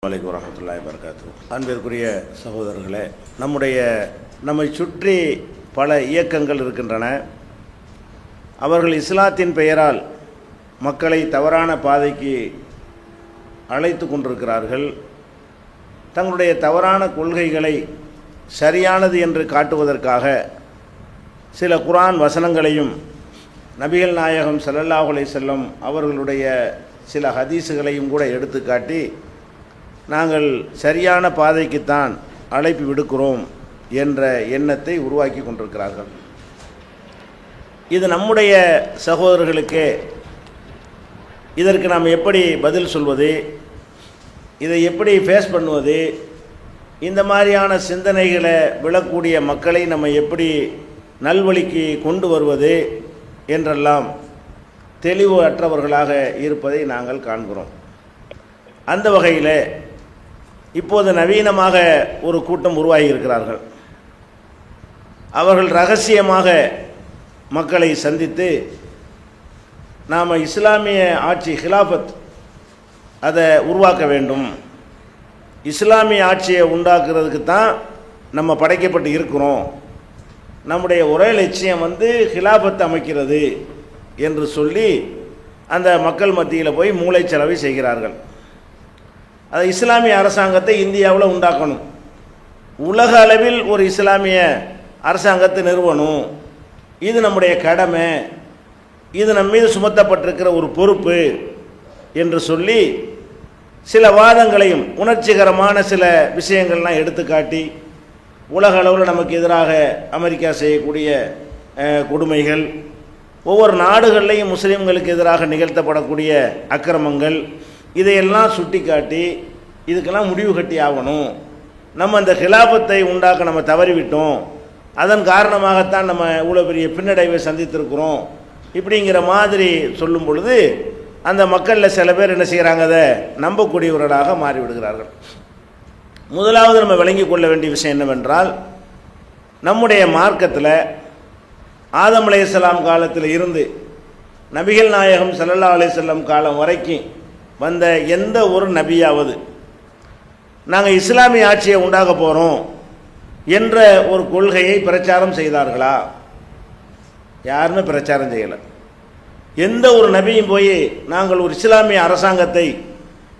வலைக்கும் வரஹ்மத்துல்லாஹி வபரகாத்துஹு. அன்பிற்குரிய சகோதரர்களே, நம்மை சுற்றி பல இயக்கங்கள் இருக்கின்றன. அவர்கள் இஸ்லாத்தின் பெயரால் மக்களை தவறான பாதைக்கு அழைத்து கொண்டிருக்கிறார்கள். தங்களுடைய தவறான கொள்கைகளை சரியானது என்று காட்டுவதற்காக சில குர்ஆன் வசனங்களையும் நபிகள் நாயகம் ஸல்லல்லாஹு அலைஹி வஸல்லம் அவர்களுடைய சில ஹதீஸுகளையும் கூட எடுத்து காட்டி நாங்கள் சரியான பாதைக்குத்தான் அழைப்பு விடுக்கிறோம் என்ற எண்ணத்தை உருவாக்கி கொண்டிருக்கிறார்கள். இது நம்முடைய சகோதரர்களுக்கு இதற்கு நாம் எப்படி பதில் சொல்வது, இதை எப்படி ஃபேஸ் பண்ணுவது, இந்த மாதிரியான சிந்தனைகளை விழக்கூடிய மக்களை நம்ம எப்படி நல்வழிக்கு கொண்டு வருவது என்றெல்லாம் தெளிவு அற்றவர்களாக இருப்பதை நாங்கள் காண்கிறோம். அந்த வகையில் இப்போது நவீனமாக ஒரு கூட்டம் உருவாகி இருக்கிறார்கள். அவர்கள் ரகசியமாக மக்களை சந்தித்து நாம் இஸ்லாமிய ஆட்சி ஹிலாஃபத் அதை உருவாக்க வேண்டும், இஸ்லாமிய ஆட்சியை உண்டாக்குறதுக்கு தான் நம்ம படைக்கப்பட்டு இருக்கிறோம், நம்முடைய ஒரே லட்சியம் ஹிலாஃபத் அமைக்கிறது என்று சொல்லி அந்த மக்கள் மத்தியில் போய் மூளைச்சலவை செய்கிறார்கள். அது இஸ்லாமிய அரசாங்கத்தை இந்தியாவில் உண்டாக்கணும், உலக அளவில் ஒரு இஸ்லாமிய அரசாங்கத்தை நிறுவணும், இது நம்முடைய கடமை, இது நம்ம மீது சுமத்தப்பட்டிருக்கிற ஒரு பொறுப்பு என்று சொல்லி சில வாதங்களையும் உணர்ச்சிகரமான சில விஷயங்கள்லாம் எடுத்துக்காட்டி உலக அளவில் நமக்கு எதிராக அமெரிக்கா செய்யக்கூடிய கொடுமைகள், ஒவ்வொரு நாடுகள்லையும் முஸ்லீம்களுக்கு எதிராக நிகழ்த்தப்படக்கூடிய அக்கிரமங்கள், இதையெல்லாம் சுட்டி காட்டி இதுக்கெல்லாம் முடிவு கட்டி ஆகணும், நம்ம அந்த ஹிலாஃபத்தை உண்டாக்க நம்ம தவறிவிட்டோம், அதன் காரணமாகத்தான் நம்ம இவ்வளோ பெரிய பின்னடைவை சந்தித்திருக்கிறோம் இப்படிங்கிற மாதிரி சொல்லும் பொழுது அந்த மக்களில் சில பேர் என்ன செய்கிறாங்க, அதை நம்பக்கூடியவர்களாக மாறிவிடுகிறார்கள். முதலாவது நம்ம விளங்கி கொள்ள வேண்டிய விஷயம் என்னவென்றால், நம்முடைய மார்க்கத்தில் ஆதம் அலைஹிஸ்ஸலாம் காலத்தில் இருந்து நபிகள் நாயகம் ஸல்லல்லாஹு அலைஹி வஸல்லம் காலம் வரைக்கும் வந்த எந்த ஒரு நபியாவது நாங்கள் இஸ்லாமிய ஆட்சியை உண்டாக போகிறோம் என்ற ஒரு கொள்கையை பிரச்சாரம் செய்தார்களா? யாருமே பிரச்சாரம் செய்யலை. எந்த ஒரு நபியும் போய் நாங்கள் ஒரு இஸ்லாமிய அரசாங்கத்தை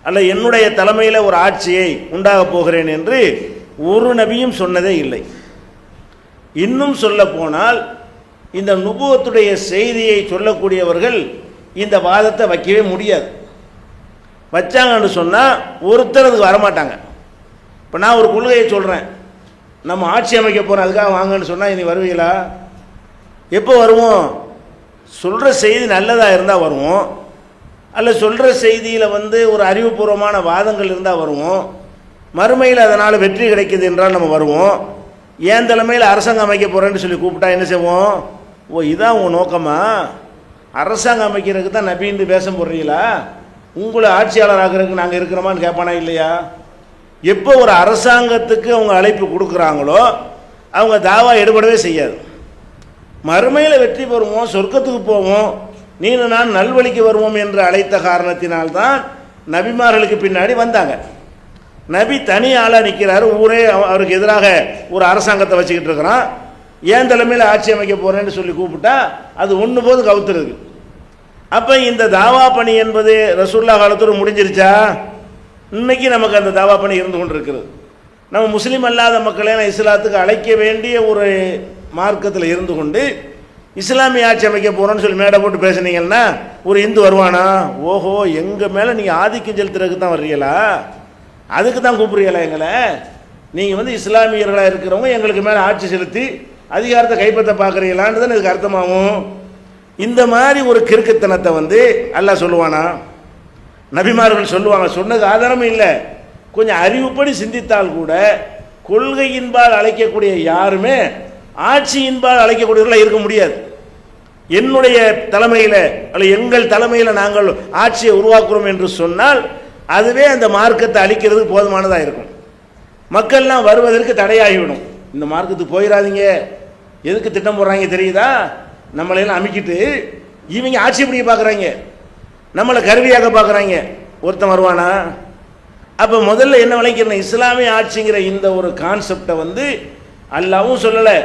அல்ல என்னுடைய தலைமையில் ஒரு ஆட்சியை உண்டாக போகிறேன் என்று ஒரு நபியும் சொன்னதே இல்லை. இன்னும் சொல்ல போனால் இந்த நுபுவத்துடைய செய்தியை சொல்லக்கூடியவர்கள் இந்த வாதத்தை வைக்கவே முடியாது. வச்சாங்கன்னு சொன்னால் ஒருத்தர் அதுக்கு வரமாட்டாங்க. இப்போ நான் ஒரு கொள்கையை சொல்கிறேன், நம்ம ஆட்சி அமைக்க போகிறோம், அதுக்காக வாங்கன்னு சொன்னால் இனி வருவீங்களா? எப்போ வருவோம்? சொல்கிற செய்தி நல்லதாக இருந்தால் வருவோம், அல்ல சொல்கிற செய்தியில் ஒரு அறிவுபூர்வமான வாதங்கள் இருந்தால் வருவோம், மறுமையில் அதனால் வெற்றி கிடைக்கிது என்றால் நம்ம வருவோம். ஏன் தலைமையில் அரசாங்கம் அமைக்க போகிறேன்னு சொல்லி கூப்பிட்டா என்ன செய்வோம்? ஓ, இதான் உங்கள் நோக்கமா? அரசாங்கம் அமைக்கிறதுக்கு தான் நபின்னு பேச போடுறீங்களா? உங்களை ஆட்சியாளர் ஆகிறதுக்கு நாங்கள் இருக்கிறோமான்னு கேட்பானா இல்லையா? எப்போ ஒரு அரசாங்கத்துக்கு அவங்க அழைப்பு கொடுக்குறாங்களோ அவங்க தாவா எடுபடவே செய்யாது. மறுமையில் வெற்றி பெறுவோம், சொர்க்கத்துக்கு போவோம், நீனு நான் நல்வழிக்கு வருவோம் என்று அழைத்த காரணத்தினால்தான் நபிமார்களுக்கு பின்னாடி வந்தாங்க. நபி தனி ஆளாக நிற்கிறாரு, ஊரே அவருக்கு எதிராக ஒரு அரசாங்கத்தை வச்சுக்கிட்டு இருக்கிறான், ஏன் தலைமையில் ஆட்சி அமைக்க போகிறேன்னு சொல்லி கூப்பிட்டா அது ஒன்று போது கவுத்துருக்கு. அப்போ இந்த தாவா பணி என்பது ரசூலுல்லாஹ் காலத்தோடு முடிஞ்சிருச்சா? இன்னைக்கு நமக்கு அந்த தாவா பணி இருந்து கொண்டு இருக்கிறது. நம்ம முஸ்லீம் அல்லாத மக்களை இஸ்லாத்துக்கு அழைக்க வேண்டிய ஒரு மார்க்கத்தில் இருந்து கொண்டு இஸ்லாமிய ஆட்சி அமைக்க போகிறோன்னு சொல்லி மேடை போட்டு பேசுனீங்கன்னா ஒரு இந்து வருவானா? ஓஹோ, எங்கள் மேலே நீங்கள் ஆதிக்கம் செலுத்துறதுக்கு தான் வர்றீங்களா? அதுக்கு தான் கூப்பிடுறீங்களா எங்களை? நீங்கள் இஸ்லாமியர்களாக இருக்கிறவங்க எங்களுக்கு மேலே ஆட்சி செலுத்தி அதிகாரத்தை கைப்பற்ற பார்க்குறீங்களான்னு தான் இதுக்கு அர்த்தமாகும். இந்த மாதிரி ஒரு கிறுக்குத்தனத்தை அல்லாஹ் சொல்லுவானா? நபிமார்கள் சொல்லுவாங்க? சொன்னது ஆதாரமும் இல்லை. கொஞ்சம் அறிவுப்படி சிந்தித்தால் கூட கொள்கையின்பால் அழைக்கக்கூடிய யாருமே ஆட்சியின்பால் அழைக்கக்கூடியவர்களாக இருக்க முடியாது. என்னுடைய தலைமையில் அல்ல எங்கள் தலைமையில் நாங்கள் ஆட்சியை உருவாக்குறோம் என்று சொன்னால் அதுவே அந்த மார்க்கத்தை அழிக்கிறதுக்கு போதுமானதாக இருக்கும். மக்கள்லாம் வருவதற்கு தடையாகிவிடும். இந்த மார்க்கத்துக்கு போயிடாதீங்க, எதுக்கு திட்டம் போடுறாங்க தெரியுதா? நம்மளையெல்லாம் அமைக்கிட்டு இவங்க ஆட்சி பிடிக்க பார்க்குறாங்க, நம்மளை கருவியாக பார்க்குறாங்க. ஒருத்தன் வருவானா? அப்போ முதல்ல என்ன விளைக்கிறேன், இஸ்லாமிய ஆட்சிங்கிற இந்த ஒரு கான்செப்டை வந்து அல்லாவும் சொல்லலை,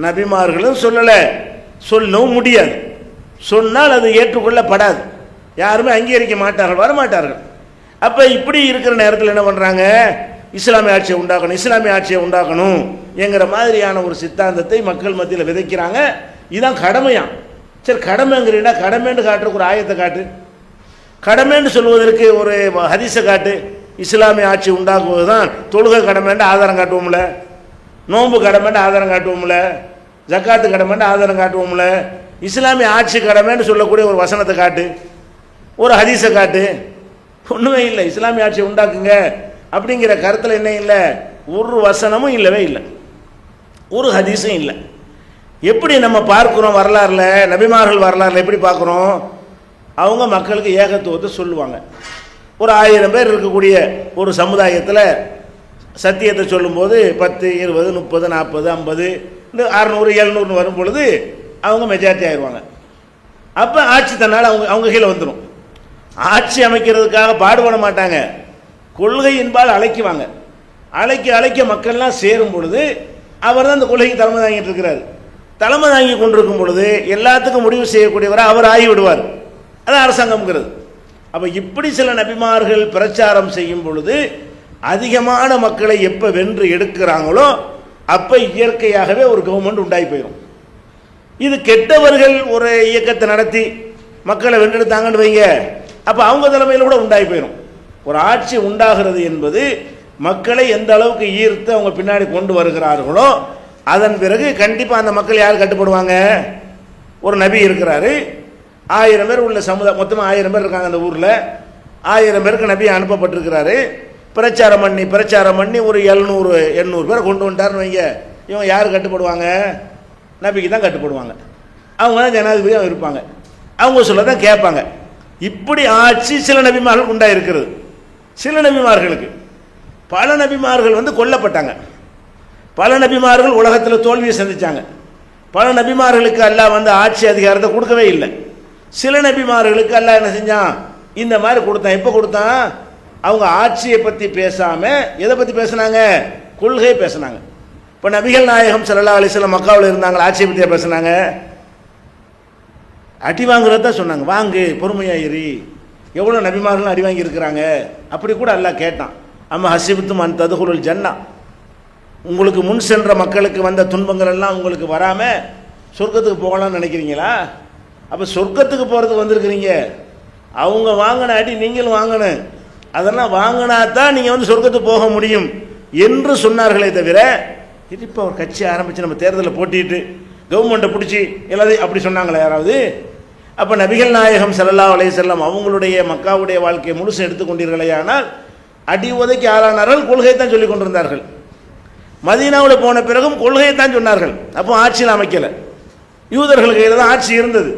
நபிமார்களும் சொல்லலை, சொல்லவும் முடியாது. சொன்னால் அது ஏற்றுக்கொள்ளப்படாது, யாருமே அங்கீகரிக்க மாட்டார்கள், வரமாட்டார்கள். அப்போ இப்படி இருக்கிற நேரத்தில் என்ன பண்ணுறாங்க, இஸ்லாமிய ஆட்சியை உண்டாக்கணும், இஸ்லாமிய ஆட்சியை உண்டாக்கணும் என்கிற மாதிரியான ஒரு சித்தாந்தத்தை மக்கள் மத்தியில் விதைக்கிறாங்க. இதுதான் கடமையாம். சரி, கடமைங்கிறீங்கன்னா கடமைன்னு காட்டுறதுக்கு ஒரு ஆயத்தை காட்டு, கடமைன்னு சொல்வதற்கு ஒரு ஹதீஸை காட்டு. இஸ்லாமிய ஆட்சி உண்டாக்குவது தான் தொழுகை கடமைன்னு ஆதாரம் காட்டுவோம்ல, நோன்பு கடமைன்னு ஆதாரம் காட்டுவோம்ல, ஜக்காத்து கடமைன்னு ஆதாரம் காட்டுவோம்ல. இஸ்லாமிய ஆட்சி கடமைன்னு சொல்லக்கூடிய ஒரு வசனத்தை காட்டு, ஒரு ஹதீஸை காட்டு. ஒன்றுமே இல்லை. இஸ்லாமிய ஆட்சியை உண்டாக்குங்க அப்படிங்கிற கருத்தில் என்ன இல்லை, ஒரு வசனமும் இல்லவே இல்லை, ஒரு ஹதீஸும் இல்லை. எப்படி நம்ம பார்க்குறோம் வரலாறுல, நபிமார்கள் வரலாறுல எப்படி பார்க்குறோம், அவங்க மக்களுக்கு ஏகத்துவத்தை சொல்லுவாங்க. ஒரு 1000 பேர் இருக்கக்கூடிய ஒரு சமுதாயத்தில் சத்தியத்தை சொல்லும்போது 10, 20, 30, 40, 50, 600, 700 வரும் பொழுது அவங்க மெஜாரிட்டி ஆயிடுவாங்க. அப்போ ஆட்சி தன்னால் அவங்க கீழே வந்துடும். ஆட்சி அமைக்கிறதுக்காக பாடுபட மாட்டாங்க, கொள்கையின்பால் அழைக்குவாங்க. அழைக்க மக்கள்லாம் சேரும் பொழுது அவர் தான் அந்த கொள்கைக்கு தலைமை தாங்கிட்டு இருக்கிறார். தலைமை தாங்கி கொண்டிருக்கும் பொழுது எல்லாத்துக்கும் முடிவு செய்யக்கூடியவரை அவர் ஆகிவிடுவார். அது அரசாங்கம்ங்கிறது. அப்போ இப்படி சில நபிமார்கள் பிரச்சாரம் செய்யும் பொழுது அதிகமான மக்களை எப்போ வென்று எடுக்கிறாங்களோ அப்போ இயற்கையாகவே ஒரு கவர்மெண்ட் உண்டாகி போயிடும். இது கெட்டவர்கள் ஒரு இயக்கத்தை நடத்தி மக்களை வென்றெடுத்தாங்கன்னு வைங்க, அப்போ அவங்க தலைமையில் கூட உண்டாகி போயிடும். ஒரு ஆட்சி உண்டாகிறது என்பது மக்களை எந்த அளவுக்கு ஈர்த்து அவங்க பின்னாடி கொண்டு வருகிறார்களோ அதன் பிறகு கண்டிப்பாக அந்த மக்கள் யார் கட்டுப்படுவாங்க. ஒரு நபி இருக்கிறாரு, 1000 பேர் உள்ள சமுதாயம், மொத்தமாக 1000 பேர் இருக்காங்க அந்த ஊரில். 1000 பேருக்கு நபி அனுப்பப்பட்டிருக்கிறாரு. பிரச்சாரம் பண்ணி ஒரு 700-800 பேரை கொண்டு வந்துட்டாருன்னு வைங்க, இவங்க யார் கட்டுப்படுவாங்க, நபிக்கு தான் கட்டுப்படுவாங்க. அவங்க தான் ஜனாதிபதியாக இருப்பாங்க, அவங்க சொல்ல தான் கேட்பாங்க. இப்படி ஆட்சி சில நபிமார்கள் உண்டாயிருக்கிறது. சில நபிமார்களுக்கு, பல நபிமார்கள் வந்து கொல்லப்பட்டாங்க, பல நபிமார்கள் உலகத்தில் தோல்வியை சந்தித்தாங்க, பல நபிமார்களுக்கு அல்லாஹ் வந்து ஆட்சி அதிகாரத்தை கொடுக்கவே இல்லை. சில நபிமார்களுக்கு அல்லாஹ் என்ன செஞ்சான், இந்த மாதிரி கொடுத்தான். எப்போ கொடுத்தான், அவங்க ஆட்சியை பற்றி பேசாமல் எதை பற்றி பேசினாங்க, கொள்கையை பேசினாங்க. இப்போ நபிகள் நாயகம் ஸல்லல்லாஹு அலைஹி வஸல்லம் மக்காவில் இருந்தாங்க, ஆட்சியை பற்றியா பேசினாங்க, அடி வாங்குறத சொன்னாங்க. வாங்கு, பொறுமையாயிரி, எவ்வளோ நபிமார்களும் அடி வாங்கி இருக்கிறாங்க. அப்படி கூட அல்லாஹ் கேட்டான், அம்மா ஹசிபத்தும் அன் ததுகுலுல் ஜன்னா, உங்களுக்கு முன் சென்ற மக்களுக்கு வந்த துன்பங்கள் எல்லாம் உங்களுக்கு வராமல் சொர்க்கத்துக்கு போகலாம்னு நினைக்கிறீங்களா? அப்போ சொர்க்கத்துக்கு போகிறதுக்கு வந்திருக்கிறீங்க, அவங்க வாங்கின அடி நீங்களும் வாங்கணும், அதெல்லாம் வாங்கினா தான் நீங்கள் வந்து சொர்க்கத்துக்கு போக முடியும் என்று சொன்னார்களே தவிர, இது இப்போ ஒரு கட்சி ஆரம்பித்து நம்ம தேர்தலில் போட்டிட்டு கவர்மெண்ட்டை பிடிச்சி எல்லாத்தையும் அப்படி சொன்னாங்களே யாராவது? அப்போ நபிகள் நாயகம் ஸல்லல்லாஹு அலைஹி வஸல்லம் அவங்களுடைய மக்காவுடைய வாழ்க்கையை முழுசு எடுத்துக்கொண்டீர்களேயானால் அடி உதைக்கு ஆளானார்கள், கொள்கையை தான் சொல்லி கொண்டிருந்தார்கள். மதீனாவில் போன பிறகும் கொள்கையை தான் சொன்னார்கள். அப்போ ஆட்சியில் அமைக்கலை, யூதர்கள் கையில் தான் ஆட்சி இருந்தது.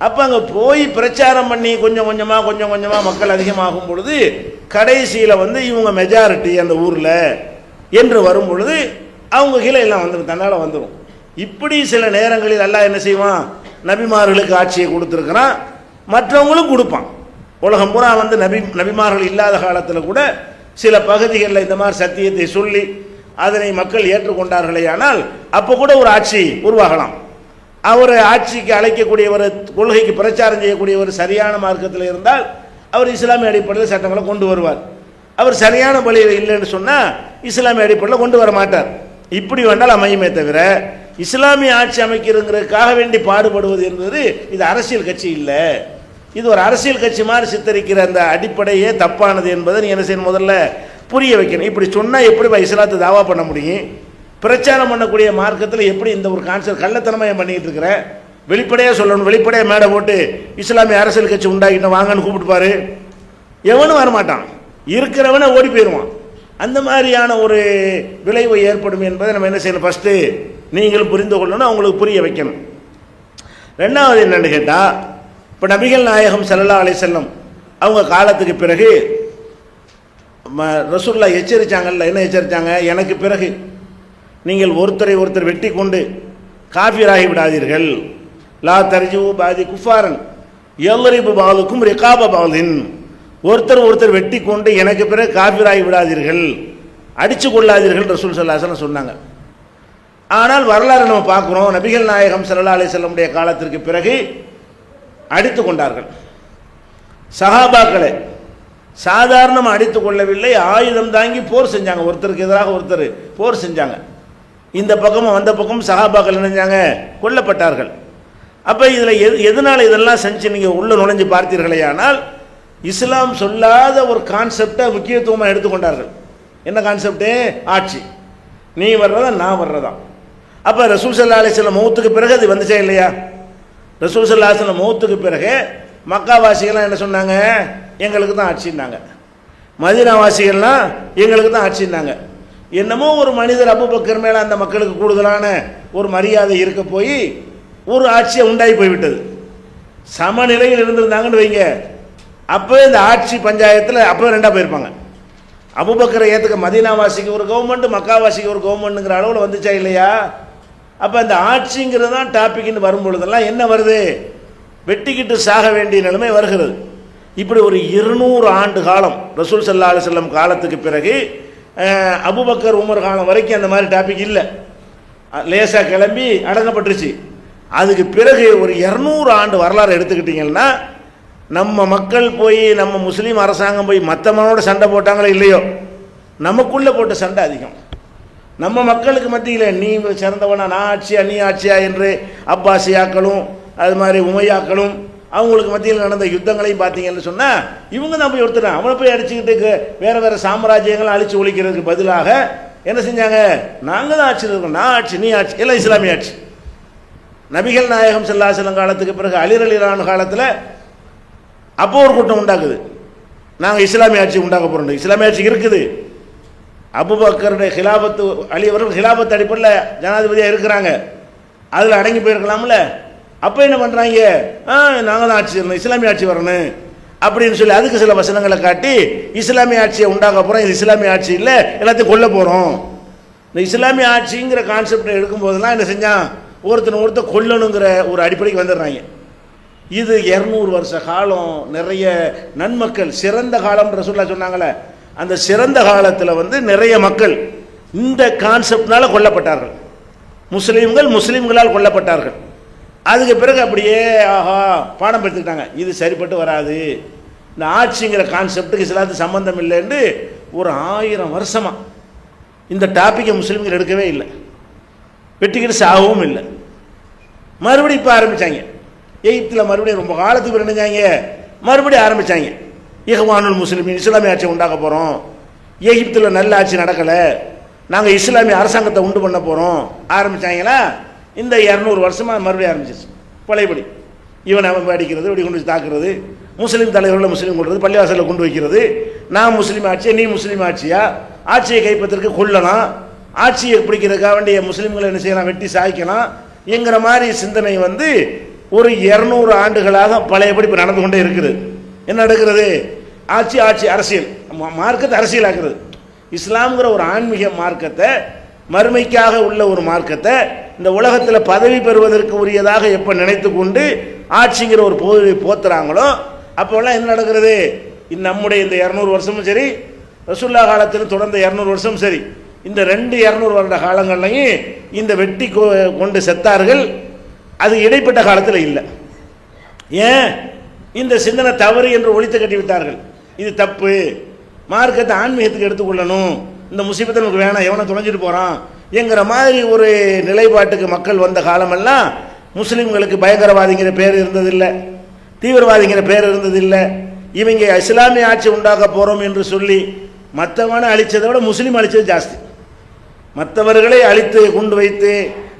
அப்போ அங்கே போய் பிரச்சாரம் பண்ணி கொஞ்சம் கொஞ்சமாக மக்கள் அதிகமாகும் பொழுது கடைசியில் வந்து இவங்க மெஜாரிட்டி அந்த ஊரில் என்று வரும் பொழுது அவங்க கீழே எல்லாம் வந்துடும், தன்னால் வந்துடும். இப்படி சில நேரங்களில் அல்லாஹ் என்ன செய்வான், நபிமார்களுக்கு ஆட்சியை கொடுத்துருக்கிறான், மற்றவங்களும் கொடுப்பான். உலகம் பூரா வந்து நபிமார்கள் இல்லாத காலத்தில் கூட சில பகுதிகளில் இந்த மாதிரி சத்தியத்தை சொல்லி அதனை மக்கள் ஏற்றுக்கொண்டார்களே, ஆனால் அப்போ கூட ஒரு ஆட்சி உருவாகலாம். அவர் ஆட்சிக்கு அழைக்கக்கூடியவர், கொள்கைக்கு பிரச்சாரம் செய்யக்கூடியவர் சரியான மார்க்கத்தில் இருந்தால் அவர் இஸ்லாமிய அடிப்படையில் சட்டங்களை கொண்டு வருவார். அவர் சரியான வழியில் இல்லைன்னு சொன்னால் இஸ்லாமிய அடிப்படையில் கொண்டு வர மாட்டார். இப்படி வேண்டால் அமையுமே தவிர இஸ்லாமிய ஆட்சி அமைக்கிறதுக்காக வேண்டி பாடுபடுவது என்பது இது அரசியல் கட்சி இல்லை. இது ஒரு அரசியல் கட்சி மாதிரி சித்தரிக்கிற அந்த அடிப்படையே தப்பானது என்பதை நீ என்ன செய்யணும், முதல்ல புரிய வைக்கணும். இப்படி சொன்னால் எப்படி இஸ்லாத்தை தாவா பண்ண முடியும்? பிரச்சாரம் பண்ணக்கூடிய மார்க்கத்தில் எப்படி இந்த ஒரு கான்செப்ட் கள்ளத்தனமாக பண்ணிக்கிட்டு இருக்கிற? வெளிப்படையாக சொல்லணும், வெளிப்படையாக மேடை போட்டு இஸ்லாமிய அரசியல் கட்சி உண்டாக்கிட்டோம் வாங்கன்னு கூப்பிட்டுப்பாரு, எவனும் வரமாட்டான், இருக்கிறவனை ஓடி போயிடுவான். அந்த மாதிரியான ஒரு விளைவு ஏற்படும் என்பதை நம்ம என்ன செய்யணும், ஃபஸ்ட்டு நீங்களும் புரிந்து கொள்ளணும், அவங்களுக்கு புரிய வைக்கணும். ரெண்டாவது என்னென்னு கேட்டால், இப்போ நபிகள் நாயகம் ஸல்லல்லாஹு அலைஹி வஸல்லம் அவங்க காலத்துக்கு பிறகு ரசூலுல்லாஹ் எச்சரித்தாங்கல்ல, என்ன எச்சரித்தாங்க, எனக்கு பிறகு நீங்கள் ஒருத்தரை ஒருத்தர் வெட்டி கொண்டு காஃபிராகி விடாதீர்கள், லா தர்ஜிஉ பாதி குஃபாரன் யல்ரிபு பாதுக்கும் ரிகாப பாதின், ஒருத்தர் ஒருத்தர் வெட்டி கொண்டு எனக்கு பிறகு காபிராகி விடாதீர்கள், அடித்து கொள்ளாதீர்கள் ரசூல் ஸல்லல்லாஹு அலைஹி வஸல்லம் சொன்னாங்க. ஆனால் வரலாறு நம்ம பார்க்குறோம், நபிகள் நாயகம் ஸல்லல்லாஹு அலைஹி வஸல்லமுடைய காலத்திற்கு பிறகு அடித்து கொண்டார்கள். சஹாபாக்களை சாதாரணமாக அடித்து கொள்ளவில்லை, ஆயுதம் தாங்கி போர் செஞ்சாங்க. ஒருத்தருக்கு எதிராக ஒருத்தர் போர் செஞ்சாங்க. இந்த பக்கமும் அந்த பக்கமும் சஹாபாக்கள் நினைஞ்சாங்க, கொல்லப்பட்டார்கள். அப்போ இதில் எதனால் இதெல்லாம் செஞ்சு நீங்கள் உள்ளே நுழைஞ்சு பார்த்தீர்களே, ஆனால் இஸ்லாம் சொல்லாத ஒரு கான்செப்டை முக்கியத்துவமாக எடுத்துக்கொண்டார்கள். என்ன கான்செப்டு? ஆட்சி. நீ வர்றதா நான் வர்றதா. அப்போ ரசூல் ஸல்லல்லாஹு அலைஹி வஸல்லம் மௌத்துக்கு பிறகு அது வந்துச்சா இல்லையா? ரசூல் ஸல்லல்லாஹு அலைஹி வஸல்லம் மௌத்துக்கு பிறகு மக்காவாசிகள்லாம் என்ன சொன்னாங்க? எங்களுக்கு தான் ஆட்சின்னாங்க. மதீனாவாசிகள்லாம் எங்களுக்கு தான் ஆட்சின்னாங்க. என்னமோ ஒரு மனிதர் அபூபக்கர் மேலே அந்த மக்களுக்கு கூடுதலான ஒரு மரியாதை இருக்க போய் ஒரு ஆட்சியை உண்டாகி போய்விட்டது. சமநிலையில் இருந்திருந்தாங்கன்னு வைங்க, அப்போ இந்த ஆட்சி பஞ்சாயத்தில் அப்போ ரெண்டாக போயிருப்பாங்க. அபூபக்கரை ஏற்றுக்க மதீனாவாசிக்கு ஒரு கவர்மெண்ட், மக்காவாசிக்கு ஒரு கவர்மெண்ட்டுங்கிற அளவில் வந்துச்சா இல்லையா? அப்போ அந்த ஆட்சிங்கிறது தான் டாபிக்னு வரும்பொழுதெல்லாம் என்ன வருது? வெட்டிக்கிட்டு சாக வேண்டிய நிலைமை வருகிறது. இப்படி ஒரு 200 ஆண்டு காலம் ரசூல் ஸல்லல்லாஹு அலைஹி வஸல்லம் காலத்துக்கு பிறகு அபூபக்கர் உமர் காலம் வரைக்கும் அந்த மாதிரி டாபிக் இல்லை, லேசாக கிளம்பி அடங்கப்பட்டுருச்சு. அதுக்கு பிறகு ஒரு 200 ஆண்டு வரலாறு எடுத்துக்கிட்டிங்கன்னா, நம்ம மக்கள் போய் நம்ம முஸ்லீம் அரசாங்கம் போய் மற்றவனோட சண்டை போட்டாங்களோ இல்லையோ, நமக்குள்ளே போட்ட சண்டை அதிகம். நம்ம மக்களுக்கு மத்தியில் நீ சிறந்தவனா, நான் ஆட்சியா நீ ஆட்சியா என்று அப்பாசியாக்களும் அது மாதிரி உமையாக்களும் அவங்களுக்கு மத்தியில் நடந்த யுத்தங்களையும் பார்த்தீங்கன்னு சொன்னால், இவங்க தான் போய் ஒருத்தர் அவனை போய் அடிச்சுக்கிட்டு வேறு வேறு சாம்ராஜ்யங்களை அழித்து ஒழிக்கிறதுக்கு பதிலாக என்ன செஞ்சாங்க? நாங்கள் தான் ஆட்சியில் இருக்கோம், நான் ஆட்சி நீ ஆட்சி, எல்லாம் இஸ்லாமிய ஆட்சி. நபிகள் நாயகம் ஸல்லல்லாஹு அலைஹி வஸல்லம் காலத்துக்கு பிறகு அலி ரலியல்லாஹு காலத்தில் அப்போ ஒரு கூட்டம் உண்டாக்குது, நாங்கள் இஸ்லாமிய ஆட்சி உண்டாக்க போகிறோம். இஸ்லாமிய ஆட்சி இருக்குது. அபூபக்கருடைய ஹிலாபத்து, அலி அவர்கள் ஹிலாபத்து அடிப்படையில் ஜனாதிபதியாக இருக்கிறாங்க, அதில் அடங்கி போயிருக்கலாம்ல. அப்போ என்ன பண்ணுறாங்க? நாங்கள் தான் ஆட்சி வரணும், இஸ்லாமிய ஆட்சி வரணும் அப்படின்னு சொல்லி அதுக்கு சில வசனங்களை காட்டி இஸ்லாமிய ஆட்சியை உண்டாக்க போகிறோம், இது இஸ்லாமிய ஆட்சி இல்லை, எல்லாத்தையும் கொல்ல போகிறோம். இந்த இஸ்லாமிய ஆட்சிங்கிற கான்செப்டை எடுக்கும்போதெல்லாம் என்ன செஞ்சான்? ஒருத்தர் கொல்லணுங்கிற ஒரு அடிப்படைக்கு வந்துடுறாங்க. இது 200 வருஷ காலம் நிறைய நன்மக்கள், சிறந்த காலம் ரசூலுல்லாஹ் சொன்னாங்களே, அந்த சிறந்த காலத்தில் நிறைய மக்கள் இந்த கான்செப்ட்னால கொல்லப்பட்டார்கள். முஸ்லீம்களால் கொல்லப்பட்டார்கள். அதுக்கு பிறகு அப்படியே ஆஹா பாடம் எடுத்துக்கிட்டாங்க, இது சரிப்பட்டு வராது, இந்த ஆட்சிங்கிற கான்செப்டுக்கு இஸ்லாத்துக்கு சம்பந்தம் இல்லைன்னு ஒரு 1000 வருஷமாக இந்த டாப்பிக்கை முஸ்லீம்கள் எடுக்கவே இல்லை, வெட்டிக்கிட்டு சாகவும் இல்லை. மறுபடியும் இப்போ ஆரம்பித்தாங்க. எகிப்தில் மறுபடியும் ரொம்ப காலத்துக்கு நினைஞ்சாங்க, மறுபடியும் ஆரம்பித்தாங்க. இஹ்வானுல் முஸ்லிமீன் இஸ்லாமிய ஆட்சி உண்டாக்க போகிறோம், எகிப்தில் நல்ல ஆட்சி நடக்கலை, நாங்கள் இஸ்லாமிய அரசாங்கத்தை உண்டு பண்ண போகிறோம் ஆரம்பித்தாங்களா? இந்த 200 வருஷமாக மறுபடியும் ஆரம்பிச்சிச்சு பழையபடி. இவன் அவன் அடிக்கிறது, இப்படி கொண்டு வச்சு தாக்குறது, முஸ்லீம் தலைவர்களை முஸ்லீம் கொள்வது, பள்ளிவாசலில் கொண்டு வைக்கிறது, நான் முஸ்லீம் ஆட்சியா நீ முஸ்லீம் ஆட்சியா, ஆட்சியை கைப்பற்றதுக்கு கொள்ளலாம், ஆட்சியை பிடிக்கிறதுக்காக வேண்டிய முஸ்லீம்களை என்ன செய்யலாம், வெட்டி சாய்க்கலாம் என்கிற மாதிரி சிந்தனை ஒரு 200 ஆண்டுகளாக பழையபடி இப்போ நடந்து கொண்டே இருக்குது. என்ன நடக்கிறது? ஆட்சி அரசியல், மார்க்கத்தை அரசியலாக்குறது. இஸ்லாம்ங்கிற ஒரு ஆன்மீக மார்க்கத்தை, மறுமைக்காக உள்ள ஒரு மார்க்கத்தை இந்த உலகத்தில் பதவி பெறுவதற்கு உரியதாக எப்போ நினைத்து கொண்டு ஆட்சிங்கிற ஒரு போதை போத்துறாங்களோ அப்போல்லாம் என்ன நடக்கிறது? நம்முடைய இந்த 200 வருஷமும் சரி, ரசூலுல்லாஹ் காலத்திலும் தொடர்ந்த 200 வருஷமும் சரி, இந்த 200 வருட காலங்கள்லையும் இந்த வெட்டி கொண்டு செத்தார்கள். அது இடைப்பட்ட காலத்தில் இல்லை. ஏன்? இந்த சிந்தனை தவறு என்று ஒழித்து கட்டி விட்டார்கள். இது தப்பு, மார்க்கத்தை ஆன்மீகத்துக்கு எடுத்துக்கொள்ளணும், இந்த முசீபத்தை நமக்கு வேணாம், எவனை தொலைஞ்சிட்டு போகிறான் என்கிற மாதிரி ஒரு நிலைப்பாட்டுக்கு மக்கள் வந்த காலமெல்லாம் முஸ்லீம்களுக்கு பயங்கரவாதிங்கிற பேர் இருந்ததில்லை, தீவிரவாதிங்கிற பேர் இருந்ததில்லை. இவங்க இஸ்லாமிய ஆட்சி உண்டாக்க போகிறோம் என்று சொல்லி மற்றவனை அழித்ததை விட முஸ்லீம் அழித்தது ஜாஸ்தி. மற்றவர்களை அழித்து கொண்டு வைத்து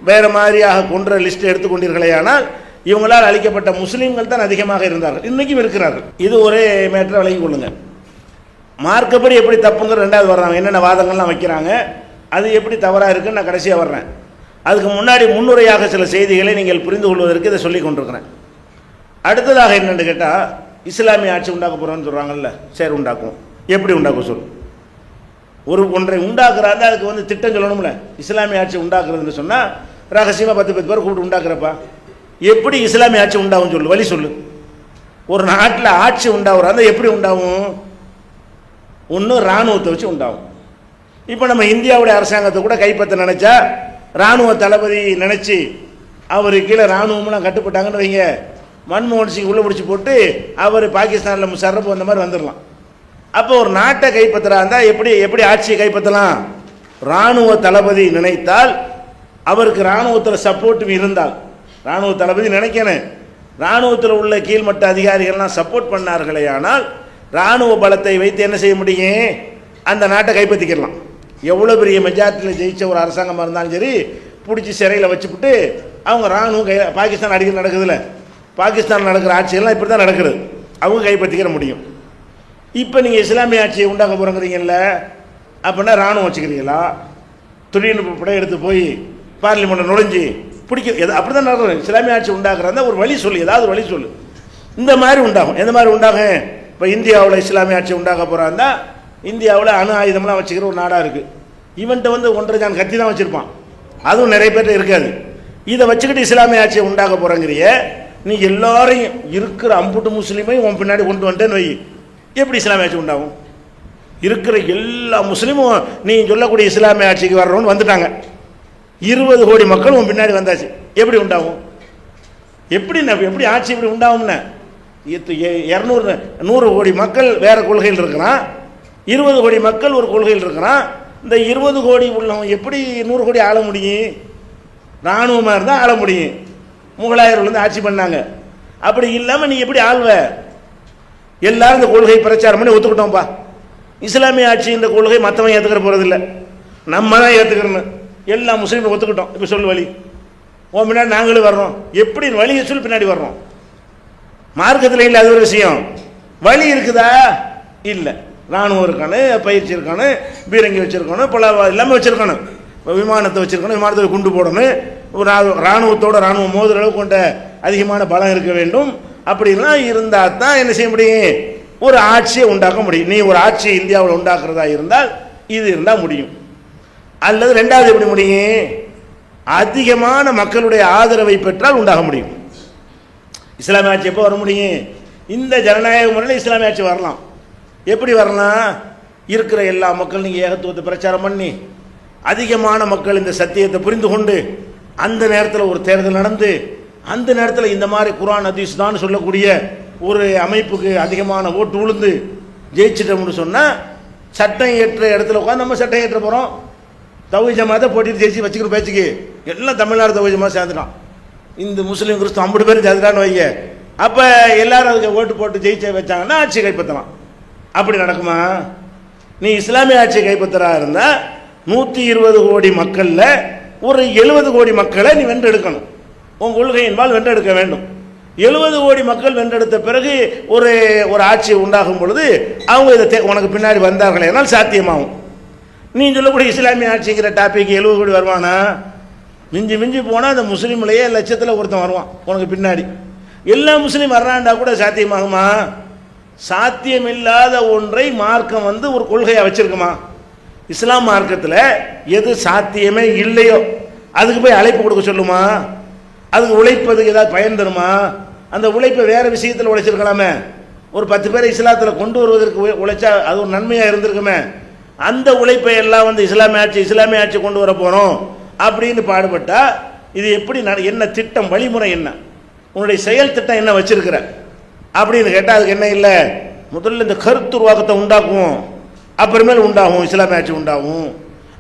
வேறு மாதிரியாக கொன்ற லிஸ்ட் எடுத்துக்கொண்டீர்களே, ஆனால் இவங்களால் அழிக்கப்பட்ட முஸ்லீம்கள் தான் அதிகமாக இருந்தார்கள், இன்றைக்கும் இருக்கிறார்கள். இது ஒரே மேட்டரை விளங்கி கொள்ளுங்க. மார்க்கப்படி எப்படி தப்புங்கிற ரெண்டாவது வர்றாங்க, என்னென்ன வாதங்கள்லாம் வைக்கிறாங்க, அது எப்படி தவறாக இருக்குன்னு நான் கடைசியாக வர்றேன். அதுக்கு முன்னாடி முன்னுரையாக சில செய்திகளை நீங்கள் புரிந்து கொள்வதற்கு இதை சொல்லி கொண்டிருக்கிறேன். அடுத்ததாக என்னென்னு கேட்டால், இஸ்லாமிய ஆட்சி உண்டாக்க போகிறோன்னு சொல்கிறாங்கல்ல, சரி உண்டாக்கும், எப்படி உண்டாக்கும் சொல். ஒன்றை உண்டாக்குறாங்க, அதுக்கு திட்டம் சொல்லணும்ல. இஸ்லாமிய ஆட்சி உண்டாக்குறதுன்னு சொன்னால் ரகசியமாக 10 பேர் கூப்பிட்டு உண்டாக்குறப்பா, எப்படி இஸ்லாமிய ஆட்சி உண்டாகும் சொல்லு, வழி சொல்லு. ஒரு நாட்டில் ஆட்சி உண்டாகுறாங்க எப்படி உண்டாகும்? ஒன்று இராணுவத்தை வச்சு உண்டாகும். இப்போ நம்ம இந்தியாவுடைய அரசாங்கத்தை கூட கைப்பற்ற நினச்சா இராணுவ தளபதி நினச்சி அவர் கீழே இராணுவம்லாம் கட்டுப்பட்டாங்கன்னு வைங்க, மன்மோகன் சிங் உள்ளே பிடிச்சி போட்டு அவர் பாகிஸ்தானில் முஷர்ரஃப் அந்த மாதிரி வந்துடலாம். அப்போ ஒரு நாட்டை கைப்பற்றுறா இருந்தால் எப்படி எப்படி ஆட்சியை கைப்பற்றலாம்? இராணுவ தளபதி நினைத்தால், அவருக்கு இராணுவத்தில் சப்போர்ட் இருந்தால், இராணுவ தளபதி நினைக்கணும், இராணுவத்தில் உள்ள கீழ்மட்ட அதிகாரிகள்லாம் சப்போர்ட் பண்ணார்களே ஆனால் இராணுவ பலத்தை வைத்து என்ன செய்ய முடியும்? அந்த நாட்டை கைப்பற்றிக்கலாம். எவ்வளோ பெரிய மெஜாரிட்டியில் ஜெயிச்ச ஒரு அரசாங்கமாக இருந்தாலும் சரி, பிடிச்சி சிறையில் வச்சுவிட்டு அவங்க இராணுவம் பாகிஸ்தான் அடிக்கடி நடக்குதுல்ல, பாகிஸ்தான் நடக்கிற ஆட்சியெல்லாம் இப்படி தான் நடக்கிறது, அவங்க கைப்பற்றிக்கிற முடியும். இப்போ நீங்கள் இஸ்லாமிய ஆட்சியை உண்டாக்க போகிறீங்கல்ல, அப்படின்னா இராணுவம் வச்சுக்கிறீங்களா? தொழில்நுட்ப படம் எடுத்து போய் பார்லிமெண்ட் நுழைஞ்சி பிடிக்க அப்படி தான் நடக்கும். இஸ்லாமிய ஆட்சி உண்டாக்குறதா ஒரு வழி சொல்லு, ஏதாவது ஒரு வழி சொல்லு. இந்த மாதிரி உண்டாகும். எந்த மாதிரி உண்டாகும்? இப்போ இந்தியாவில் இஸ்லாமிய ஆட்சி உண்டாக்க போகிறாந்தா, இந்தியாவில் அணு ஆயுதம்லாம் வச்சுக்கிற ஒரு நாடாக இருக்குது. இவன்கிட்ட வந்து 1.5 ஜான் கத்தி தான் வச்சுருப்பான், அதுவும் நிறைய பேர்ட்ட இருக்காது. இதை வச்சுக்கிட்டு இஸ்லாமிய ஆட்சியை உண்டாக்க போகிறங்கிறிய, நீ எல்லாரையும் இருக்கிற அம்புட்டு முஸ்லீமையும் உன் பின்னாடி கொண்டு வந்துட்டேன்னு வை, எப்படி இஸ்லாமிய ஆட்சி உண்டாகும்? இருக்கிற எல்லா முஸ்லீமும் நீ சொல்லக்கூடிய இஸ்லாமிய ஆட்சிக்கு வர்றோன்னு வந்துட்டாங்க, 20 கோடி மக்கள் உன் பின்னாடி வந்தாச்சு, எப்படி உண்டாகும்? எப்படி ஆட்சி எப்படி உண்டாகும்னா, 100 கோடி மக்கள் வேறு கொள்கையில் இருக்கிறான், 20 கோடி மக்கள் ஒரு கொள்கையில் இருக்கிறான். இந்த 20 கோடி உள்ளவன் எப்படி 100 கோடி ஆள முடியும்? இராணுவமாக இருந்தால் ஆள முடியும். முகலாயர்கள் வந்து ஆட்சி பண்ணாங்க. அப்படி இல்லாமல் நீ எப்படி ஆள்வ? எல்லாரும் இந்த கொள்கை பிரச்சாரம் பண்ணி ஒத்துக்கிட்டோம்ப்பா, இஸ்லாமிய ஆட்சி இந்த கொள்கை மற்றவன் ஏற்றுக்கிற போகிறதில்லை, நம்ம தான் ஏற்றுக்கிறோன்னு எல்லா முஸ்லீமும் ஒத்துக்கிட்டோம். இப்போ சொல்லு வழி, உன் பின்னாடி நாங்களும் வர்றோம், எப்படி வழியை சொல்லி பின்னாடி வர்றோம். மார்க்கத்தில் இல்லை, அது ஒரு விஷயம். வழி இருக்குதா? இல்லை. இராணுவம் இருக்கானு, பயிற்சி இருக்கானு, பீரங்கி வச்சுருக்கணும், பல எல்லாமே வச்சுருக்கணும், விமானத்தை வச்சுருக்கணும், விமானத்தை குண்டு போடணும், ஒரு இராணுவத்தோட இராணுவம் மோதுற அளவுக்கு கொண்ட அதிகமான பலம் இருக்க வேண்டும். அப்படின்லாம் இருந்தால் தான் என்ன செய்ய முடியும்? ஒரு ஆட்சியை உண்டாக்க முடியும். நீ ஒரு ஆட்சி இந்தியாவில் உண்டாக்குறதா இருந்தால் இது இருந்தால் முடியும். அல்லது ரெண்டாவது எப்படி முடியும்? அதிகமான மக்களுடைய ஆதரவை பெற்றால் உண்டாக முடியும். இஸ்லாமிய ஆட்சி எப்போ வர முடியும்? இந்த ஜனநாயக முறையில் இஸ்லாமிய ஆட்சி வரலாம். எப்படி வரலாம்? இருக்கிற எல்லா மக்கள் நீங்கள் ஏகத்துவத்தை பிரச்சாரம் பண்ணி அதிகமான மக்கள் இந்த சத்தியத்தை புரிந்து கொண்டு அந்த நேரத்தில் ஒரு தேர்தல் நடந்து அந்த நேரத்தில் இந்த மாதிரி குர்ஆன் ஹதீஸ் தான் சொல்லக்கூடிய ஒரு அமைப்புக்கு அதிகமான ஓட்டு விழுந்து ஜெயிச்சிட்டோம்னு சொன்னால், சட்டம் ஏற்ற இடத்துல உட்காந்து நம்ம சட்டம் ஏற்ற போகிறோம். தௌஹீத் ஜமாத்தை போட்டிட்டு ஜெயிச்சு வச்சுக்கிற பேச்சுக்கு எல்லாம் தமிழ்நாடு தௌஹீத் ஜமாத் சேர்ந்துட்டான், இந்த முஸ்லீம் கிறிஸ்துவ 50 பேர் சேர்ந்துட்டான்னு வைங்க. அப்போ எல்லாரும் அதுக்கு ஓட்டு போட்டு ஜெயிச்ச வச்சாங்கன்னா ஆட்சி கைப்பற்றலாம். அப்படி நடக்குமா? நீ இஸ்லாமிய ஆட்சி கைப்பற்றா இருந்தால் 120 கோடி மக்களில் ஒரு 70 கோடி மக்களை நீ வென்றெடுக்கணும். உன் கொள்கையின்பால் வென்றெடுக்க வேண்டும். 70 கோடி மக்கள் வென்றெடுத்த பிறகு ஒரு ஒரு ஆட்சி உண்டாகும் பொழுது அவங்க இதை உனக்கு பின்னாடி வந்தார்கள் என்னால் சாத்தியமாகும். நீ சொல்லக்கூடிய இஸ்லாமிய ஆட்சிங்கிற டாபிக் 70 கோடி வருவானா? மிஞ்சி மிஞ்சி போனால் அந்த முஸ்லீம்லையே லட்சத்தில் ஒருத்தன் வருவான் உனக்கு பின்னாடி. எல்லா முஸ்லீம் வர்றாண்டா கூட சாத்தியமாகுமா? சாத்தியமில்லாத ஒன்றை மார்க்கம் வந்து ஒரு கொள்கையாக வச்சிருக்குமா? இஸ்லாம் மார்க்கத்தில் எது சாத்தியமே இல்லையோ அதுக்கு போய் அழைப்பு கொடுக்க சொல்லுமா? அதுக்கு உழைப்பதுக்கு ஏதாவது பயன் தருமா? அந்த உழைப்பை வேறு விஷயத்தில் உழைச்சிருக்கலாமே. ஒரு 10 பேரை இஸ்லாத்தில் கொண்டு வருவதற்கு உழைச்சா அது ஒரு நன்மையாக இருந்திருக்குமே. அந்த உழைப்பை எல்லாம் வந்து இஸ்லாமிய ஆட்சி கொண்டு வர போகிறோம் அப்படின்னு பாடுபட்டா இது எப்படி? என்ன திட்டம், வழிமுறை என்ன, உன்னுடைய செயல் திட்டம் என்ன வச்சிருக்கிற அப்படின்னு கேட்டால் அதுக்கு என்ன இல்லை. முதல்ல இந்த கருத்துருவாக்கத்தை உண்டாக்குவோம், அப்புறமேல் உண்டாகும் இஸ்லாமிய ஆட்சி உண்டாகும்.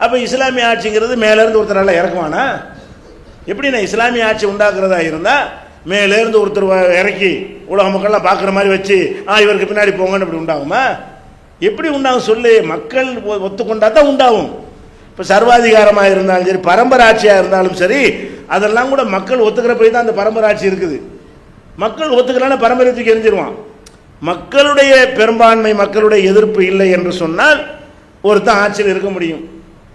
அப்போ இஸ்லாமிய ஆட்சிங்கிறது மேலேருந்து ஒருத்தர் நல்லா இறக்குவானா? எப்படி? நான் இஸ்லாமிய ஆட்சி உண்டாக்குறதா இருந்தால் மேலேருந்து ஒருத்தர் இறக்கி உலக மக்கள்லாம் பார்க்குற மாதிரி வச்சு இவருக்கு பின்னாடி போங்கன்னு இப்படி உண்டாகுமா? எப்படி உண்டாகும் சொல்லு? மக்கள் ஒத்துக்கொண்டா தான் உண்டாகும். இப்போ சர்வாதிகாரமாக இருந்தாலும் சரி, பரம்பரை ஆட்சியாக இருந்தாலும் சரி, அதெல்லாம் கூட மக்கள் ஒத்துக்கிற போய் தான் அந்த பரம்பரை ஆட்சி இருக்குது. மக்கள் ஒத்துக்கலான பரம்பரையத்துக்கு எரிஞ்சிருவான். மக்களுடைய பெரும்பான்மை மக்களுடைய எதிர்ப்பு இல்லை என்று சொன்னால் ஒருத்தன் ஆட்சியில் இருக்க முடியும்.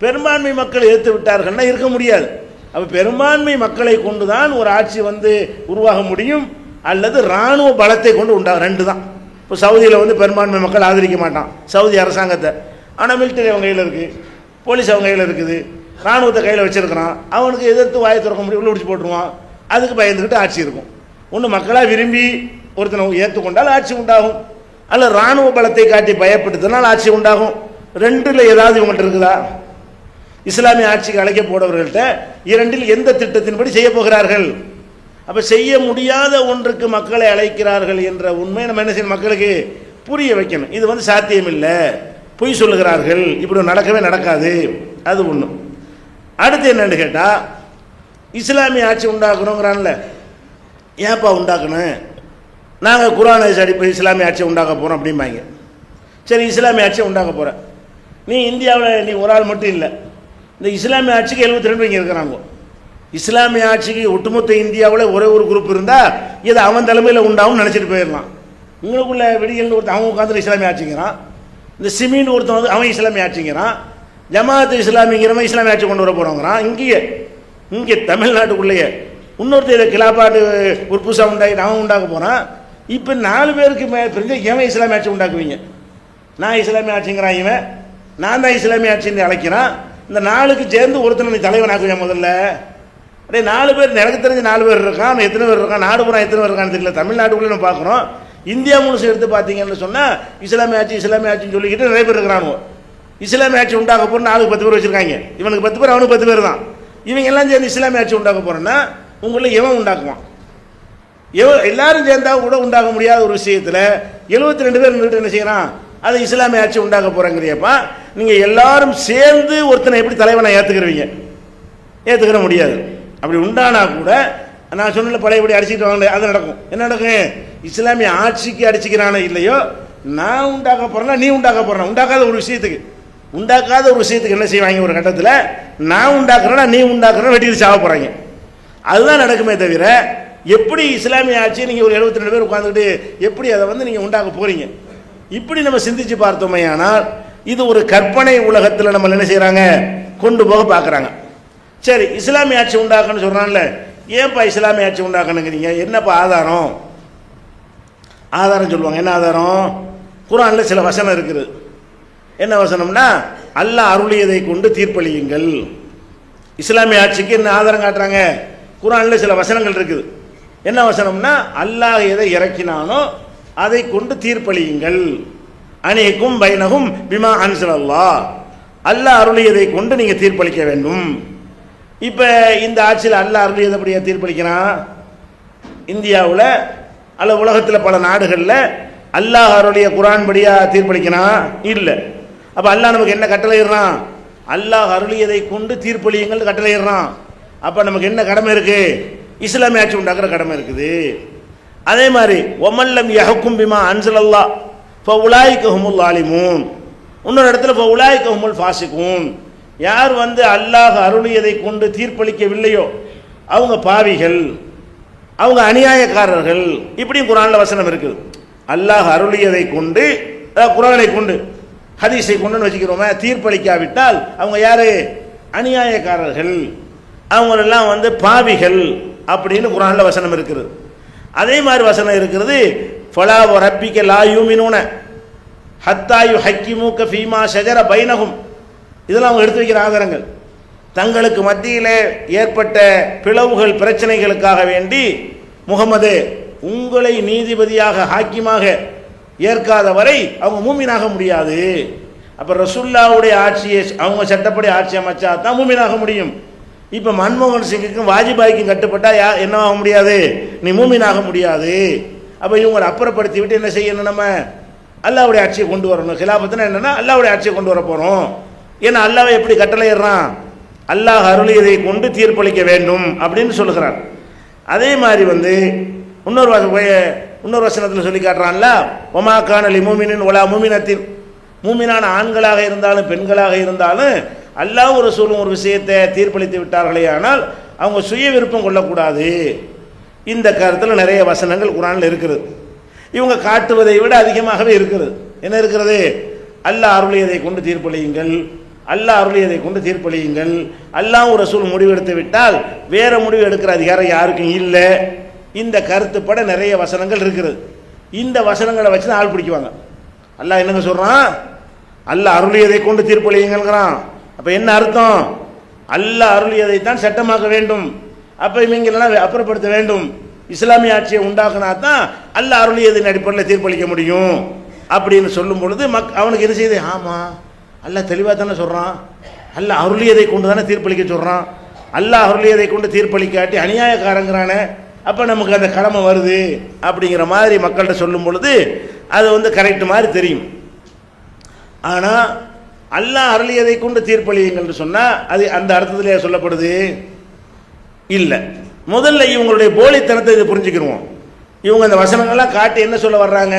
பெரும்பான்மை மக்கள் எதிர்த்து விட்டார்கள்னா இருக்க முடியாது. அப்போ பெரும்பான்மை மக்களை கொண்டு தான் ஒரு ஆட்சி வந்து உருவாக முடியும், அல்லது இராணுவ பலத்தை கொண்டு உண்டாகும். ரெண்டு தான். இப்போ சவுதியில் வந்து பெரும்பான்மை மக்கள் ஆதரிக்க மாட்டான் சவுதி அரசாங்கத்தை, ஆனால் மிலிட்டரி அவங்க கையில் இருக்குது, போலீஸ் அவங்க கையில் இருக்குது, இராணுவத்தை கையில் வச்சுருக்கிறான். அவனுக்கு எதிர்த்து வாயை திறக்க முடியும், உள்ள பிடிச்சி போட்டுருவான். அதுக்கு பயந்துக்கிட்டு ஆட்சி இருக்கும். ஒன்று மக்களாக விரும்பி ஒருத்தனை ஏற்றுக்கொண்டால் ஆட்சி உண்டாகும், அல்ல இராணுவ பலத்தை காட்டி பயப்படுத்தினால் ஆட்சி உண்டாகும். ரெண்டுல ஏதாவது இவங்கள்ட்ட இருக்குதா? இஸ்லாமிய ஆட்சிக்கு அழைக்க போடவர்கள்ட்ட இரண்டில் எந்த திட்டத்தின்படி செய்ய போகிறார்கள்? அப்ப செய்ய முடியாத ஒன்றுக்கு மக்களை அழைக்கிறார்கள் என்ற உண்மை நம்ம என்ன செய்யணும், மக்களுக்கு புரிய வைக்கணும். இது சாத்தியம் இல்லை, பொய் சொல்லுகிறார்கள், இப்படி நடக்கவே நடக்காது. அது ஒன்று. அடுத்து என்னன்னு கேட்டா, இஸ்லாமிய ஆட்சி உண்டாக்கணுங்கிறான்ல, ஏன்ப்பா உண்டாக்கணும்? நாங்கள் குர்ஆன் அடிப்படை இஸ்லாமிய ஆட்சியை உண்டாக்க போகிறோம் அப்படிம்பாங்க. சரி, இஸ்லாமிய ஆட்சியை உண்டாக்க போகிற நீ இந்தியாவில் நீ ஒரு ஆள் மட்டும் இல்லை, இந்த இஸ்லாமிய ஆட்சிக்கு 72 இங்கே இருக்கிறாங்க. இஸ்லாமிய ஆட்சிக்கு ஒட்டுமொத்த இந்தியாவில் ஒரே ஒரு குரூப் இருந்தால் இது அவன் தலைமையில் உண்டாகும் நினச்சிட்டு போயிடலாம். உங்களுக்குள்ள விடியல்னு ஒருத்தன் அவன் உட்காந்து இஸ்லாமிய ஆட்சிங்கிறான், இந்த சிமின்னு ஒருத்தன் அவன் இஸ்லாமிய ஆட்சிங்கிறான், ஜமாத் இஸ்லாமிங்கிறவன் இஸ்லாமிய ஆட்சி கொண்டு வர போகிறோங்கிறான். இங்கே தமிழ்நாட்டுக்குள்ளேயே இன்னொருத்தர் இதை கிலாப்பாட்டு ஒரு புதுசாக உண்டாகிட்டு அவன் உண்டாக்க போகிறான். இப்போ 4 பேருக்கு பிரிஞ்ச எவன் இஸ்லாமிய ஆட்சி உண்டாக்குவீங்க? நான் இஸ்லாமிய ஆட்சிங்கிறான், இவன் நான் தான் இஸ்லாமிய ஆட்சின்னு அழைக்கிறான். இந்த 4க்கு சேர்ந்து ஒருத்தனை நீ தலைவன் ஆக்குவேன் முதல்ல. அப்படியே 4 பேர், எனக்கு தெரிஞ்ச 4 பேர் இருக்கான். எத்தனை பேர் இருக்கான், நாடு பூரா எத்தனை பேர் இருக்கான்னு தெரியல. தமிழ்நாட்டுக்குள்ளே நம்ம பார்க்குறோம். இந்தியா முழுசு எடுத்து பார்த்தீங்கன்னு சொன்னால் இஸ்லாமிய ஆட்சின்னு சொல்லிக்கிட்டு நிறைய பேர் இருக்கிறானுவோ. இஸ்லாமிய ஆட்சி உண்டாக்க போகிறோன்னு 4க்கு 10 பேர் வச்சுருக்காங்க. இவனுக்கு 10 பேர், அவனுக்கு 10 பேர் தான். இவங்க எல்லாம் சேர்ந்து இஸ்லாமிய ஆட்சி உண்டாக்க போகிறோன்னா உங்களில் எவன் உண்டாக்குவான்? எல்லாரும் சேர்ந்தா கூட உண்டாக முடியாத ஒரு விஷயத்தில் 72 பேர் நின்றுட்டு என்ன செய்யறான்? அதை இஸ்லாமிய ஆட்சி உண்டாக்க போறேங்கிறியப்பா. நீங்க எல்லாரும் சேர்ந்து ஒருத்தனை எப்படி தலைவனை ஏத்துக்கிறீங்க? ஏத்துக்கிற முடியாது. அப்படி உண்டானா கூட நான் சொன்ன பழையபடி அடிச்சுட்டு வாங்க, அது நடக்கும். என்ன நடக்கும்? இஸ்லாமிய ஆட்சிக்கு அடிச்சுக்கிறானே இல்லையோ, நான் உண்டாக்க போறேன்னா நீ உண்டாக்க போறேன். உண்டாக்காத ஒரு விஷயத்துக்கு என்ன செய்வாங்க? ஒரு கட்டத்தில் நான் உண்டாக்குறேன்னா நீ உண்டாக்குறேன், வெட்டிட்டு சாவ போறாங்க. அதுதான் நடக்குமே தவிர, எப்படி இஸ்லாமிய ஆட்சியை நீங்கள் ஒரு 72 பேர் உட்காந்துக்கிட்டு எப்படி அதை நீங்கள் உண்டாக்க போறீங்க? இப்படி நம்ம சிந்திச்சு பார்த்தோமே ஆனால் இது ஒரு கற்பனை உலகத்தில் நம்ம என்ன செய்கிறாங்க, கொண்டு போக பார்க்குறாங்க. சரி, இஸ்லாமிய ஆட்சி உண்டாக்கணும்னு சொல்கிறான்ல, ஏன்ப்பா இஸ்லாமிய ஆட்சி உண்டாக்கணுங்கிறீங்க? என்னப்பா ஆதாரம்? ஆதாரம் சொல்லுவாங்க. என்ன ஆதாரம்? குர்ஆனில் சில வசனம் இருக்குது. என்ன வசனம்னா, அல்லாஹ் அருளியதை கொண்டு தீர்ப்பளியுங்கள். இஸ்லாமிய ஆட்சிக்கு என்ன ஆதாரம் காட்டுறாங்க? குர்ஆனில் சில வசனங்கள் இருக்குது. என்ன வசனம்னா, அல்லாஹ் எதை இறக்கினானோ அதை கொண்டு தீர்ப்பளியுங்கள். அனிக்கும் பைனகும் பிமா அன்ஸலல்லாஹ், அல்லாஹ் அருளியதை கொண்டு நீங்க தீர்ப்பளிக்க வேண்டும். இப்ப இந்த ஆட்சியில் அல்லாஹ் அருளியதை அப்படியே தீர்ப்பளிக்கிறான். இந்தியாவில் அல்ல உலகத்தில் பல நாடுகளில் அல்லாஹ் அருளிய குர்ஆன் படியா தீர்ப்பளிக்கிறான் இல்லை. அப்ப அல்லாஹ் நமக்கு என்ன கட்டளையிடுறான்? அல்லாஹ் அருளியதை கொண்டு தீர்ப்பளியுங்கள் கட்டளையிடுறான். அப்ப நமக்கு என்ன கடமை இருக்கு? இஸ்லாமிய ஆட்சி உண்டாக்குற கடமை இருக்குது. அதே மாதிரி ஒமல்லம் யஹ்கும் பிமா அன்ஸலல்லாஹ் ஃபஉலாயிக ஹுமுல் ஆலிமூன், இன்னொரு இடத்துல ஃபஉலாயிக ஹுமுல் ஃபாசிகூன், யார் அல்லாஹ் அருளியதை கொண்டு தீர்ப்பளிக்கவில்லையோ அவங்க பாவிகள், அவங்க அநியாயக்காரர்கள். இப்படியும் குர்ஆன்ல வசனம் இருக்குது. அல்லாஹ் அருளியதை கொண்டு, குர்ஆனை கொண்டு ஹதீஸை கொண்டுன்னு வச்சுக்கிறோமே, தீர்ப்பளிக்காவிட்டால் அவங்க யாரு? அநியாயக்காரர்கள், அவங்களெல்லாம் பாவிகள் அப்படின்னு குர்ஆன்ல வசனம் இருக்குது. அதே மாதிரி வசனம் இருக்கிறது, ஃபலா வரப்பிக்க லா யூமினூன ஹத்தா யுஹக்கிமுக ஃபீமா ஷஜர பைனஹும். இதெல்லாம் அவங்க எடுத்து வைக்கிற ஆதாரங்கள். தங்களுக்கு மத்தியிலே ஏற்பட்ட பிளவுகள் பிரச்சனைகளுக்காக வேண்டி, முகமது உங்களை நீதிபதியாக ஹாக்கிமாக ஏற்காத வரை அவங்க மூமினாக முடியாது. அப்ப ரசூலுல்லாஹ்வுடைய ஆட்சியை அவங்க சட்டப்படி ஆட்சி அமைச்சா தான் மூமினாக முடியும். இப்ப மன்மோகன் சிங்குக்கும் வாஜ்பாய்க்கும் கட்டுப்பட்டா என்ன ஆக முடியாது? நீ மூமினாக முடியாது. அப்ப இவங்களை அப்புறப்படுத்தி விட்டு என்ன செய்யணும்? நம்ம அல்லாஹ்வுடைய ஆட்சியை கொண்டு வரணும். கிலாபத்துனா என்னன்னா அல்லாஹ்வுடைய ஆட்சியை கொண்டு வர போறோம். ஏன்னா அல்லாஹ் எப்படி கட்டளையிடுறான்? அல்லாஹ் அருளியதை கொண்டு தீர்ப்பளிக்க வேண்டும் அப்படின்னு சொல்லுகிறார். அதே மாதிரி இன்னொரு வசனத்தில் சொல்லி காட்டுறான்ல, ஒமா கான லி மூமினின் வலா மூமினத்தின், மூமினான ஆண்களாக இருந்தாலும் பெண்களாக இருந்தாலும் அல்லாஹ் ரசூலும் ஒரு விஷயத்தை தீர்ப்பளித்து விட்டார்களே ஆனால் அவங்க சுய விருப்பம் கொள்ளக்கூடாது. இந்த கருத்தில் நிறைய வசனங்கள் குர்ஆனில் இருக்கிறது. இவங்க காட்டுவதை விட அதிகமாகவே இருக்கிறது. என்ன இருக்கிறது? அல்லாஹ் அருளியதை கொண்டு தீர்ப்பளியுங்கள், அல்லாஹ் அருளியதை கொண்டு தீர்ப்பளியுங்கள். அல்லாஹ் ரசூல் முடிவெடுத்து விட்டால் வேற முடிவு எடுக்கிற அதிகாரம் யாருக்கும் இல்லை. இந்த கருத்துப்பட நிறைய வசனங்கள் இருக்கிறது. இந்த வசனங்களை வச்சு ஆள் பிடிக்குவாங்க. அல்லாஹ் என்னங்க சொல்றான்? அல்லாஹ் அருளியதை கொண்டு தீர்ப்பளியுங்கிறான். அப்ப என்ன அர்த்தம்? அல்லாஹ் அருளியதை தான் சட்டமாக்க வேண்டும். அப்ப இவங்களெல்லாம் அப்புறப்படுத்த வேண்டும். இஸ்லாமிய ஆட்சியை உண்டாக்குனா தான் அல்லாஹ் அருளியதின் அடிப்படையில் தீர்ப்பளிக்க முடியும் அப்படின்னு சொல்லும் பொழுது அவனுக்கு என்ன செய்யுது, ஆமாம் அல்லாஹ் தெளிவாக தானே சொல்கிறான், அல்லாஹ் அருளியதை கொண்டு தானே தீர்ப்பளிக்க சொல்கிறான், அல்லாஹ் அருளியதை கொண்டு தீர்ப்பளிக்காட்டி அநியாயக்காரங்கிறானே, அப்போ நமக்கு அந்த கடமை வருது அப்படிங்கிற மாதிரி மக்கள்கிட்ட சொல்லும் பொழுது அது வந்து கரெக்ட் மாதிரி தெரியும். ஆனால் அல்லாஹ் அருளியதை கொண்டு தீர்ப்பளியுங்கள் சொன்னால் அது அந்த அர்த்தத்திலே சொல்லப்படுது இல்லை. முதல்ல இவங்களுடைய போலித்தனத்தை இதை புரிஞ்சுக்கிடுவோம். இவங்க அந்த வசனங்கள்லாம் காட்டி என்ன சொல்ல வர்றாங்க,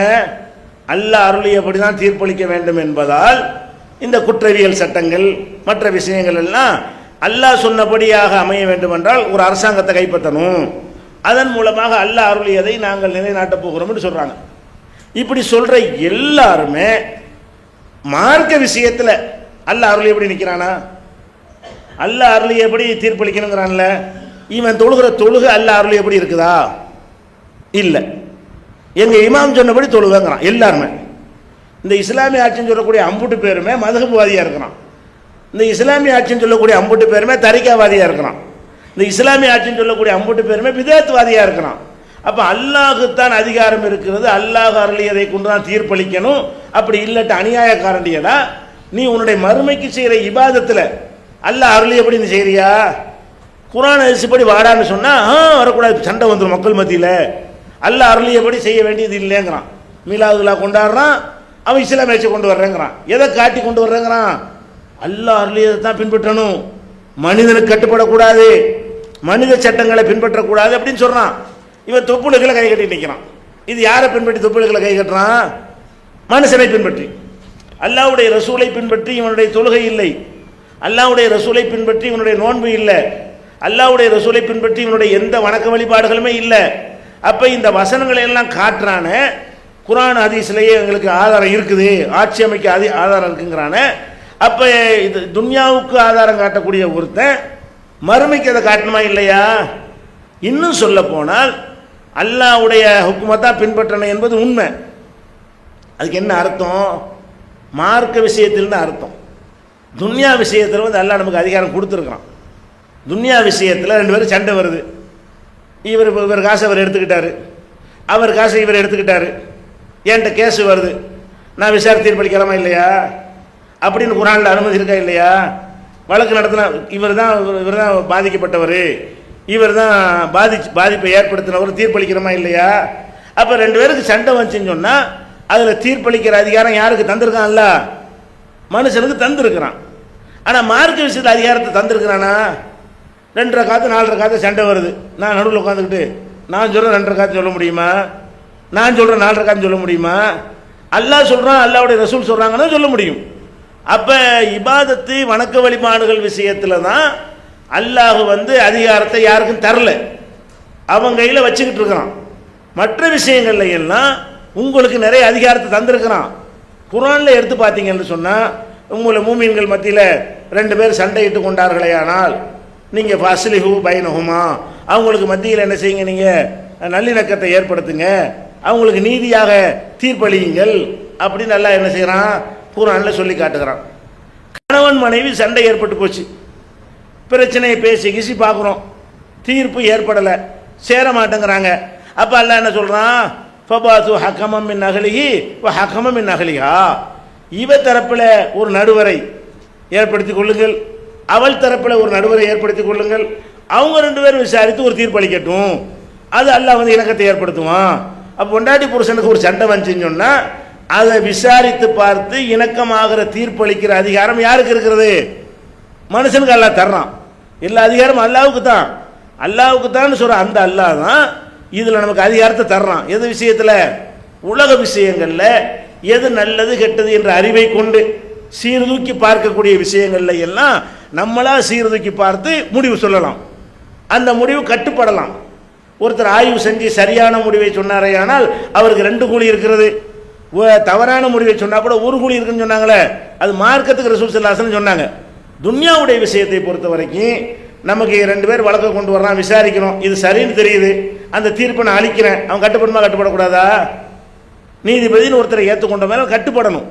அல்லாஹ் அருளியபடி தான் தீர்ப்பளிக்க வேண்டும் என்பதால் இந்த குற்றவியல் சட்டங்கள் மற்ற விஷயங்கள் எல்லாம் அல்லாஹ் சொன்னபடியாக அமைய வேண்டும் என்றால் ஒரு அரசாங்கத்தை கைப்பற்றணும், அதன் மூலமாக அல்லாஹ் அருளியதை நாங்கள் நிலைநாட்டப் போகிறோம்னு சொல்கிறாங்க. இப்படி சொல்கிற எல்லாருமே மார்க்க விஷயத்தில் அல்லாஹ் அருளியபடி நிற்கிறானா? அல்லாஹ் அருளியபடி தீர்ப்பளிக்கணுங்கிறான்ல, இவன் தொழுகிற தொழுகை அல்லாஹ் அருளியபடி இருக்குதா? இல்லை. எங்கள் இமாம் சொன்னபடி தொழுவேங்கிறான் எல்லாருமே. இந்த இஸ்லாமிய ஆட்சின்னு சொல்லக்கூடிய அம்புட்டு பேருமே மதகுவாதியாக இருக்கிறான். இந்த இஸ்லாமிய ஆட்சின்னு சொல்லக்கூடிய அம்புட்டு பேருமே தரிகாவாதியாக இருக்கிறான். இந்த இஸ்லாமிய ஆட்சின்னு சொல்லக்கூடிய அம்புட்டு பேருமே விதேத்வாதியாக இருக்கிறான். அப்போ அல்லாஹுத்தான் அதிகாரம் இருக்கிறது, அல்லாஹ் அருளியதை கொண்டு தான் தீர்ப்பளிக்கணும். அப்படி இல்லட்டு அநியாயக்காரண்டியடா, நீ உன்னுடைய மறுமைக்கு செய்கிற இபாதத்தில் அல்லாஹ் அருளியபடி நீ செய்கிறியா? குர்ஆன் ஹதீஸ்படி வாடான்னு சொன்னால் வரக்கூடாது, சண்டை வந்துடும் மக்கள் மத்தியில். அல்லாஹ் அருளியபடி செய்ய வேண்டியது இல்லைங்கிறான். மீலாதுல்லா கொண்டாடுறான், அவன் இஸ்லாம் ஆட்சி கொண்டு வர்றேங்கிறான். எதை காட்டி கொண்டு வர்றேங்கிறான்? அல்லாஹ் அருளியதை தான் பின்பற்றணும், மனிதனுக்கு கட்டுப்படக்கூடாது, மனித சட்டங்களை பின்பற்றக்கூடாது அப்படின்னு சொல்கிறான். இவன் தொப்புளுகளை கை கட்டி நிற்கிறான். இது யாரை பின்பற்றி தொப்புளுகளை கை கட்டுறான்? மனுஷனை பின்பற்றி. அல்லாஹ்வுடைய ரசூலை பின்பற்றி இவனுடைய தொழுகை இல்லை, அல்லாஹ்வுடைய ரசூலை பின்பற்றி இவனுடைய நோன்பு இல்லை, அல்லாஹ்வுடைய ரசூலை பின்பற்றி இவனுடைய எந்த வணக்க வழிபாடுகளுமே இல்லை. அப்போ இந்த வசனங்களை எல்லாம் காட்டுறான குர்ஆன் ஹதீஸ்லேயே எங்களுக்கு ஆதாரம் இருக்குது, ஆட்சி அமைக்க ஆதாரம் இருக்குங்கிறான. அப்போ இது துன்யாவுக்கு ஆதாரம் காட்டக்கூடிய ஒருத்தன் மறுமைக்கு அதை காட்டணுமா இல்லையா? இன்னும் சொல்ல போனால் அல்லாஹ்வுடைய ஹுக்குமத்தை பின்பற்றணும் என்பது உண்மை. அதுக்கு என்ன அர்த்தம்? மார்க்க விஷயத்தில் தான் அர்த்தம். துன்யா விஷயத்தில் வந்து அல்லாஹ் நமக்கு அதிகாரம் கொடுத்துருக்கான். துன்யா விஷயத்தில் ரெண்டு பேரும் சண்டை வருது. இவர் காசை அவர் எடுத்துக்கிட்டாரு, அவர் காசை இவர் எடுத்துக்கிட்டாரு, என்கிட்ட கேஸு வருது, நான் விசாரணை தீர்ப்பளிக்கலாமா இல்லையா அப்படின்னு குர்ஆனில் அனுமதி இருக்கா இல்லையா? வழக்கு நடத்தினா இவர் தான் பாதிக்கப்பட்டவர், இவர் தான் பாதிப்பை ஏற்படுத்தினவர், தீர்ப்பளிக்கிறோமா இல்லையா? அப்போ ரெண்டு பேருக்கு சண்டை வந்துச்சுன்னு சொன்னால் அதில் தீர்ப்பளிக்கிற அதிகாரம் யாருக்கு தந்திருக்கான்ல? மனுஷனுக்கு தந்திருக்கிறான். ஆனால் மார்க்க விஷயத்தில் அதிகாரத்தை தந்திருக்கிறானா? 2 ரக்காத்து 4 ரக்காத்து சண்டை வருது, நான் நடுவில் உட்காந்துக்கிட்டு நான் சொல்கிறேன் 2 ரக்காத்து சொல்ல முடியுமா? நான் சொல்கிறேன் 4 ரக்காத்து சொல்ல முடியுமா? அல்லாஹ் சொல்கிறான், அல்லாஹ்வுடைய ரசூல் சொல்கிறாங்கன்னா சொல்ல முடியும். அப்போ இபாதத்து வணக்க வழிபாடுகள் விஷயத்தில் தான் அல்லாஹ் வந்து அதிகாரத்தை யாருக்கும் தரல, அவன் கையில் வச்சுக்கிட்டு இருக்கிறான். மற்ற விஷயங்கள்ல எல்லாம் உங்களுக்கு நிறைய அதிகாரத்தை தந்திருக்கிறான். குர்ஆனில் எடுத்து பார்த்தீங்கன்னு சொன்னால் உங்களை மூமின்கள் மத்தியில் 2 பேர் சண்டையிட்டு கொண்டார்களே ஆனால் நீங்கள் ஃபஸ்லிஹு பைனஹுமா, அவங்களுக்கு மத்தியில் என்ன செய்யுங்க, நீங்கள் நல்லிணக்கத்தை ஏற்படுத்துங்க, அவங்களுக்கு நீதியாக தீர்ப்பளியுங்கள் அப்படின்னு அல்லாஹ் என்ன செய்கிறான்? குர்ஆனில் சொல்லி காட்டுகிறான். கணவன் மனைவி சண்டை ஏற்பட்டு போச்சு, பிரச்சனையை பேசி கிசி பார்க்குறோம், தீர்ப்பு ஏற்படலை, சேர மாட்டேங்கிறாங்க. அப்போ அல்லாஹ் என்ன சொல்கிறான்? ஃபபாசு ஹக்கமம் மின் அஹ்லிஹி வ ஹக்கமம் மின் அஹ்லிஹா, இவ தரப்பில் ஒரு நடுவரை ஏற்படுத்தி கொள்ளுங்கள், அவள் தரப்பில் ஒரு நடுவரை ஏற்படுத்தி கொள்ளுங்கள், அவங்க 2 பேரும் விசாரித்து ஒரு தீர்ப்பு அளிக்கட்டும். அது அல்லாஹ் வந்து இணக்கத்தை ஏற்படுத்துவான். அப்போ பொண்டாட்டி புருஷனுக்கு ஒரு சண்டை வந்துச்சுன்னு சொன்னால் அதை விசாரித்து பார்த்து இணக்கமாகிற தீர்ப்பு அளிக்கிற அதிகாரம் யாருக்கு இருக்கிறது? மனுஷனுக்கு அல்லாஹ் தர்றான். எல்லா அதிகாரமும் அல்லாஹ்வுக்கு தான், அல்லாஹ்வுக்கு தான் சொல்கிற அந்த அல்லாஹ் தான் இதில் நமக்கு அதிகாரத்தை தர்றான். எது விஷயத்தில்? உலக விஷயங்களில் எது நல்லது கெட்டது என்ற அறிவை கொண்டு சீர்தூக்கி பார்க்கக்கூடிய விஷயங்கள்ல எல்லாம் நம்மளா சீர்தூக்கி பார்த்து முடிவு சொல்லலாம், அந்த முடிவு கட்டுப்படலாம். ஒருத்தர் ஆய்வு செஞ்சு சரியான முடிவை சொன்னாரே ஆனால் அவருக்கு 2 கூலி இருக்கிறது, தவறான முடிவை சொன்னால் கூட 1 கூலி இருக்குன்னு சொன்னாங்களே, அது மார்க்கத்துக்கு ரசூல் ஸல்லல்லாஹு அலைஹி வஸல்லம் சொன்னாங்க. துன்யாவுடைய விஷயத்தை பொறுத்த வரைக்கும் நமக்கு 2 பேர் வழக்க கொண்டு வர்றான், விசாரிக்கிறோம், இது சரின்னு தெரியுது, அந்த தீர்ப்பை நான் அளிக்கிறேன், அவன் கட்டுப்படுமா கட்டுப்படக்கூடாதா? நீதிபதினு ஒருத்தரை ஏற்றுக்கொண்ட மேலே கட்டுப்படணும்.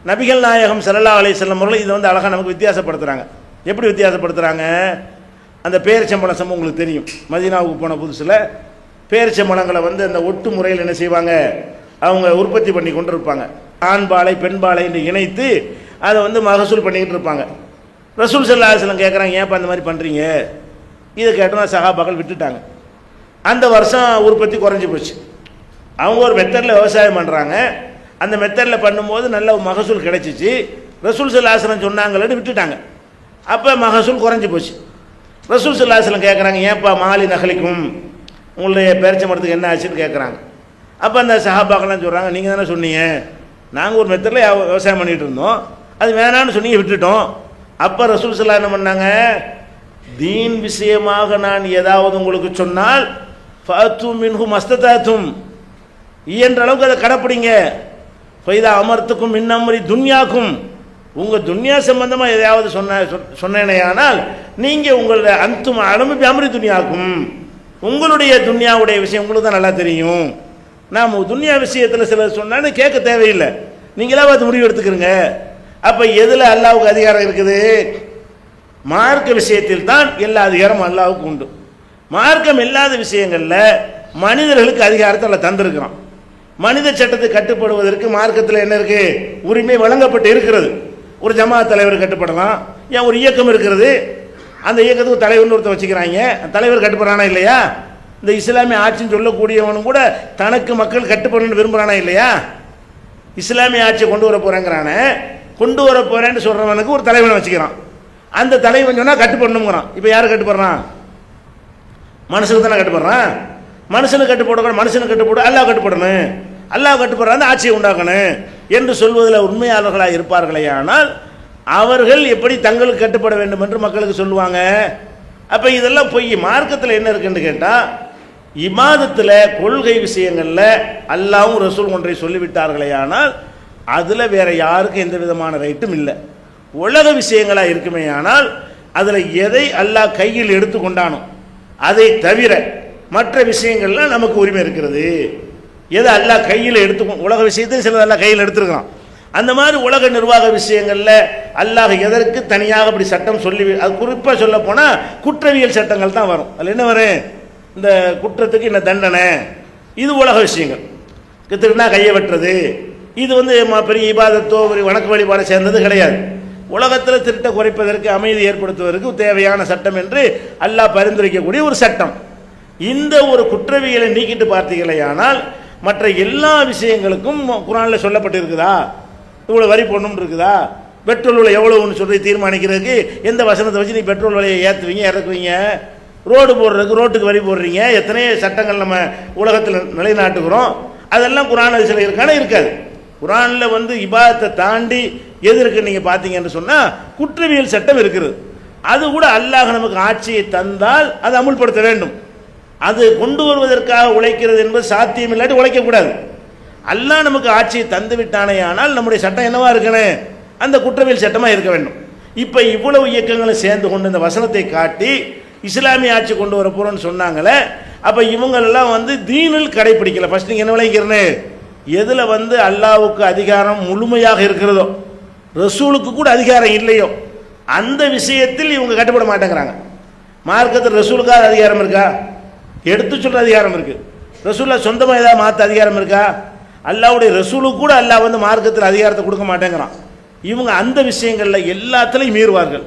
நபிகள் நாயகம் ஸல்லல்லாஹு அலைஹி வஸல்லம் அவர்கள் இதை வந்து அழகாக நமக்கு வித்தியாசப்படுத்துகிறாங்க. எப்படி வித்தியாசப்படுத்துகிறாங்க? அந்த பேரிச்சம்பழம் சம்பவம் உங்களுக்கு தெரியும். மதீனாவுக்கு போன புதுசில் பேரிச்சம்பழங்களை வந்து அந்த ஒட்டு முறையில் என்ன செய்வாங்க, அவங்க உற்பத்தி பண்ணி கொண்டு இருப்பாங்க. ஆண்பாலை பெண்பாலை என்று இணைத்து அதை வந்து மகசூல் பண்ணிக்கிட்டு இருப்பாங்க. ரசூல் ஸல்லல்லாஹு அலைஹி வஸல்லம் கேட்குறாங்க, ஏன்ப்பா அந்த மாதிரி பண்ணுறீங்க? இதை கேட்டோன்னா சஹாபாக்கள் விட்டுட்டாங்க. அந்த வருஷம் உற்பத்தி குறைஞ்சி போச்சு. அவங்க ஒரு மெத்தடில் விவசாயம் பண்ணுறாங்க. அந்த மெத்தடில் பண்ணும்போது நல்ல மகசூல் கிடைச்சிச்சு. ரசூல் ஸல்லல்லாஹு அலைஹி வஸல்லம் சொன்னாங்களேன்னு விட்டுட்டாங்க. அப்போ மகசூல் குறைஞ்சி போச்சு. ரசூல் ஸல்லல்லாஹு அலைஹி வஸல்லம் கேட்குறாங்க, ஏன்ப்பா மாலி நகலிக்கும், உங்களுடைய பேரிச்சம்பழத்துக்கு என்ன ஆச்சுன்னு கேட்குறாங்க. அப்போ அந்த சஹாபாக்கெல்லாம் சொல்கிறாங்க, நீங்கள் தானே சொன்னீங்க, நாங்கள் ஒரு மெத்தடில் விவசாயம் பண்ணிகிட்டு இருந்தோம், அது வேணான்னு சொன்னீங்க, விட்டுட்டோம். அப்போ ரசூல் ஸல்லல்லாஹு என்ன பண்ணாங்க, தீன் விஷயமாக நான் ஏதாவது உங்களுக்கு சொன்னால் ஃபஅத்து மின்ஹு மஸ்ததாத்தும், இயன்ற அளவுக்கு அதை கடைப்பிடிங்க. ஃபைதா அமர்த்துக்கும் மின்னமரி துன்யாக்கும், உங்கள் துன்யா சம்பந்தமாக எதையாவது சொன்னேனையானால் நீங்கள் உங்களுடைய அந்தும் அலமி அமரி துன்யாக்கும், உங்களுடைய துன்யாவுடைய விஷயம் உங்களுக்கு தான் நல்லா தெரியும். நாம் துன்யா விஷயத்தில் சில சொன்னாலும் கேட்க தேவையில்லை, நீங்களா பார்த்து முடிவு எடுத்துக்கிறங்க. அப்போ எதில் அல்லாவுக்கு அதிகாரம் இருக்குது? மார்க்க விஷயத்தில் தான் எல்லா அதிகாரமும் அல்லாவுக்கு உண்டு. மார்க்கம் இல்லாத விஷயங்களில் மனிதர்களுக்கு அதிகாரத்தை அல்ல தந்திருக்கிறான். மனித சட்டத்தை கட்டுப்படுவதற்கு மார்க்கத்தில் என்ன இருக்கு? உரிமை வழங்கப்பட்டு இருக்கிறது. ஒரு ஜமாத் தலைவர் கட்டுப்படலாம், ஏன் ஒரு இயக்கம் இருக்கிறது, அந்த இயக்கத்துக்கு தலைவர்னு ஒருத்தர் வச்சுக்கிறாங்க, தலைவர் கட்டுப்படுறானா இல்லையா? இந்த இஸ்லாமிய ஆட்சின்னு சொல்லக்கூடியவனும் கூட தனக்கு மக்கள் கட்டுப்படணும்னு விரும்புகிறானா இல்லையா? இஸ்லாமிய ஆட்சியை கொண்டு வர போகிறேங்கிறானே, கொண்டு வர போகிறேன்னு சொல்கிறவனுக்கு ஒரு தலைவனை வச்சுக்கிறான். அந்த தலைவன் சொன்னால் கட்டுப்படணுங்கிறான். இப்போ யார் கட்டுப்படுறான்? மனுஷனுக்கு தானே கட்டுப்படுறான். மனுஷனுக்கு கட்டுப்பட, மனுஷனுக்கு கட்டுப்பட, அல்லாஹ் கட்டுப்படணும், அல்லாஹ் கட்டுப்படுறான், ஆட்சியை உண்டாக்கணும் என்று சொல்வதில் உண்மையாளர்களாக இருப்பார்களே. ஆனால் அவர்கள் எப்படி தங்களுக்கு கட்டுப்பட வேண்டும் என்று மக்களுக்கு சொல்லுவாங்க. அப்போ இதெல்லாம் பொய். மார்க்கத்தில் என்ன இருக்குன்னு கேட்டால், இபாதத்தில் கொள்கை விஷயங்களில் அல்லாஹ்வும் ரசூல் ஒன்றை சொல்லிவிட்டார்களே, ஆனால் அதில் வேற யாருக்கும் எந்த விதமான ரைட்டும் இல்லை. உலக விஷயங்களாக இருக்குமே, ஆனால் அதில் எதை அல்லாஹ் கையில் எடுத்து கொண்டானோ அதை தவிர மற்ற விஷயங்கள்லாம் நமக்கு உரிமை இருக்கிறது. எதை அல்லாஹ் கையில் எடுத்து, உலக விஷயத்தையும் சிலது அல்லாஹ் கையில் எடுத்துருக்கலாம். அந்த மாதிரி உலக நிர்வாக விஷயங்களில் அல்லாஹ் எதற்கு தனியாக அப்படி சட்டம் சொல்லி, அது குறிப்பாக சொல்ல போனால் குற்றவியல் சட்டங்கள் தான் வரும். அதில் என்ன வரும்? இந்த குற்றத்துக்கு என்ன தண்டனை, இது உலக விஷயங்கள். திருடினா கையை வெட்டுறது, இது வந்து பெரிய இபாதத்தோ ஒரு வணக்க வழிபாடு சேர்ந்தது கிடையாது. உலகத்தில் திருட்டை குறைப்பதற்கு, அமைதி ஏற்படுத்துவதற்கு தேவையான சட்டம் என்று அல்லாஹ் பரிந்துரைக்கக்கூடிய ஒரு சட்டம். இந்த ஒரு குற்றவியலை நீக்கிட்டு பார்த்தீங்களே, ஆனால் மற்ற எல்லா விஷயங்களுக்கும் குர்ஆனில் சொல்லப்பட்டிருக்குதா? இவ்வளோ வரி போடணும்னு இருக்குதா? பெட்ரோல் விலை எவ்வளோன்னு சொல்லி தீர்மானிக்கிறதுக்கு எந்த வசனத்தை வச்சு நீ பெட்ரோல் விலையை ஏற்றுவீங்க, இறக்குவீங்க? ரோடு போடுறதுக்கு ரோட்டுக்கு வரி போடுறீங்க. எத்தனையோ சட்டங்கள் நம்ம உலகத்தில் நிலைநாட்டுகிறோம். அதெல்லாம் குர்ஆன் ஹதீஸ்ல இருக்கான இருக்காது. குர்ஆனில் வந்து இபாதத்தை தாண்டி எது இருக்குன்னு நீங்கள் பார்த்தீங்கன்னு சொன்னால் குற்றவியல் சட்டம் இருக்குது. அது கூட அல்லாஹ் நமக்கு ஆட்சியை தந்தால் அதை அமுல்படுத்த வேண்டும். அது கொண்டு வருவதற்காக உழைக்கிறது என்பது சாத்தியம் இல்லாட்டி உழைக்கக்கூடாது. அல்லாஹ் நமக்கு ஆட்சியை தந்து விட்டானே, ஆனால் நம்முடைய சட்டம் என்னவா இருக்கணும்? அந்த குற்றவியல் சட்டமாக இருக்க வேண்டும். இப்போ இவ்வளவு இயக்கங்களும் சேர்ந்து கொண்டு இந்த வசனத்தை காட்டி இஸ்லாமிய ஆட்சி கொண்டு வர போகிறோன்னு சொன்னாங்களே, அப்போ இவங்களெல்லாம் வந்து தீனில் கடைப்பிடிக்கல. ஃபர்ஸ்ட் நீங்கள் என்ன விளைக்கிறேன்னு, எதில் வந்து அல்லாஹ்வுக்கு அதிகாரம் முழுமையாக இருக்கிறதோ, ரசூலுக்கு கூட அதிகாரம் இல்லையோ, அந்த விஷயத்தில் இவங்க கட்டுப்பட மாட்டேங்கிறாங்க. மார்க்கத்தில் ரசூலுக்காக அதிகாரம் இருக்கா? எடுத்து சொல்கிற அதிகாரம் இருக்குது. ரசூல்லா சொந்தமாக ஏதாவது மாற்ற அதிகாரம் இருக்கா? அல்லாஹ்வுடைய ரசூலுக்கு கூட அல்லாஹ் வந்து மார்க்கத்தில் அதிகாரத்தை கொடுக்க மாட்டேங்கிறான். இவங்க அந்த விஷயங்களில் எல்லாத்துலையும் மீறுவார்கள்.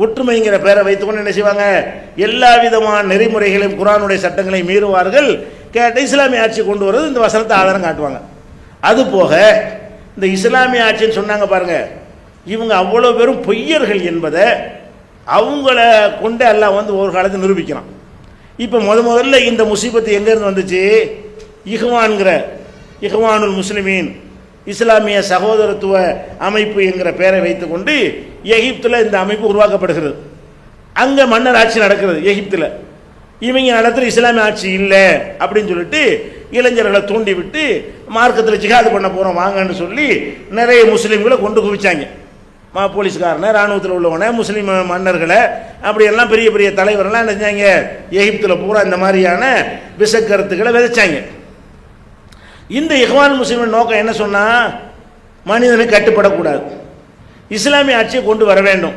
ஒற்றுமைங்கிற பேரை வைத்துக்கொண்டு என்ன செய்வாங்க? எல்லா விதமான நெறிமுறைகளையும் குர்ஆனுடைய சட்டங்களை மீறுவார்கள். கேட்ட இஸ்லாமிய ஆட்சி கொண்டு வரது இந்த வசனத்தை ஆதாரம் காட்டுவாங்க. அது போக இந்த இஸ்லாமிய ஆட்சின்னு சொன்னாங்க பாருங்க, இவங்க அவ்வளோ பேரும் பொய்யர்கள் என்பதை அவங்கள கொண்டு அல்லாஹ் வந்து ஒரு காலத்தை நிரூபிக்கிறான். இப்போ முதல்ல இந்த முசீபத்து எங்கேருந்து வந்துச்சு? இஹ்வானுல் முஸ்லிமீன், இஸ்லாமிய சகோதரத்துவ அமைப்பு என்கிற பெயரை வைத்துக்கொண்டு எகிப்தில் இந்த அமைப்பு உருவாக்கப்படுகிறது. அங்கே மன்னர் ஆட்சி நடக்கிறது எகிப்தில். இவங்க நடத்துகிற இஸ்லாமிய ஆட்சி இல்லை அப்படின்னு சொல்லிட்டு இளைஞர்களை தூண்டி விட்டு மார்க்கத்தில் ஜிஹாது பண்ண போகிறோம் வாங்கன்னு சொல்லி நிறைய முஸ்லீம்களை கொண்டு குவிச்சாங்க. போலீஸ்காரனை, இராணுவத்தில் உள்ளவனை, முஸ்லீம் மன்னர்களை, அப்படியெல்லாம் பெரிய பெரிய தலைவரெல்லாம் என்ன செஞ்சாங்க? எகிப்தில் பூரா இந்த மாதிரியான விஷக்கருத்துக்களை விதைச்சாங்க. இந்த இஹ்வான் முஸ்லிமின் நோக்கம் என்ன சொன்னால், மனிதனுக்கு கட்டுப்படக்கூடாது, இஸ்லாமிய ஆட்சியை கொண்டு வர வேண்டும்.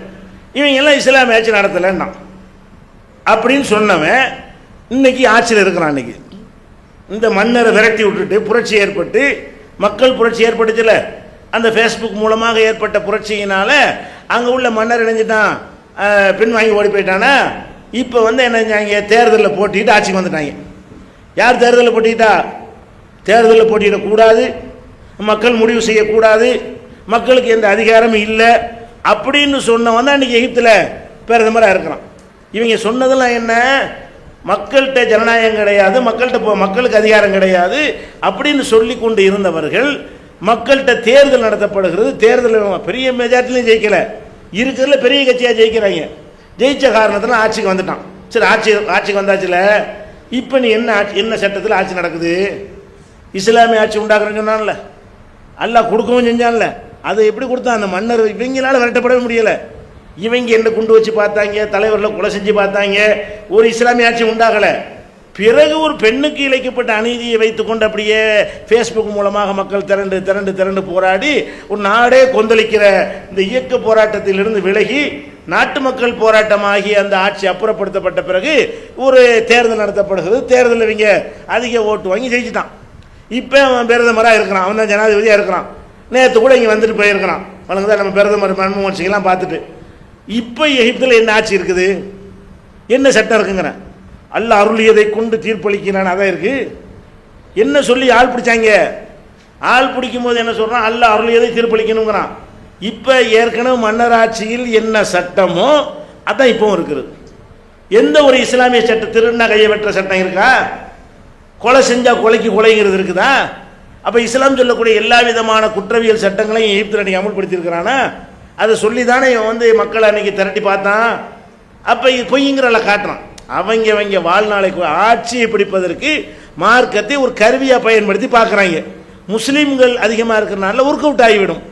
இவங்க எல்லாம் இஸ்லாமிய ஆட்சி நடத்தலைன்னா அப்படின்னு சொன்னவன் இன்னைக்கு ஆட்சியில் இருக்கிறான். இன்னைக்கு இந்த மன்னரை விரட்டி விட்டுட்டு புரட்சி ஏற்பட்டு மக்கள் புரட்சி ஏற்பட்டுச்சுல, அந்த ஃபேஸ்புக் மூலமாக ஏற்பட்ட புரட்சியினால அங்கே உள்ள மன்னர் இணைஞ்சிட்டான், பின் வாங்கி ஓடி போயிட்டானா. இப்போ வந்து என்ன செஞ்சாங்க, தேர்தலில் போட்டிட்டு ஆட்சிக்கு வந்துட்டாங்க. யார் தேர்தலில் போட்டிட்டா? தேர்தலில் போட்டியிடக்கூடாது, மக்கள் முடிவு செய்யக்கூடாது, மக்களுக்கு எந்த அதிகாரமும் இல்லை அப்படின்னு சொன்னவன் தான் அன்றைக்கி எகிப்தில் பிரதமராக இருக்கிறான். இவங்க சொன்னதெல்லாம் என்ன, மக்கள்கிட்ட ஜனநாயகம் கிடையாது, மக்களுக்கு அதிகாரம் கிடையாது அப்படின்னு சொல்லி கொண்டு இருந்தவர்கள் மக்கள்கிட்ட தேர்தல் நடத்தப்படுகிறது, தேர்தல் பெரிய மெஜாரிட்டிலையும் ஜெயிக்கலை, இருக்கிறதுல பெரிய கட்சியாக ஜெயிக்கிறாங்க. ஜெயிச்ச காரணத்தில் ஆட்சிக்கு வந்துட்டான். சரி, ஆட்சிக்கு வந்தாச்சுல, இப்போ நீ என்ன சட்டத்தில் ஆட்சி நடக்குது? இஸ்லாமிய ஆட்சி உண்டாக்குறேன்னு சொன்னான்ல, அல்லாஹ் கொடுக்கவும் செஞ்சான்ல, அதை எப்படி கொடுத்தான்? அந்த மன்னர் இவங்களால விரட்டப்படவே முடியலை. இவங்க என்ன குண்டு வச்சு பார்த்தாங்க, தலைவரில் கொலை செஞ்சு பார்த்தாங்க, ஒரு இஸ்லாமிய ஆட்சி உண்டாகலை. பிறகு ஒரு பெண்ணுக்கு இழைக்கப்பட்ட அநீதியை வைத்துக்கொண்டு அப்படியே ஃபேஸ்புக் மூலமாக மக்கள் திரண்டு திரண்டு திரண்டு போராடி ஒரு நாடே கொந்தளிக்கிற இந்த இயக்க போராட்டத்திலிருந்து விலகி நாட்டு மக்கள் போராட்டமாகி அந்த ஆட்சி அப்புறப்படுத்தப்பட்ட பிறகு ஒரு தேர்தல் நடத்தப்படுகிறது. தேர்தலில் இவங்க அதிக ஓட்டு வாங்கி ஜெயிச்சிட்டான். இப்போ அவன் பிரதமராக இருக்கிறான், அவன் தான் ஜனாதிபதியாக இருக்கிறான். நேற்று கூட இங்கே வந்துட்டு போயிருக்கிறான், அவனுக்கு தான் நம்ம பிரதமர் மன்மோகன் சிங்லாம் பார்த்துட்டு. இப்போ எகிப்தில் என்ன ஆட்சி இருக்குது, என்ன சட்டம் இருக்குங்கிறேன், அல்லாஹ் அருளியதை கொண்டு தீர்ப்பளிக்கிறான், அதான் இருக்கு. என்ன சொல்லி ஆள் பிடிச்சாங்க? ஆள் பிடிக்கும் போது என்ன சொல்றான், அல்லாஹ் அருளியதை தீர்ப்பளிக்கணுங்கிறான். இப்போ ஏற்கனவே மன்னராட்சியில் என்ன சட்டமோ அதான் இப்பவும் இருக்குது. எந்த ஒரு இஸ்லாமிய சட்டம், திருநா கையை வெட்டுற சட்டம் இருக்கா? கொலை செஞ்சா கொலைக்கு கொலைங்கிறது இருக்குதா? அப்போ இஸ்லாம் சொல்லக்கூடிய எல்லா விதமான குற்றவியல் சட்டங்களையும் எகிப்தில் அன்றைக்கி அமல்படுத்தியிருக்கிறானா? அதை சொல்லி தானே வந்து மக்களை அன்றைக்கி திரட்டி பார்த்தான். அப்போ இது பொய்ங்கிறல காட்டுறான். அவங்க வாழ்நாளை ஆட்சியை பிடிப்பதற்கு மார்க்கத்தை ஒரு கருவியாக பயன்படுத்தி பார்க்குறாங்க. முஸ்லீம்கள் அதிகமாக இருக்கிறனால ஒர்க் அவுட் ஆகிவிடும்.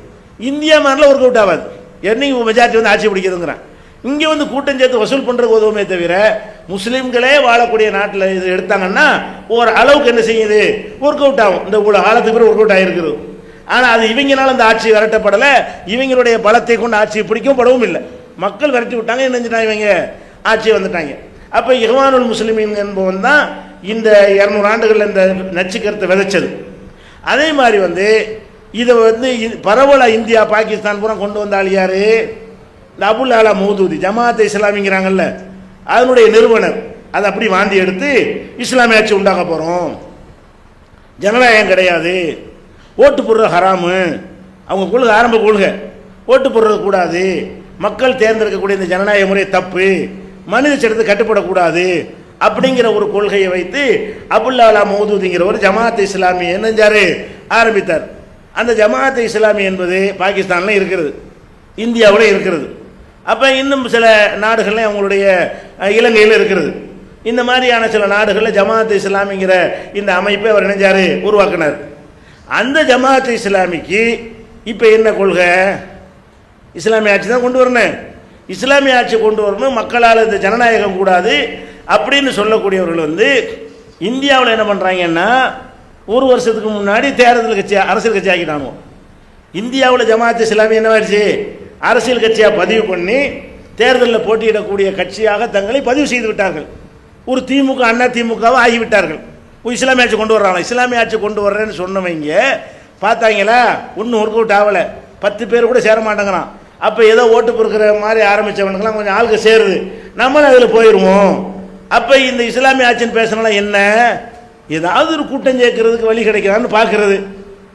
இந்தியா மாதிரில ஒர்க் அவுட் ஆகாது. என்னைக்கு மெஜாரிட்டி வந்து ஆட்சி பிடிக்கிறதுங்கிறான். இங்கே வந்து கூட்டம் சேர்த்து வசூல் பண்ணுறதுக்கு உதவுமே தவிர முஸ்லீம்களே வாழக்கூடிய நாட்டில் இது எடுத்தாங்கன்னா ஒரு அளவுக்கு என்ன செய்யுது, ஒர்க் அவுட் ஆகும். இந்த காலத்துக்கு பிறகு ஒர்க் அவுட் ஆகிருக்குது. ஆனால் அது இவங்களால அந்த ஆட்சி விரட்டப்படலை, இவங்களுடைய பலத்தை கொண்டு ஆட்சியை பிடிக்கவும் படவும் இல்லை. மக்கள் விரட்டி விட்டாங்க, என்ன செஞ்சிட்டாங்க, இவங்க ஆட்சி வந்துட்டாங்க. அப்போ இஹ்வானுல் முஸ்லிமீன் என்பவன் தான் இந்த 200 ஆண்டுகளில் இந்த நச்சுக்கருத்தை விதைச்சது. அதே மாதிரி வந்து இதை வந்து பரவலாக இந்தியா பாகிஸ்தான் பூரா கொண்டு வந்த ஆள் யார்? இந்த அபுல் ஆலா மௌதூதி, ஜமாத் இஸ்லாமிங்கிறாங்கல்ல, அதனுடைய நிறுவனர். அதை அப்படி வாந்தி எடுத்து இஸ்லாமிய ஆட்சி உண்டாக்க போகிறோம், ஜனநாயகம் கிடையாது, ஓட்டு போடுறது ஹராமு, அவங்க கொள்கை ஆரம்ப கொள்கை, ஓட்டு போடுறது கூடாது, மக்கள் தேர்ந்தெடுக்கக்கூடிய இந்த ஜனநாயக முறை தப்பு, மனித சட்டத்தை கட்டுப்படக்கூடாது அப்படிங்கிற ஒரு கொள்கையை வைத்து அபுல் ஆலா மௌதூதிங்கிற ஒரு ஜமாத் இஸ்லாமி என்னஞ்சாரு ஆரம்பித்தார். அந்த ஜமாத் இஸ்லாமி என்பது பாகிஸ்தானில் இருக்கிறது, இந்தியாவில் இருக்கிறது. அப்போ இன்னும் சில நாடுகளில் அவங்களுடைய இலங்கையில் இருக்கிறது. இந்த மாதிரியான சில நாடுகளில் ஜமாத் இஸ்லாமிங்கிற இந்த அமைப்பை அவர் இணைஞ்சார், உருவாக்கினார். அந்த ஜமாத் இஸ்லாமிக்கு இப்போ என்ன கொள்கை? இஸ்லாமிய ஆட்சி தான் கொண்டு வரணும், இஸ்லாமிய ஆட்சி கொண்டு வரணும், மக்களால் இந்த ஜனநாயகம் கூடாது அப்படின்னு சொல்லக்கூடியவர்கள் வந்து இந்தியாவில் என்ன பண்ணுறாங்கன்னா, ஒரு வருஷத்துக்கு முன்னாடி தேர்தல் கட்சி அரசியல் கட்சி ஆக்கிட்டாங்க. இந்தியாவில் ஜமாத் இஸ்லாமி என்னவாயிடுச்சு, அரசியல் கட்சியாக பதிவு பண்ணி தேர்தலில் போட்டியிடக்கூடிய கட்சியாக தங்களை பதிவு செய்து விட்டார்கள். ஒரு திமுக அண்ணா திமுகவை ஆகிவிட்டார்கள். இஸ்லாமிய ஆட்சி கொண்டு வர்றாங்க. இஸ்லாமிய ஆட்சி கொண்டு வர்றேன்னு சொன்னவங்க பார்த்தாங்களா, ஒன்றும் ஒர்க் அவுட் ஆகலை, 10 பேர் கூட சேர மாட்டேங்கிறான். அப்போ ஏதோ ஓட்டு பொறுக்கிற மாதிரி ஆரம்பித்தவனுக்கெல்லாம் கொஞ்சம் ஆளுக்கு சேருது, நம்மளும் அதில் போயிடுவோம். அப்போ இந்த இஸ்லாமிய ஆட்சின்னு பேசினால என்ன, ஏதாவது ஒரு கூட்டம் சேர்க்கறதுக்கு வழி கிடைக்கிறான்னு பார்க்கறது.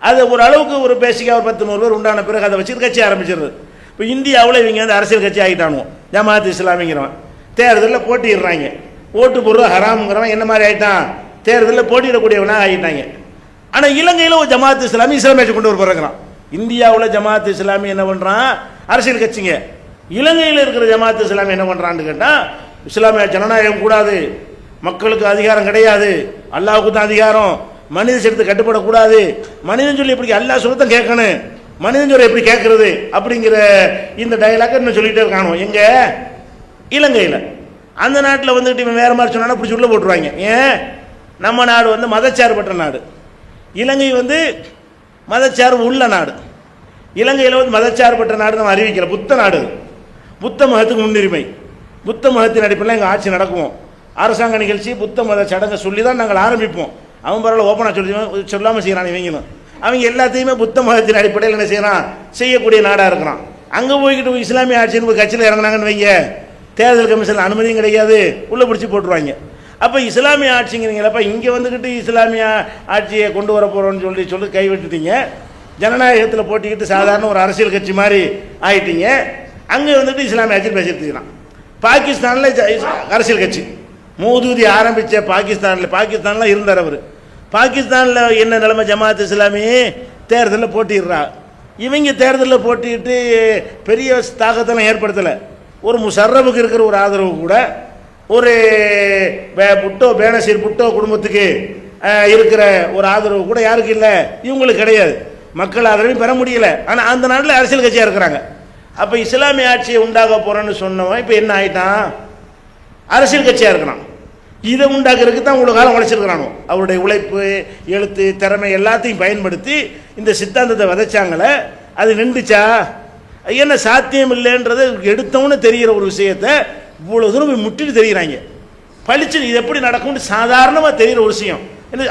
அது ஒரு அளவுக்கு ஒரு பேசிக்காக ஒரு 10-100 பேர் உண்டான பிறகு அதை வச்சு கட்சி ஆரம்பிச்சிடுறது. இப்போ இந்தியாவில் இவங்க வந்து அரசியல் கட்சி ஆகிட்டானுவோம். ஜமாத் இஸ்லாமிங்கிறவன் தேர்தலில் போட்டிடுறாங்க, ஓட்டு போடுறது ஹராமுங்கிறவன் என்ன மாதிரி ஆகிட்டான், தேர்தலில் போட்டியிடக்கூடியவனாக ஆகிட்டாங்க. ஆனால் இலங்கையில் ஒரு ஜமாத் இஸ்லாமி இஸ்லாமிய கொண்டு வர போகிறான். இந்தியாவில் ஜமாத் இஸ்லாமி என்ன பண்ணுறான், அரசியல் கட்சிங்க. இலங்கையில் இருக்கிற ஜமாத் இஸ்லாமி என்ன பண்ணுறான்னு கேட்டால், இஸ்லாமிய ஜனநாயகம் கூடாது, மக்களுக்கு அதிகாரம் கிடையாது, அல்லாஹுக்கு தான் அதிகாரம், மனித சட்டத்தை கட்டுப்படக்கூடாது, மனிதன் சொல்லி எப்படி அல்லாஹ் சொல்லத்தான் கேட்கணும், மனிதன் சொல்ல எப்படி கேட்கறது அப்படிங்கிற இந்த டயலாக் இன்னும் சொல்லிகிட்டே இருக்கானோ. எங்கே? இலங்கையில். அந்த நாட்டில் வந்துட்டு இவன் வேறு மாதிரி சொன்னாலும் பிடிச்சி உள்ளே போட்டுருவாங்க. ஏன்? நம்ம நாடு வந்து மதச்சார்பற்ற நாடு, இலங்கை வந்து மதச்சார்பு உள்ள நாடு. இலங்கையில் வந்து மதச்சார்பற்ற நாடு நம்ம அறிவிக்கிற புத்த நாடு, புத்த மதத்துக்கு முன்னுரிமை, புத்த மதத்தின் அடிப்படையில் எங்கள் ஆட்சி நடக்குவோம். அரசாங்க நிகழ்ச்சி புத்த மத சடங்கை சொல்லி தான் நாங்கள் ஆரம்பிப்போம். அவன் பரவாயில்ல ஓப்பனாக சொல்லாமல் செய்கிறான். இவங்களும் அவங்க எல்லாத்தையுமே புத்த மதத்தின் அடிப்படையில் என்ன செய்யறான், செய்யக்கூடிய நாடாக இருக்கிறான். அங்கே போய்கிட்டு இஸ்லாமிய ஆட்சின்னு போய் கட்சியில் இறங்கினாங்கன்னு வைங்க, தேர்தல் கமிஷனில் அனுமதியும் கிடையாது, உள்ளே பிடிச்சி போட்டுருவாங்க. அப்போ இஸ்லாமிய ஆட்சிங்கிறீங்களப்ப இங்கே வந்துக்கிட்டு இஸ்லாமிய ஆட்சியை கொண்டு வர போகிறோன்னு சொல்லி கைவிட்டுட்டீங்க. ஜனநாயகத்தில் போட்டிக்கிட்டு சாதாரண ஒரு அரசியல் கட்சி மாதிரி ஆகிட்டீங்க. அங்கே வந்துட்டு இஸ்லாமிய ஆட்சியில் பேசிட்டுருக்கிறான். பாகிஸ்தானில் அரசியல் கட்சி மோதூதி ஆரம்பித்த பாகிஸ்தானில் இருந்தார் அவர். பாகிஸ்தானில் என்ன நிலைமை, ஜமாத் இஸ்லாமி தேர்தலில் போட்டிடுறா. இவங்க தேர்தலில் போட்டிட்டு பெரிய தாக்கத்தெல்லாம் ஏற்படுத்தலை. ஒரு முஷர்ரஃபுக்கு இருக்கிற ஒரு ஆதரவு கூட ஒரு பேனசீர் புட்டோ குடும்பத்துக்கு இருக்கிற ஒரு ஆதரவு கூட யாருக்கு இல்லை, இவங்களுக்கு கிடையாது. மக்கள் ஆதரவையும் பெற முடியல. ஆனால் அந்த நாட்டில் அரசியல் கட்சியாக இருக்கிறாங்க. அப்போ இஸ்லாமிய ஆட்சியை உண்டாக போகிறேன்னு சொன்னவன் இப்போ என்ன ஆகிட்டான், அரசியல் கட்சியாக இருக்கிறான். இதை உண்டாக்குறதுக்கு தான் இவ்வளோ காலம் உழைச்சிருக்கிறானோ. அவருடைய உழைப்பு, எழுத்து, திறமை எல்லாத்தையும் பயன்படுத்தி இந்த சித்தாந்தத்தை விதைச்சாங்களே, அது நின்றுச்சா? என்ன சாத்தியம் இல்லைன்றது எடுத்தவொன்னு தெரிகிற ஒரு விஷயத்தை இவ்வளோ தூரம் போய் முட்டிட்டு தெரிகிறாங்க. பழிச்சு இது எப்படி நடக்கும்னு சாதாரணமாக தெரிகிற ஒரு விஷயம்.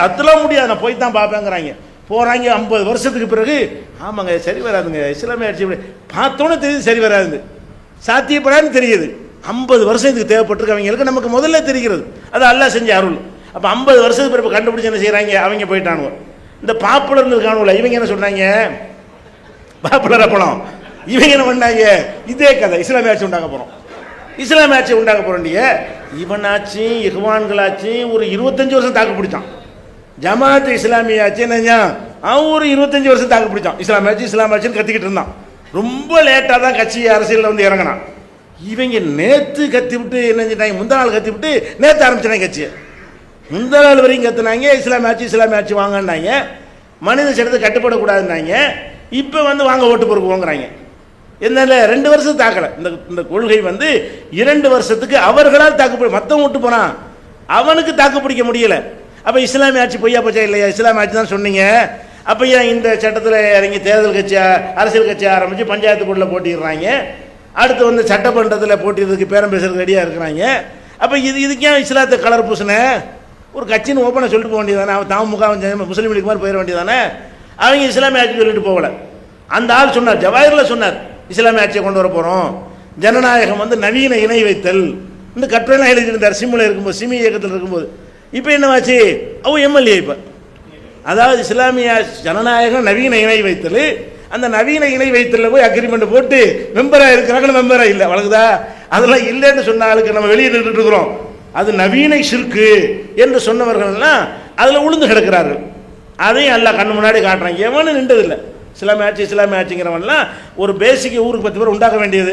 அதெல்லாம் முடியாது, நான் போய் தான் பார்ப்பேங்கிறாங்க. போகிறாங்க 50 வருஷத்துக்கு பிறகு, ஆமாங்க சரி வராதுங்க, இஸ்லாமிய ஆட்சி பார்த்தோன்னே தெரியுது சரி வராது, சாத்தியப்படாதுன்னு தெரியுது. 50 வருஷம் இதுக்கு தேவைப்பட்டிருக்கவங்களுக்கு நமக்கு முதல்ல தெரிகிறது. அது அல்லாஹ் செஞ்ச அருள். அப்போ 50 வருஷத்துக்கு பிறகு கண்டுபிடிச்சு என்ன செய்கிறாங்க, அவங்க போயிட்டானுவோ. இந்த பாப்புலர்னு இருக்கானுல, இவங்க என்ன சொன்னாங்க, பாப்புலர் அப்பளம், இவங்க என்ன பண்ணாங்க, இதே கதை இஸ்லாமிய ஆட்சி உண்டாக போகிறோம், இஸ்லாமிய ஆட்சி உண்டாக போகிறோண்டிய இவனாச்சு இஹ்வான்களாச்சு ஒரு 25 வருஷம் தாக்கு பிடிச்சான். ஜமாத் இஸ்லாமிய ஆட்சி என்ன, அவன் ஒரு 25 வருஷம் தாக்கு பிடிச்சான். இஸ்லாமிய ஆட்சின்னு கத்திக்கிட்டு இருந்தான். ரொம்ப லேட்டாக தான் கட்சி அரசியலில் வந்து இறங்கினான். இவங்க நேற்று கத்தி விட்டு என்ன செஞ்சாங்க, முந்தா நாள் கத்தி விட்டு நேற்று ஆரம்பிச்சிட்டாங்க கட்சியை. முந்தா நாள் வரைக்கும் கத்துனாங்க இஸ்லாமிய ஆட்சி வாங்கினாங்க, மனித சட்டத்தை கட்டுப்படக்கூடாதுன்னாங்க. இப்போ வந்து வாங்க ஓட்டு பொறுப்பு வாங்குறாங்க. என்னால 2 வருஷம் தாக்கலை. இந்த கொள்கை வந்து 2 வருஷத்துக்கு அவர்களால் தாக்குப்பிடி, மற்றவன் விட்டு போனான், அவனுக்கு தாக்கு பிடிக்க முடியல. அப்போ இஸ்லாமிய ஆட்சி பொய்யா போச்சா இல்லையா? இஸ்லாமிய ஆட்சி தான் சொன்னீங்க. அப்போ ஏன் இந்த சட்டத்தில் இறங்கி தேர்தல் கட்சி அரசியல் கட்சி ஆரம்பித்து பஞ்சாயத்து போர்டில் போட்டிடுறாங்க, அடுத்து வந்து சட்டமன்றத்தில் போட்டிடுறதுக்கு பேரம் பேசுறதுக்கு ரெடியாக இருக்கிறாங்க. அப்போ இதுக்கு ஏன் இஸ்லாத்தை கலர் பூசின? ஒரு கட்சின்னு ஓப்பனாக சொல்லிட்டு போக வேண்டியதானே, அவன் தாமுக முஸ்லீம் லீக் மாதிரி போயிட வேண்டியதானே. அவங்க இஸ்லாமிய ஆட்சி சொல்லிட்டு போகல. அந்த ஆள் சொன்னார், ஜவாஹிரில் சொன்னார், இஸ்லாமிய ஆட்சியை கொண்டு வர போகிறோம், ஜனநாயகம் வந்து நவீன இணை வைத்தல் இந்த கட்டுரைலாம் எழுதியிருந்தார் சிம்மில் இருக்கும்போது, சிமி இயக்கத்தில் இருக்கும்போது. இப்போ என்னவாச்சு, அவன் எம்எல்ஏ. இப்போ அதாவது இஸ்லாமிய ஜனநாயகம் நவீன இணை வைத்தல், அந்த நவீன இணை வைத்தலில் போய் அக்ரிமெண்ட் போட்டு மெம்பராக இருக்கிறாங்கன்னு மெம்பராக இல்லை, வழங்குதா? அதெல்லாம் இல்லைன்னு சொன்ன ஆளுக்கு நம்ம வெளியே நின்றுட்டு இருக்கிறோம். அது நவீன ஷிர்கு என்று சொன்னவர்கள்லாம் அதில் உளுந்து கிடக்கிறார்கள். அதையும் எல்லாம் கண்ணு முன்னாடி காட்டுறாங்க. எவனும் நின்றதில்லை. இஸ்லாமிய ஆட்சிங்கிறவன்லாம் ஒரு பேசிக் ஊருக்கு 10 பேர் உண்டாக்க வேண்டியது,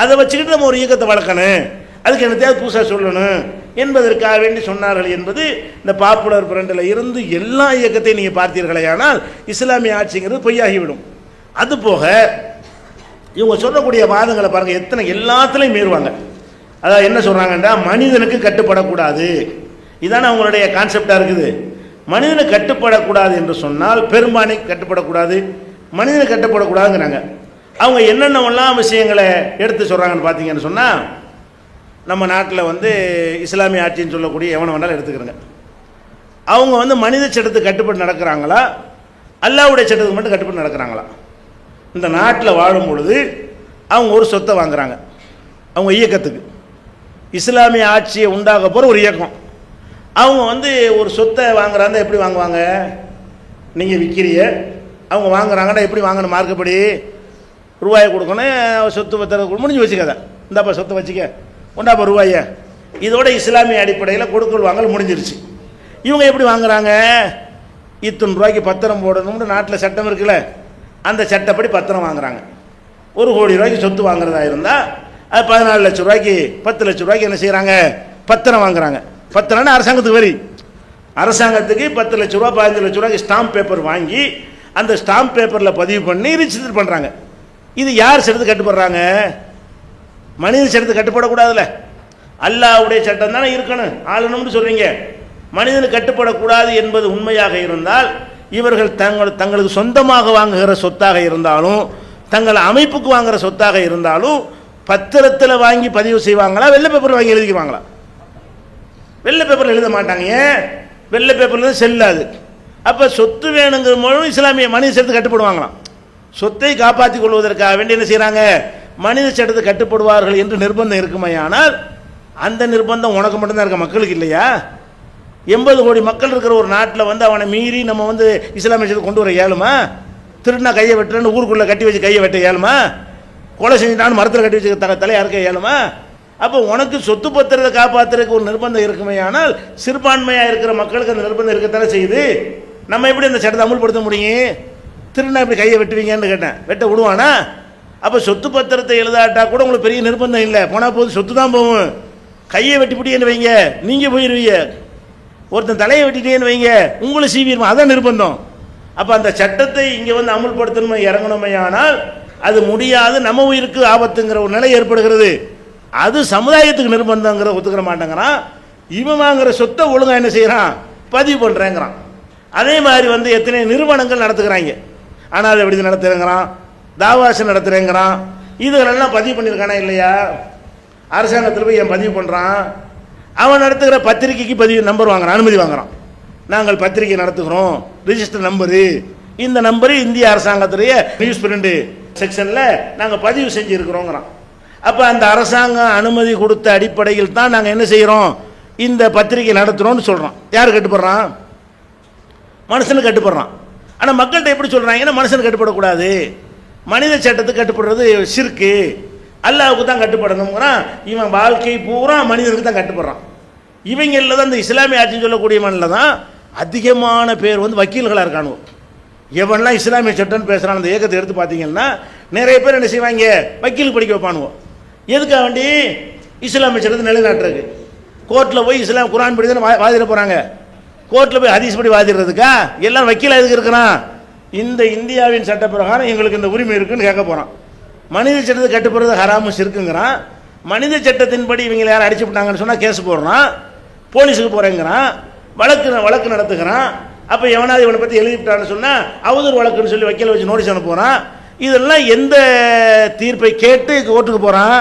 அதை வச்சுக்கிட்டு நம்ம ஒரு இயக்கத்தை வளர்க்கணும், அதுக்கு என்ன தேவை புதுசாக சொல்லணும் என்பதற்காக வேண்டி சொன்னார்கள் என்பது இந்த பாப்புலர் பிரண்டில் இருந்து எல்லா இயக்கத்தையும் நீங்கள் பார்த்தீர்களே, ஆனால் இஸ்லாமிய ஆட்சிங்கிறது பொய்யாகிவிடும். அதுபோக இவங்க சொல்லக்கூடிய வாதங்களை பாருங்கள், எத்தனை எல்லாத்துலேயும் மீறுவாங்க. அதாவது என்ன சொல்கிறாங்கன்னா, மனிதனுக்கு கட்டுப்படக்கூடாது, இதானே அவங்களுடைய கான்செப்டாக இருக்குது. மனிதனுக்கு கட்டுப்படக்கூடாது என்று சொன்னால் பெரும்பான்மைக்கு கட்டுப்படக்கூடாது, மனிதனுக்கு கட்டுப்படக்கூடாதுங்கிறாங்க. அவங்க என்னென்னலாம் விஷயங்களை எடுத்து சொல்கிறாங்கன்னு பார்த்தீங்கன்னு சொன்னால், நம்ம நாட்டில் வந்து இஸ்லாமிய ஆட்சின்னு சொல்லக்கூடிய எவனை வேணாலும் எடுத்துக்கிறங்க. அவங்க வந்து மனித சட்டத்துக்கு கட்டுப்பட்டு நடக்கிறாங்களா, அல்லாஹ்வுடைய சட்டத்துக்கு மட்டும் கட்டுப்பட்டு நடக்கிறாங்களா? இந்த நாட்டில் வாழும் பொழுது அவங்க ஒரு சொத்தை வாங்குறாங்க, அவங்க இயக்கத்துக்கு இஸ்லாமிய ஆட்சியை உண்டாக போகிற ஒரு இயக்கம். அவங்க வந்து ஒரு சொத்தை வாங்குறாங்க, எப்படி வாங்குவாங்க? நீங்கள் விற்கிறிய, அவங்க வாங்குறாங்கன்னா எப்படி வாங்கணும்? மார்க்கப்படி ரூபாயை கொடுக்கணும், சொத்து பத்திரம் முடிஞ்சு வச்சுக்காத, இந்தாப்பா சொத்தை வச்சுக்க, கொண்டாப்பா ரூபாயை. இதோட இஸ்லாமிய அடிப்படையில் கொடுக்கல் வாங்கல் முடிஞ்சிருச்சு. இவங்க எப்படி வாங்குறாங்க? இத்தனை ரூபாய்க்கு பத்திரம் போடணும்னு நாட்டில் சட்டம் இருக்குல்ல, அந்த சட்டப்படி பத்திரம் வாங்குறாங்க. 1 கோடி ரூபாய்க்கு சொத்து வாங்குறதா இருந்தால் அது 14 லட்சம் ரூபாய்க்கு 10 லட்சம் ரூபாய்க்கு என்ன செய்கிறாங்க? பத்திரம் வாங்குறாங்க. பத்திரம்னா அரசாங்கத்துக்கு வரி, அரசாங்கத்துக்கு 10 லட்ச ரூபா 15 லட்ச ரூபாய்க்கு ஸ்டாம்ப் பேப்பர் வாங்கி அந்த ஸ்டாம்ப் பேப்பரில் பதிவு பண்ணி ரிஜிஸ்டர் பண்ணுறாங்க. இது யார் சட்டத்துக்கு கட்டுப்படுறாங்க? மனித சட்டத்துக்கு கட்டுப்படக்கூடாதுல்ல, அல்லாஹ்வுடைய சட்டம் தானே இருக்கணும், ஆளணும்னு சொல்கிறீங்க. மனிதனுக்கு கட்டுப்படக்கூடாது என்பது உண்மையாக இருந்தால் இவர்கள் தங்களுக்கு சொந்தமாக வாங்குகிற சொத்தாக இருந்தாலும், தங்கள் அமைப்புக்கு வாங்குகிற சொத்தாக இருந்தாலும் பத்திரத்தில் வாங்கி பதிவு செய்வாங்களா, வெள்ளை பேப்பர் வாங்கி எழுதிக்குவாங்களா? வெள்ளை பேப்பரில் எழுத மாட்டாங்க. ஏன்? வெள்ளை பேப்பரில் செல்லாது. அப்போ சொத்து வேணுங்கிற மூலம் இஸ்லாமிய மனித சட்டத்துக்கு கட்டுப்படுவாங்களாம். சொத்தை காப்பாற்றிக் கொள்வதற்காக வேண்டி என்ன செய்கிறாங்க, மனித சட்டத்துக்கு கட்டுப்படுவார்கள் என்று நிர்பந்தம் இருக்குமையானால் அந்த நிர்பந்தம் உனக்கு மட்டும்தான் இருக்க, மக்களுக்கு இல்லையா? 80 கோடி மக்கள் இருக்கிற ஒரு நாட்டில் வந்து அவனை மீறி நம்ம வந்து இஸ்லாமிய சட்டத்தை கொண்டு வர இயலுமா? திருடினா கையை வெட்டுறேன்னு ஊருக்குள்ளே கட்டி வச்சு கையை வெட்ட இயலுமா? கொலை செஞ்சுட்டான்னு மரத்தில் கட்டி வச்சு தலையை அறுக்க இயலுமா? அப்போ உனக்கு சொத்து பத்திரத்தை காப்பாற்றுறதுக்கு ஒரு நிர்பந்தம் இருக்குமே, ஆனால் சிறுபான்மையாக இருக்கிற மக்களுக்கு அந்த நிர்பந்தம் இருக்கத்தானே செய்யுது. நம்ம எப்படி இந்த சட்டத்தை அமுல்படுத்த முடியும்? திருநா இப்படி கையை வெட்டுவீங்கன்னு கேட்டேன், வெட்ட விடுவானா? அப்போ சொத்து பத்திரத்தை எழுதாட்டா கூட உங்களுக்கு பெரிய நிர்பந்தம் இல்லை, போனால் போது சொத்து தான் போகும். கையை வெட்டிப்பிட்டேன்னு வைங்க, நீங்கள் போயிடுவீங்க. ஒருத்தன் தலையை வெட்டிட்டேன்னு வைங்க, உங்களை சீவிடுமா, அதான் நிர்பந்தம். அப்போ அந்த சட்டத்தை இங்கே வந்து அமுல்படுத்தணுமே இறங்கணுமே, ஆனால் அது முடியாது, நம்ம உயிருக்கு ஆபத்துங்கிற ஒரு நிலை ஏற்படுகிறது. அது சமுதாயத்துக்கு நிர்பந்தங்கிற ஒத்துக்கிற மாட்டேங்கிறான். இவன் வாங்குற சொத்தை ஒழுங்காக என்ன செய்கிறான், பதிவு பண்ணுறேங்கிறான். அதே மாதிரி வந்து எத்தனை நிறுவனங்கள் நடத்துகிறாங்க, ஆனால் அதை எப்படி நடத்துகிறேங்கிறான், தாவாசம் நடத்துகிறேங்கிறான். இதுகளெல்லாம் பதிவு பண்ணியிருக்கானா இல்லையா? அரசாங்கத்தில் போய் என் பதிவு பண்ணுறான். அவன் நடத்துகிற பத்திரிகைக்கு பதிவு நம்பர் வாங்குறான், அனுமதி வாங்குறான். நாங்கள் பத்திரிகை நடத்துகிறோம், ரிஜிஸ்டர் நம்பரு, இந்த நம்பரு இந்திய அரசாங்கத்துடைய நியூஸ் பிரிண்ட் செக்ஷனில் நாங்கள் பதிவு செஞ்சுருக்கிறோங்கிறான். அப்போ அந்த அரசாங்கம் அனுமதி கொடுத்த அடிப்படையில் தான் நாங்கள் என்ன செய்கிறோம், இந்த பத்திரிகை நடத்துகிறோம்னு சொல்கிறோம். யார் கட்டுப்படுறான்? மனுஷனுக்கு கட்டுப்படுறான். ஆனால் மக்கள்கிட்ட எப்படி சொல்கிறாங்கன்னா மனுஷனுக்கு கட்டுப்படக்கூடாது, மனித சட்டத்துக்கு கட்டுப்படுறது சிறுக்கு, அல்லாவுக்கு தான் கட்டுப்படணுங்கிறான். இவன் வாழ்க்கை பூரா மனிதனுக்கு தான் கட்டுப்படுறான். இவங்களில் தான் இந்த இஸ்லாமிய ஆட்சின்னு சொல்லக்கூடிய மண்ணில் தான் அதிகமான பேர் வந்து வக்கீல்களாக இருக்கானு. எவன்லாம் இஸ்லாமிய சட்டம்னு பேசுகிறான் அந்த இயக்கத்தை எடுத்து பார்த்தீங்கன்னா நிறைய பேர் என்ன செய்வாங்க, வக்கீல் படிக்க வைப்பானுவோம். எதுக்காக வேண்டி? இஸ்லாமிய சட்டத்தை நிலைநாட்டுறதுக்கு. கோர்ட்டில் போய் இஸ்லாம் குரான் படி தானே வாதிட போகிறாங்க, கோர்ட்டில் போய் ஹதீஸ் படி வாதிடுறதுக்கா? எல்லாம் வக்கீலாக எதுக்கு இருக்கிறான்? இந்த இந்தியாவின் சட்ட பிரகாரம் எங்களுக்கு இந்த உரிமை இருக்குன்னு கேட்க போகிறான். மனித சட்டத்தை கட்டுப்படுறது ஹராமு இருக்குங்கிறான். மனித சட்டத்தின்படி இவங்களை யாரும் அடிச்சு விட்டாங்கன்னு சொன்னால் கேஸ் போடுறான், போலீஸுக்கு போகிறேங்கிறான், வழக்கு நடத்துகிறான். அப்போ எவனாவது இவனை பற்றி எழுதிவிட்டான்னு சொன்னால் அவதூறு வழக்குன்னு சொல்லி வக்கீலை வச்சு நோட்டீஸ் அனுப்புகிறான். இதெல்லாம் எந்த தீர்ப்பை கேட்டு கோர்ட்டுக்கு போகிறான்?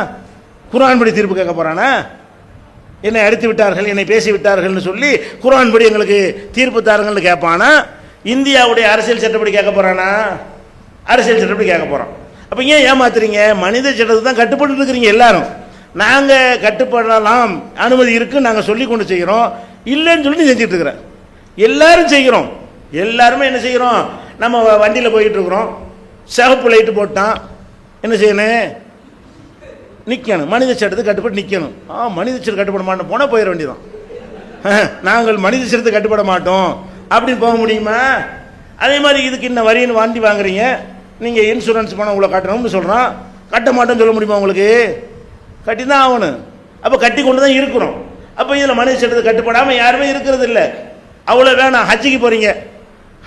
குர்ஆன் படி தீர்ப்பு கேட்க போகிறானா? என்னை அடித்து விட்டார்கள், என்னை பேசி விட்டார்கள்னு சொல்லி குர்ஆன் படி எங்களுக்கு தீர்ப்பு தாருங்கள்னு கேட்பானா? இந்தியாவுடைய அரசியல் சட்டப்படி கேட்க போகிறானா? அரசியல் சட்டப்படி கேட்க போகிறான். அப்போ ஏன் ஏமாத்துறீங்க? மனித சட்டத்தை தான் கட்டுப்பட்டு இருக்கிறீங்க எல்லாரும். நாங்கள் கட்டுப்படலாம், அனுமதி இருக்குன்னு நாங்கள் சொல்லி கொண்டு செய்கிறோம், இல்லைன்னு சொல்லி செஞ்சுட்டு இருக்கிறேன். எல்லாரும் செய்கிறோம். எல்லாருமே என்ன செய்கிறோம், நம்ம வண்டியில் போயிட்டு இருக்கிறோம், சிவப்பு லைட்டு போட்டான், என்ன செய்யணும், நிற்கணும். மனித சட்டத்துக்கு கட்டுப்பட்டு நிற்கணும். மனித சட்டத்துக்கு கட்டுப்பட மாட்டோம் போனால் போயிட வேண்டியதான். நாங்கள் மனித சட்டத்துக்கு கட்டுப்பட மாட்டோம் அப்படின்னு போக முடியுமா? அதே மாதிரி இதுக்கு இன்னும் வரின்னு வண்டி வாங்குறீங்க, நீங்கள் இன்சூரன்ஸ் பணம் உங்களை கட்டணும்னு சொல்கிறான், கட்ட மாட்டோன்னு சொல்ல முடியுமா? உங்களுக்கு கட்டி தான் ஆகணும். அப்போ கட்டி கொண்டு தான் இருக்கிறோம். அப்போ இதில் மனித சட்டத்துக்கு கட்டுப்படாமல் யாருமே இருக்கிறது இல்லை. அவ்வளோ வேணாம். ஹஜ்ஜிக்கு போகிறீங்க,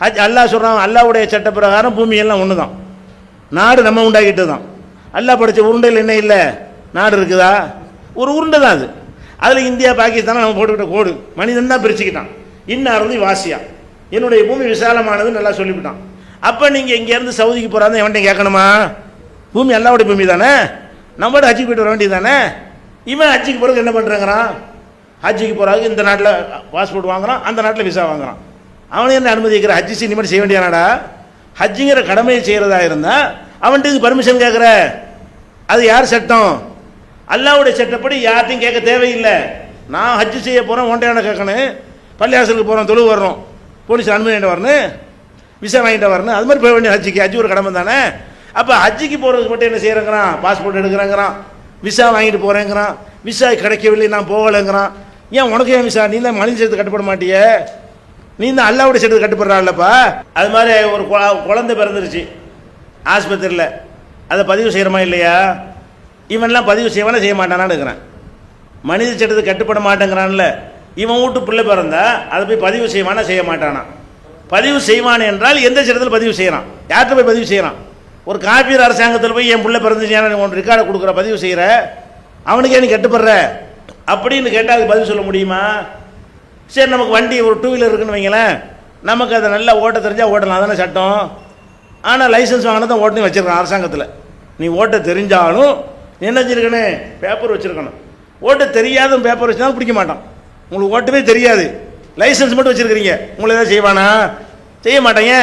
ஹஜ் அல்லாஹ் சொல்கிறான், அல்லாஹ்வுடைய சட்ட பிரகாரம் பூமியெல்லாம் ஒன்று தான், நாடு நம்ம உண்டாக்கிட்டு தான். அல்லாஹ் படைச்ச உருண்டையில் என்ன இல்லை, நாடு இருக்குதா? ஒரு உருண்டை தான் அது. அதில் இந்தியா பாகிஸ்தானை நம்ம போட்டுக்கிட்ட கோடு மனிதன் தான் பிரிச்சுக்கிட்டான். இன்னாருந்து வாசியா, என்னுடைய பூமி விசாலமானதுன்னு நல்லா சொல்லிவிட்டான். அப்போ நீங்கள் இங்கேருந்து சவுதிக்கு போகிறாங்க, எவன்கிட்ட கேட்கணுமா? பூமி அல்லாஹ்வுடைய பூமி தானே, நம்மளோட ஹஜ்ஜிக்கு போய்ட்டு வர வேண்டியது தானே. இவன் ஹஜ்ஜிக்கு போகிறதுக்கு என்ன பண்ணுறாங்கிறான்? ஹஜ்ஜிக்கு போகிறாங்க இந்த நாட்டில் பாஸ்போர்ட் வாங்குறான், அந்த நாட்டில் விசா வாங்குறான். அவனே என்ன அனுமதிக்கிற? ஹஜ்ஜி இனிமேல் செய்ய வேண்டியானாடா? ஹஜ்ஜிங்கிற கடமையை செய்கிறதா இருந்தால் அவன்கிட்ட பர்மிஷன் கேட்குற, அது யார் சட்டம்? அல்லாஹ்வுடைய சட்டப்படி யார்ட்டையும் கேட்க தேவையில்லை. நான் ஹஜ்ஜி செய்ய போகிறேன், ஒன்றையான கேட்கணும். பள்ளியாசலுக்கு போகிறோம், தொழு வர்றோம், போலீஸ் அனுமதி வாங்கிட்டு வரணும், விசா வாங்கிட்டு வரணும். அது மாதிரி போக வேண்டிய ஹஜ்ஜிக்கு. ஹஜ்ஜி ஒரு கடமை தானே. அப்போ ஹஜ்ஜிக்கு போகிறதுக்கு மட்டும் என்ன செய்கிறேங்கிறான்? பாஸ்போர்ட் எடுக்கிறேங்கிறான், விசா வாங்கிட்டு போகிறேங்கிறான், விசா கிடைக்கவில்லை நான் போகலைங்கிறான். ஏன் உனக்கு ஏன் விசா? நீ தான் மனித சட்டத்துக்கு கட்டுப்பட மாட்டியே, நீ தான் அல்லாஹ்வுடைய சட்டத்துக்கு கட்டுப்படுறாள்லப்பா. அது மாதிரி ஒரு குழந்தை பிறந்துருச்சு ஆஸ்பத்திரியில், அதை பதிவு செய்கிறோமா இல்லையா? இவன்லாம் பதிவு செய்வானே செய்ய மாட்டானான்னு இருக்கிறான். மனித சட்டத்துக்கு கட்டுப்பட மாட்டேங்கிறான்ல, இவன் வீட்டு பிள்ளை பிறந்தா அதை போய் பதிவு செய்வானா செய்ய மாட்டானா? பதிவு செய்வான் என்றால் எந்த சட்டத்தில் பதிவு செய்கிறான்? யார்கிட்ட போய் பதிவு செய்கிறான்? ஒரு காப்பீர் அரசாங்கத்தில் போய் என் பிள்ளை பிறந்துச்சு ஒன்று ரெக்கார்டை கொடுக்குற, பதிவு செய்கிற, அவனுக்கே நீ கட்டுப்படுற அப்படின்னு கேட்டால் அது பதிவு சொல்ல முடியுமா? சரி, நமக்கு வண்டி ஒரு 2 வீலர் இருக்குன்னு வைங்களேன், நமக்கு அதை நல்லா ஓட்ட தெரிஞ்சால் ஓட்டலாம், அதானே சட்டம். ஆனால் லைசன்ஸ் வாங்கினா தான் ஓட்டணும் வச்சுருக்கான் அரசாங்கத்தில். நீ ஓட்ட தெரிஞ்சாலும் என்ன வச்சுருக்கணும்? பேப்பர் வச்சுருக்கணும். ஓட்ட தெரியாத பேப்பர் வச்சுனாலும் பிடிக்க மாட்டான். உங்களுக்கு ஓட்டவே தெரியாது, லைசன்ஸ் மட்டும் வச்சுருக்கிறீங்க, உங்களை ஏதாவது செய்வானா? செய்ய மாட்டேங்க.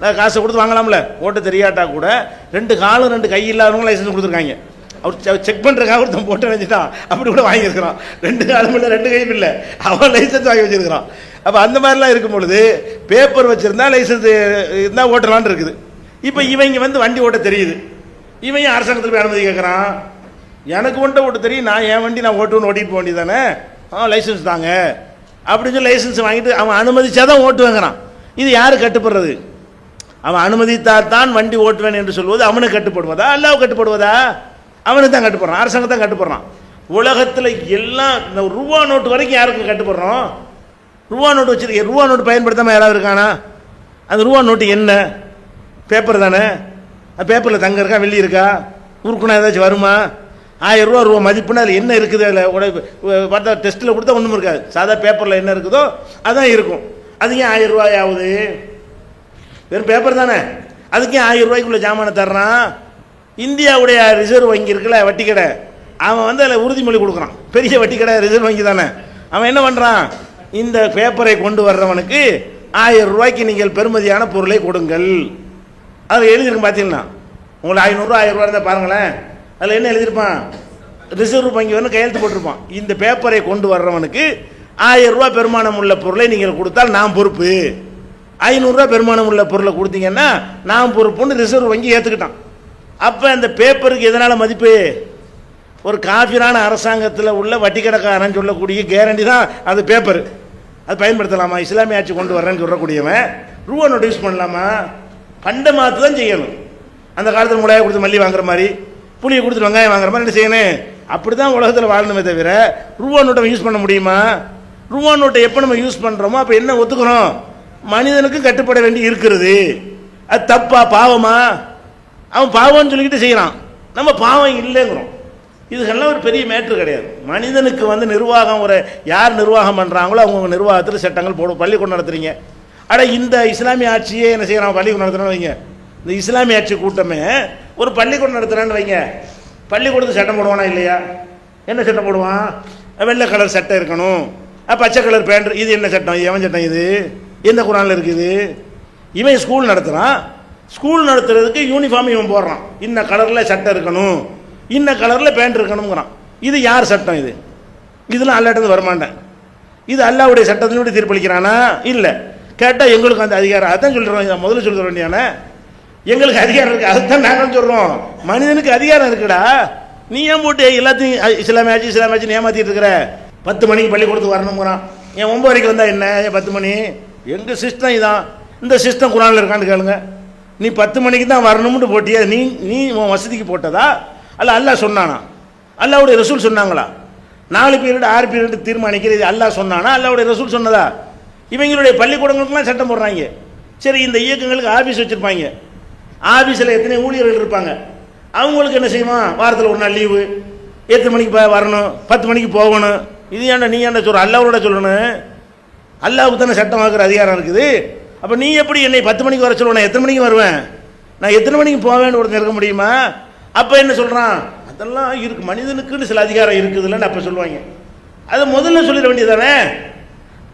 நான் காசை கொடுத்து வாங்கலாம்ல. ஓட்ட தெரியாட்டா கூட 2 காலும் 2 கை இல்லாதவங்க லைசன்ஸ் கொடுத்துருக்காங்க. அவர் செக் பண்ணுறதுக்காக ஒருத்தன் போட்டு நினச்சிட்டான், அப்படி கூட வாங்கியிருக்கிறான். 2 காலும் இல்லை 2 கையும் இல்லை, அவன் லைசன்ஸ் வாங்கி வச்சிருக்கிறான். அப்போ அந்த மாதிரிலாம் இருக்கும் பொழுது பேப்பர் வச்சுருந்தா லைசன்ஸ் இருந்தால் ஓட்டலான்னு இருக்குது. இப்போ இவங்க வந்து வண்டி ஓட்ட தெரியுது, இவன் அரசாங்கத்தில் போய் அனுமதி கேட்குறான். எனக்கு ஒன்றை ஓட்ட தெரியும், நான் என் வண்டி நான் ஓட்டுவேன்னு ஓட்டிட்டு போக வேண்டியது தானே, லைசன்ஸ் தாங்க அப்படின்னு சொல்லி லைசன்ஸ் வாங்கிட்டு அவன் அனுமதிச்சாதான் ஓட்டு வாங்குறான். இது யாரு கட்டுப்படுறது? அவன் அனுமதித்தாத்தான் வண்டி ஓட்டுவேன் என்று சொல்வது அவனுக்கு கட்டுப்படுவதா அல்லாஹ் கட்டுப்படுவதா? அவனுக்கு தான் கட்டுப்படுறான், அரசாங்கம் தான் கட்டுப்படுறான். உலகத்தில் எல்லாம் இந்த ரூபா நோட்டு வரைக்கும் யாருக்கு கட்டுப்படுறோம்? ரூபா நோட்டு வச்சிருக்க, ரூபா நோட்டு பயன்படுத்தாமல் யாராவது இருக்கானா? அந்த ரூபா நோட்டு என்ன? பேப்பர் தானே. அந்த பேப்பரில் தங்க இருக்கா, வெள்ளி இருக்கா, உருக்குனா ஏதாச்சும் வருமா? 1000 ரூபா மதிப்புனா அதில் என்ன இருக்குது? அதில் பார்த்தா டெஸ்ட்டில் கொடுத்தா ஒன்றும் இருக்காது. சாதா பேப்பரில் என்ன இருக்குதோ அதான் இருக்கும். அது ஏன் 1000 ரூபாய் ஆகுது? வெறும் பேப்பர் தானே, அதுக்கு ஏன் 1000 ரூபாய்க்குள்ள ஜாமானை தர்றான்? இந்தியாவுடைய ரிசர்வ் வங்கி இருக்குல்ல, வட்டி கடை, அவன் வந்து அதில் உறுதிமொழி கொடுக்குறான். பெரிய வட்டி கடை ரிசர்வ் வங்கி தானே. அவன் என்ன பண்ணுறான்? இந்த பேப்பரை கொண்டு வர்றவனுக்கு 1000 ரூபாய்க்கு நீங்கள் பெறுமதியான பொருளை கொடுங்கள். அதில் எழுதியிருக்கும் பார்த்தீங்கன்னா, உங்களுக்கு 500 ரூபா 1000 ரூபா இருந்தால் பாருங்களேன், அதில் என்ன எழுதியிருப்பான்? ரிசர்வ் வங்கி வந்து கையெழுத்து போட்டிருப்பான். இந்த பேப்பரை கொண்டு வர்றவனுக்கு 1000 ரூபா பெருமானம் உள்ள பொருளை நீங்கள் கொடுத்தால் நான் பொறுப்பு, 500 ரூபா பெருமானம் உள்ள பொருளை கொடுத்தீங்கன்னா நான் பொறுப்புன்னு ரிசர்வ் வங்கி ஏற்றுக்கிட்டான். அப்போ அந்த பேப்பருக்கு எதனால் மதிப்பு? ஒரு காபிரான அரசாங்கத்தில் உள்ள வட்டி கடைக்காரன் சொல்லக்கூடிய கேரண்டி தான் அது பேப்பர். அது பயன்படுத்தலாமா? இஸ்லாமிய ஆட்சி கொண்டு வர்றேன்னு சொல்லக்கூடியவன் ரூபா நோட் யூஸ் பண்ணலாமா? பண்டை மாற்று தான் செய்யணும். அந்த காலத்தில் முளையை கொடுத்து மல்லி வாங்குற மாதிரி, புளியை கொடுத்துட்டு வெங்காயம் வாங்குற மாதிரி என்ன செய்யணும்? அப்படி தான் உலகத்தில் வாழணுமே தவிர ரூபா நோட்டை யூஸ் பண்ண முடியுமா? ரூபா நோட்டை எப்போ நம்ம யூஸ் பண்ணுறோமோ அப்போ என்ன ஒத்துக்கிறோம்? மனிதனுக்கு கட்டுப்பட வேண்டி இருக்கிறது. அது தப்பா பாவமா? அவன் பாவம்னு சொல்லிக்கிட்டு செய்கிறான், நம்ம பாவம் இல்லைங்கிறோம். இதுக்கெல்லாம் ஒரு பெரிய மேட்ரு கிடையாது. மனிதனுக்கு வந்து நிர்வாகம், ஒரு யார் நிர்வாகம் பண்ணுறாங்களோ அவங்க நிர்வாகத்தில் சட்டங்கள் போடும். பள்ளிக்கூடம் நடத்துறீங்க, இந்த இஸ்லாமிய ஆட்சியே என்ன செய்யறான்? பள்ளிக்கூடம் நடத்துறான்னு வைங்க. இந்த இஸ்லாமிய ஆட்சி கூட்டமே ஒரு பள்ளிக்கூடம் நடத்துறான்னு வைங்க. பள்ளிக்கூடத்துக்கு சட்டம் போடுவானா இல்லையா? என்ன சட்டம் போடுவான்? வெள்ளை கலர் சட்டை இருக்கணும், பச்சை கலர் பேண்ட். இது என்ன சட்டம்? எவன் சட்டம் இது? எந்த குரானில் இருக்குது? இவன் ஸ்கூல் நடத்துகிறான், ஸ்கூல் நடத்துறதுக்கு யூனிஃபார்ம் இவன் போடுறான். இன்ன கலரில் சட்டை இருக்கணும், இன்ன கலரில் பேண்ட் இருக்கணுங்கிறான். இது யார் சட்டம்? இது இதெல்லாம் அல்லாட்டது வரமாட்டேன். இது அல்லாவுடைய சட்டத்தினுடைய தீர்ப்பளிக்கிறானா? இல்லை. கேட்டால் எங்களுக்கு அந்த அதிகாரம், அதான் சொல்கிறோம். முதல்ல சொல்ல வேண்டியானே, எங்களுக்கு அதிகாரம் இருக்குது, அதுதான் நாங்கள் சொல்கிறோம். மனிதனுக்கு அதிகாரம் இருக்குடா. நீ ஏன் போட்டு எல்லாத்தையும் இஸ்லாமிய ஆட்சி ஏமாற்றிட்டு இருக்கிற? 10 மணிக்கு பள்ளிக்கூடத்துக்கு வரணுங்கிறான். ஏன் 9 வரைக்கும் வந்தால் என்ன? ஏன் 10 மணி? எங்கள் சிஸ்டம் இதான். இந்த சிஸ்டம் குரானில் இருக்கான்னு கேளுங்க. நீ 10 மணிக்கு தான் வரணும்னு போட்டியா? நீ உன் வசதிக்கு போட்டதா அல்ல அல்லாஹ் சொன்னானா? அல்லாவுடைய ரசூல் சொன்னாங்களா? 4 பீரியட் 6 பீரியட் தீர்மானிக்கிறது அல்லாஹ் சொன்னானா? அல்லாவுடைய ரசூல் சொன்னதா? இவங்களுடைய பள்ளிக்கூடங்களுக்குலாம் சட்டம் போடுறாங்க. சரி, இந்த இயக்கங்களுக்கு ஆஃபீஸ் வச்சுருப்பாங்க. ஆஃபீஸில் எத்தனை ஊழியர்கள் இருப்பாங்க. அவங்களுக்கு என்ன செய்வான்? வாரத்தில் ஒரு நாள் லீவு, 8 மணிக்கு வரணும், 10 மணிக்கு போகணும். இது ஏன்டா நீ ஏன்டா சொல்கிற? அல்லாவோட சொல்லணும். அல்லாவுக்கு தானே சட்டம் வாங்குற அதிகாரம் இருக்குது. அப்போ நீ எப்படி என்னை 10 மணிக்கு வர சொல்லுவேன்? நான் எத்தனை மணிக்கு வருவேன்? நான் எத்தனை மணிக்கு போவேன்னு ஒருத்தர் இருக்க முடியுமா? அப்போ என்ன சொல்கிறான்? அதெல்லாம் இருக்கு, மனிதனுக்குன்னு சில அதிகாரம் இருக்குதுல்லன்னு அப்போ சொல்லுவாங்க. அதை முதல்ல சொல்லிட வேண்டியது தானே.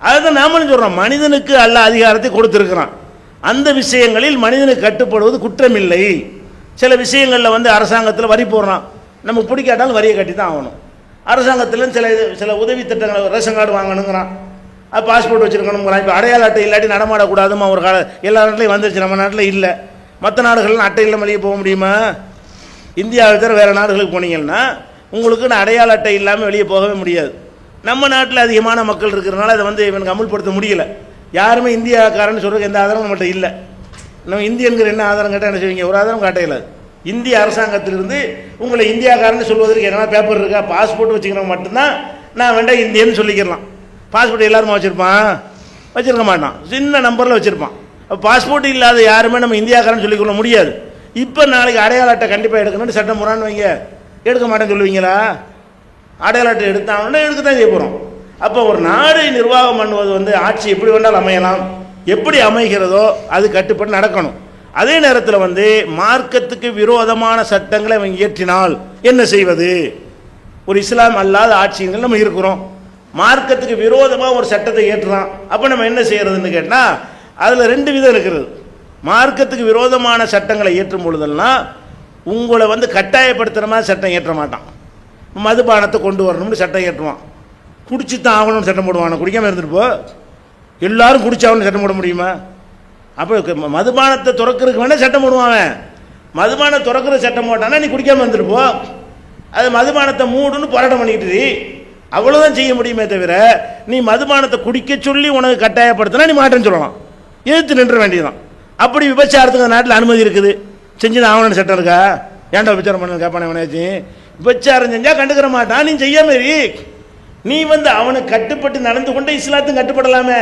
அதுதான் நாமளும் சொல்கிறோம், மனிதனுக்கு அல்லாஹ் அதிகாரத்தை கொடுத்துருக்கிறான். அந்த விஷயங்களில் மனிதனுக்கு கட்டுப்படுவது குற்றமில்லை. சில விஷயங்களில் வந்து அரசாங்கத்தில் வரி போடுறான், நமக்கு பிடிக்காட்டாலும் வரியை கட்டி தான் ஆகணும். அரசாங்கத்தில் சில உதவி திட்டங்கள், ரேஷன் கார்டு வாங்கணுங்கிறான், பாஸ்போர்ட் வச்சுருக்கணுங்கிறான். இப்போ அடையாள அட்டை இல்லாட்டி நடமாடக்கூடாதுமா ஒரு கால எல்லா நாட்டிலையும் வந்துருச்சு, நம்ம நாட்டில் இல்லை. மற்ற நாடுகள்லாம் அட்டை இல்லாமல் வெளியே போக முடியுமா? இந்தியாவை தவிர வேறு நாடுகளுக்கு போனீங்கன்னா உங்களுக்கு அடையாள அட்டை இல்லாமல் வெளியே போகவே முடியாது. நம்ம நாட்டில் அதிகமான மக்கள் இருக்கிறனால அதை வந்து இவனுக்கு அமுல்படுத்த முடியல. யாருமே இந்தியாக்காரன்னு சொல்கிறதுக்கு எந்த ஆதாரமும் நம்மகிட்ட இல்லை. நம்ம இந்தியன்கிற என்ன ஆதாரம் கேட்டால் என்ன செய்வீங்க? ஒரு ஆதாரம் காட்ட இயலாது. இந்திய அரசாங்கத்திலிருந்து உங்களை இந்தியாக்காரன்னு சொல்வதற்கு என்ன பேப்பர் இருக்கா? பாஸ்போர்ட் வச்சுக்கிறவங்க மட்டும்தான் நான் வேண்டாம் இந்தியன்னு சொல்லிக்கிறலாம். பாஸ்போர்ட் எல்லாருமே வச்சுருப்பான்? வச்சுருக்க மாட்டான், சின்ன நம்பரில் வச்சுருப்பான். அப்போ பாஸ்போர்ட் இல்லாத யாருமே நம்ம இந்தியாக்காரன்னு சொல்லிக்கொள்ள முடியாது. இப்போ நாளைக்கு அடையாள அட்டை கண்டிப்பாக எடுக்கணும்னு சட்டம் போகிறான்னு வைங்க, எடுக்க மாட்டேன்னு சொல்லுவீங்களா? அடையாள அட்டை எடுத்தாங்கன்னா எடுக்க தான் செய்ய போகிறோம். அப்போ ஒரு நாடு நிர்வாகம் பண்ணுவது வந்து ஆட்சி எப்படி வேண்டாலும் அமையலாம், எப்படி அமைகிறதோ அது கட்டுப்பட்டு நடக்கணும். அதே நேரத்தில் வந்து மார்க்கத்துக்கு விரோதமான சட்டங்களை அவங்க இயற்றினால் என்ன செய்வது? ஒரு இஸ்லாம் அல்லாத ஆட்சிகள் நம்ம இருக்கிறோம், மார்க்கத்துக்கு விரோதமாக ஒரு சட்டத்தை ஏற்றுறான். அப்போ நம்ம என்ன செய்யறதுன்னு கேட்டால் அதில் ரெண்டு விதம் இருக்கிறது. மார்க்கத்துக்கு விரோதமான சட்டங்களை ஏற்றும் பொழுதெல்லாம் உங்களை வந்து கட்டாயப்படுத்துகிற மாதிரி சட்டம் ஏற்ற மாட்டான். மதுபானத்தை கொண்டு வரணும்னு சட்டம் ஏற்றுவான். குடிச்சு தான் ஆகணும்னு சட்டம் போடுவான். குடிக்காமல் இருந்துட்டு போ, எல்லாரும் குடிச்சாகணும்னு சட்டம் போட முடியுமா? அப்போ மதுபானத்தை துறக்கிறதுக்கு வேணால் சட்டம் போடுவான். மதுபானம் துறக்கிற சட்டம் போட்டானா நீ குடிக்காமல் இருந்துட்டு போ, அது மதுபானத்தை மூடுன்னு போராட்டம் பண்ணிக்கிட்டு அவ்வளோதான் செய்ய முடியுமே தவிர நீ மதுபானத்தை குடிக்க சொல்லி உனக்கு கட்டாயப்படுத்தினா நீ மாட்டேன்னு சொல்லலாம், எதிர்த்து நின்ற வேண்டியதான். அப்படி விபச்சாரத்துக்கு அந்த நாட்டில் அனுமதி இருக்குது, செஞ்சுதான் ஆகணும்னு சட்டம் இருக்கா? ஏன்டா விபச்சாரம் பண்ணு கேட்பானே அவனாச்சு. விபச்சாரம் செஞ்சால் கண்டுக்கிற மாட்டான், நீ செய்ய மாரி நீ வந்து அவனுக்கு கட்டுப்பட்டு நடந்து கொண்டே இஸ்லாத்துக்கும் கட்டுப்படலாமே.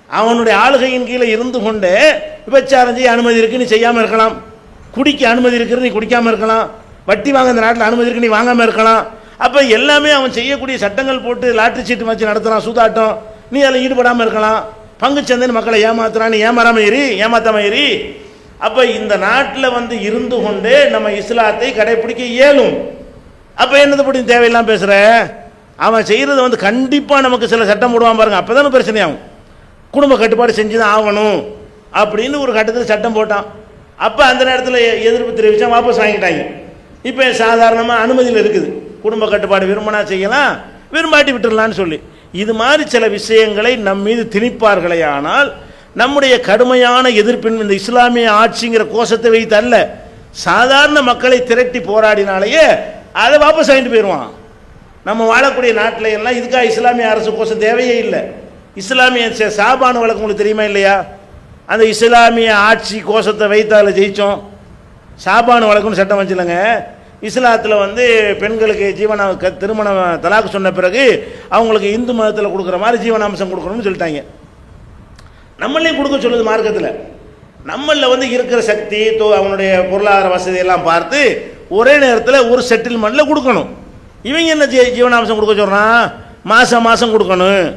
அவனுடைய ஆளுகையின் கீழே இருந்து கொண்டு விபச்சாரம் செய்ய அனுமதி இருக்குது, நீ செய்யாமல் இருக்கலாம். குடிக்க அனுமதி இருக்கிறது, நீ குடிக்காமல் இருக்கலாம். வட்டி வாங்க இந்த நாட்டில் அனுமதி இருக்கு, நீ வாங்காமல் இருக்கலாம். அப்போ எல்லாமே அவன் செய்யக்கூடிய சட்டங்கள் போட்டு லாட்டரி சீட்டு வச்சு நடத்துகிறான், சூதாட்டம், நீ அதில் ஈடுபடாமல் இருக்கலாம். பங்கு சந்தைன்னு மக்களை ஏமாத்துறான், நீ ஏமாறாமல் ஏமாத்தாமல் ஏறி. அப்போ இந்த நாட்டில் வந்து இருந்து கொண்டு நம்ம இஸ்லாத்தை கடைப்பிடிக்க இயலும். அப்போ என்னது படி தேவையில்லாம் பேசுகிற? அவன் செய்கிறது வந்து கண்டிப்பாக நமக்கு சில சட்டம் போடுவான் பாருங்க, அப்போ தானே பிரச்சனையாகும். குடும்ப கட்டுப்பாடு செஞ்சு தான் ஆகணும் அப்படின்னு ஒரு கட்டத்தில் சட்டம் போட்டான். அப்போ அந்த நேரத்தில் எதிர்ப்பு தெரிவித்தா வாபஸ் வாங்கிட்டாங்க. இப்போ சாதாரணமாக அனுமதியில் இருக்குது, குடும்ப கட்டுப்பாடு விரும்பினா செய்யலாம், விரும்பாட்டி விட்டுடலான்னு சொல்லி. இது மாதிரி சில விஷயங்களை நம் மீது திணிப்பார்களே ஆனால் நம்முடைய கடுமையான எதிர்ப்பின் இந்த இஸ்லாமிய ஆட்சிங்கிற கோஷத்தை வைத்து அல்ல, சாதாரண மக்களை திரட்டி போராடினாலேயே அதை வாபஸ் வாங்கிட்டு போயிடுவான். நம்ம வாழக்கூடிய நாட்டில் எல்லாம் இதுக்காக இஸ்லாமிய அரசு கோஷம் தேவையே இல்லை. இஸ்லாமிய சாபானு வழக்கு உங்களுக்கு தெரியுமா இல்லையா? அந்த இஸ்லாமிய ஆட்சி கோஷத்தை வைத்து அதில் ஜெயித்தோம். சாபானு வழக்குன்னு சட்டம் வச்சுலங்க. இஸ்லாத்தில் வந்து பெண்களுக்கு திருமணம் தலாக்கு சொன்ன பிறகு அவங்களுக்கு இந்து மதத்தில் கொடுக்குற மாதிரி ஜீவனாம்சம் கொடுக்கணும்னு சொல்லிட்டாங்க. நம்மளையும் கொடுக்க சொல்லுது மார்க்கத்தில். நம்மளில் வந்து இருக்கிற சக்தி அவனுடைய பொருளாதார வசதியெல்லாம் பார்த்து ஒரே நேரத்தில் ஒரு செட்டில்மெண்ட்டில் கொடுக்கணும். இவங்க என்ன ஜீவனாம்சம் கொடுக்க சொல்கிறான்? மாதம் மாதம் கொடுக்கணும்.